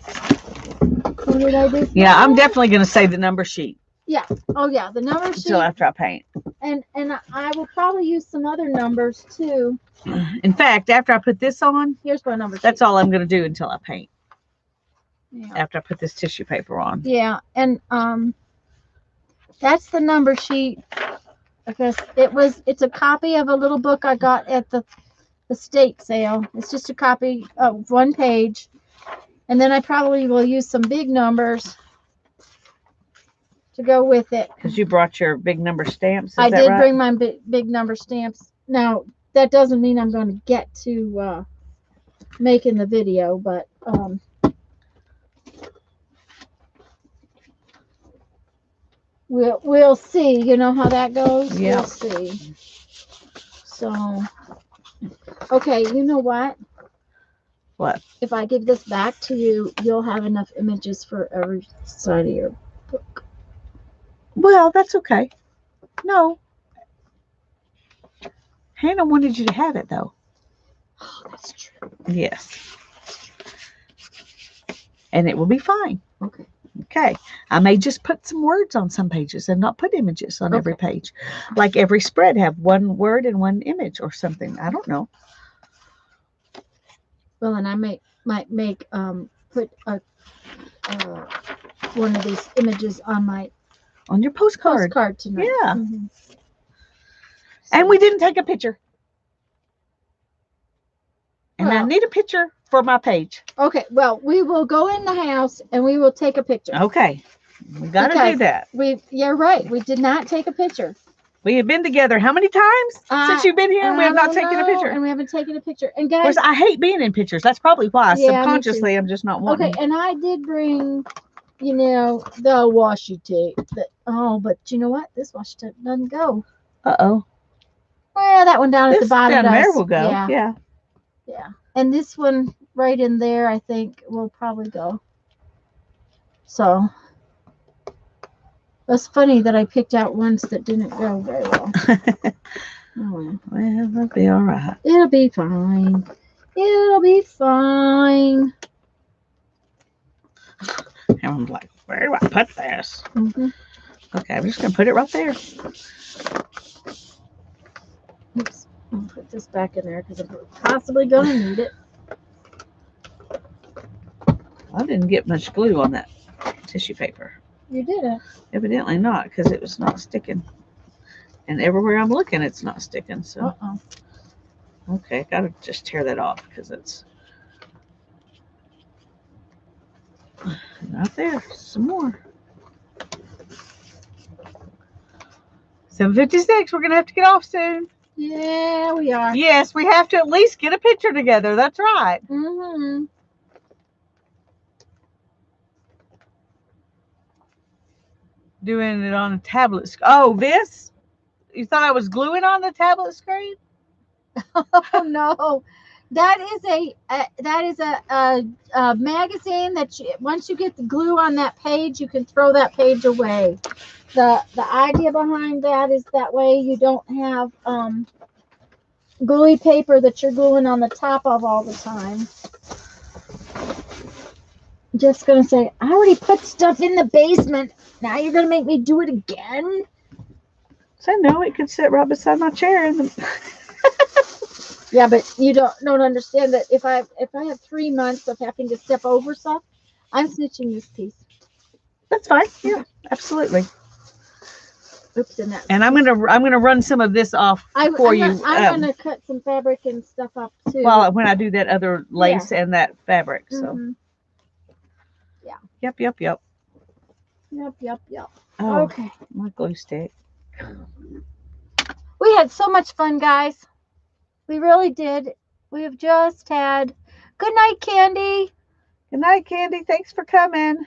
What did I do? Yeah, I'm definitely going to say the number sheet. Yeah. Oh yeah, the number sheet. Until after I paint. And I will probably use some other numbers too. In fact, after I put this on, here's my number sheet. That's all I'm going to do until I paint. Yeah. After I put this tissue paper on. Yeah, and that's the number sheet because it's a copy of a little book I got at the estate sale. It's just a copy of one page, and then I probably will use some big numbers to go with it. Because you brought your big number stamps. I did bring my big number stamps. Now that doesn't mean I'm going to get to making the video, but we'll see. You know how that goes. Yeah. We'll see. So, okay. You know what? What? If I give this back to you, you'll have enough images for every side of your book. Well, that's okay. No. Hannah wanted you to have it, though. Oh, that's true. Yes. And it will be fine. Okay. Okay. I may just put some words on some pages and not put images on every page. Like every spread have one word and one image or something. I don't know. Well, and I might make put one of these images on your postcard tonight. Yeah. Mm-hmm. And we didn't take a picture. And I need a picture for my page. Okay. Well, we will go in the house and we will take a picture. Okay. We got to do that. You're right. We did not take a picture. We have been together how many times since you've been here? And we have not taken a picture. And we haven't taken a picture. And guys, of course, I hate being in pictures. That's probably why. Subconsciously, I'm just not wanting. Okay, and I did bring, the washi tape. But you know what? This washi tape doesn't go. Uh-oh. Well, that one down at the bottom down there will go. Yeah. And this one right in there, I think, will probably go. So, it's funny that I picked out ones that didn't go very well. Well, it'll be all right. It'll be fine. It'll be fine. And I'm like, where do I put this? Mm-hmm. Okay, I'm just going to put it right there. Oops. I'll put this back in there because I'm possibly going to need it. I didn't get much glue on that tissue paper. You didn't. Evidently not, because it was not sticking. And everywhere I'm looking, it's not sticking. So. Okay, gotta just tear that off because it's not there. Some more. 7:56. We're gonna have to get off soon. Yeah, we are. Yes, we have to at least get a picture together. That's right. Mm-hmm. Doing it on a tablet. Oh, this? You thought I was gluing on the tablet screen? Oh no, that is a magazine that once you get the glue on that page, you can throw that page away. The idea behind that is that way you don't have gluey paper that you're gluing on the top of all the time. Just gonna say, I already put stuff in the basement. Now you're gonna make me do it again? So no, it could sit right beside my chair. Yeah, but you don't understand that if I have 3 months of having to step over stuff, I'm snitching this piece. That's fine. Yeah, absolutely. Oops, and that. And I'm gonna run some of this off for you. I'm gonna cut some fabric and stuff up too. Well, when I do that other lace and that fabric. So. Mm-hmm. Yeah. Yep. Yep. Oh, Okay. my glue stick. We had so much fun, guys. We really did. We have just had. Good night, Candy. Good night, Candy. Thanks for coming.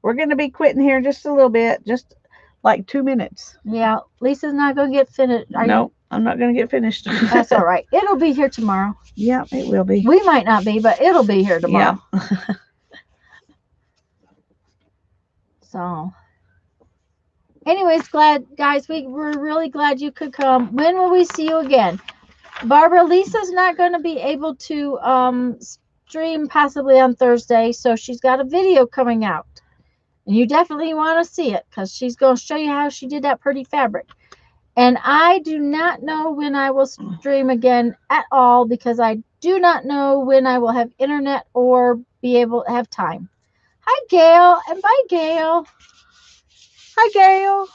We're gonna be quitting here in just a little bit, just like 2 minutes. Yeah, Lisa's not gonna get finished. No, I'm not gonna get finished. That's all right. It'll be here tomorrow. Yeah, it will be. We might not be, but it'll be here tomorrow. Yeah. So, anyways, guys, we're really glad you could come. When will we see you again? Barbara, Lisa's not going to be able to stream possibly on Thursday, so she's got a video coming out. And you definitely want to see it because she's going to show you how she did that pretty fabric. And I do not know when I will stream again at all because I do not know when I will have internet or be able to have time. Hi, Gail, and bye, Gail. Hi, Gail.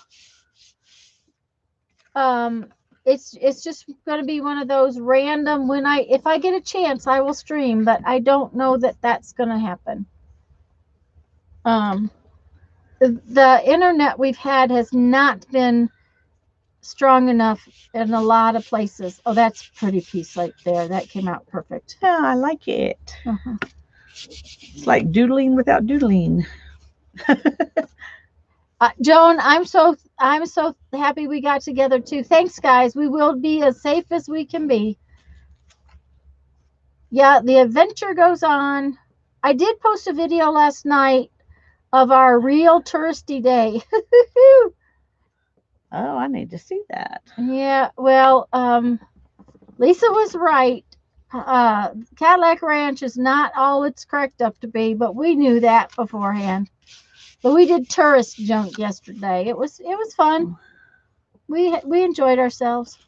It's just going to be one of those random if I get a chance, I will stream, but I don't know that that's going to happen. The internet we've had has not been strong enough in a lot of places. Oh, that's a pretty piece right there. That came out perfect. Yeah, I like it. Uh-huh. It's like doodling without doodling. Joan, I'm so happy we got together too. Thanks, guys. We will be as safe as we can be. Yeah, the adventure goes on. I did post a video last night of our real touristy day. Oh, I need to see that. Yeah, well, Lisa was right. Cadillac Ranch is not all it's cracked up to be, but we knew that beforehand. But we did tourist junk yesterday. It was fun. We enjoyed ourselves.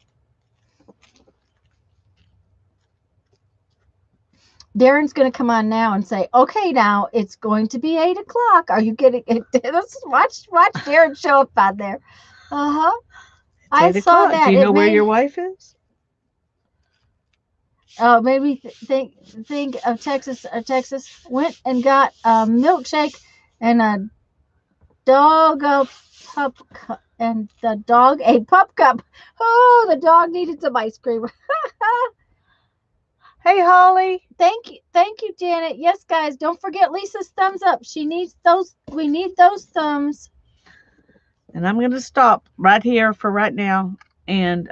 Darren's going to come on now and say, "Okay, now it's going to be 8 o'clock. Are you getting it?" Let's watch Darren show up on there. I saw that. Do you know where your wife is? Oh, maybe think of Texas. Texas went and got a milkshake and a dog pup cup, and the dog ate pup cup. Oh, the dog needed some ice cream. Hey, Holly. Thank you, Janet. Yes, guys, don't forget Lisa's thumbs up. She needs those. We need those thumbs. And I'm going to stop right here for right now, and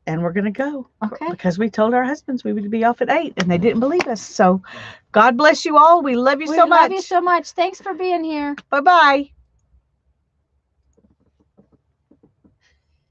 we're going to go. Okay. Because we told our husbands we would be off at 8, and they didn't believe us. So God bless you all. We love you so much. We love you so much. Thanks for being here. Bye-bye.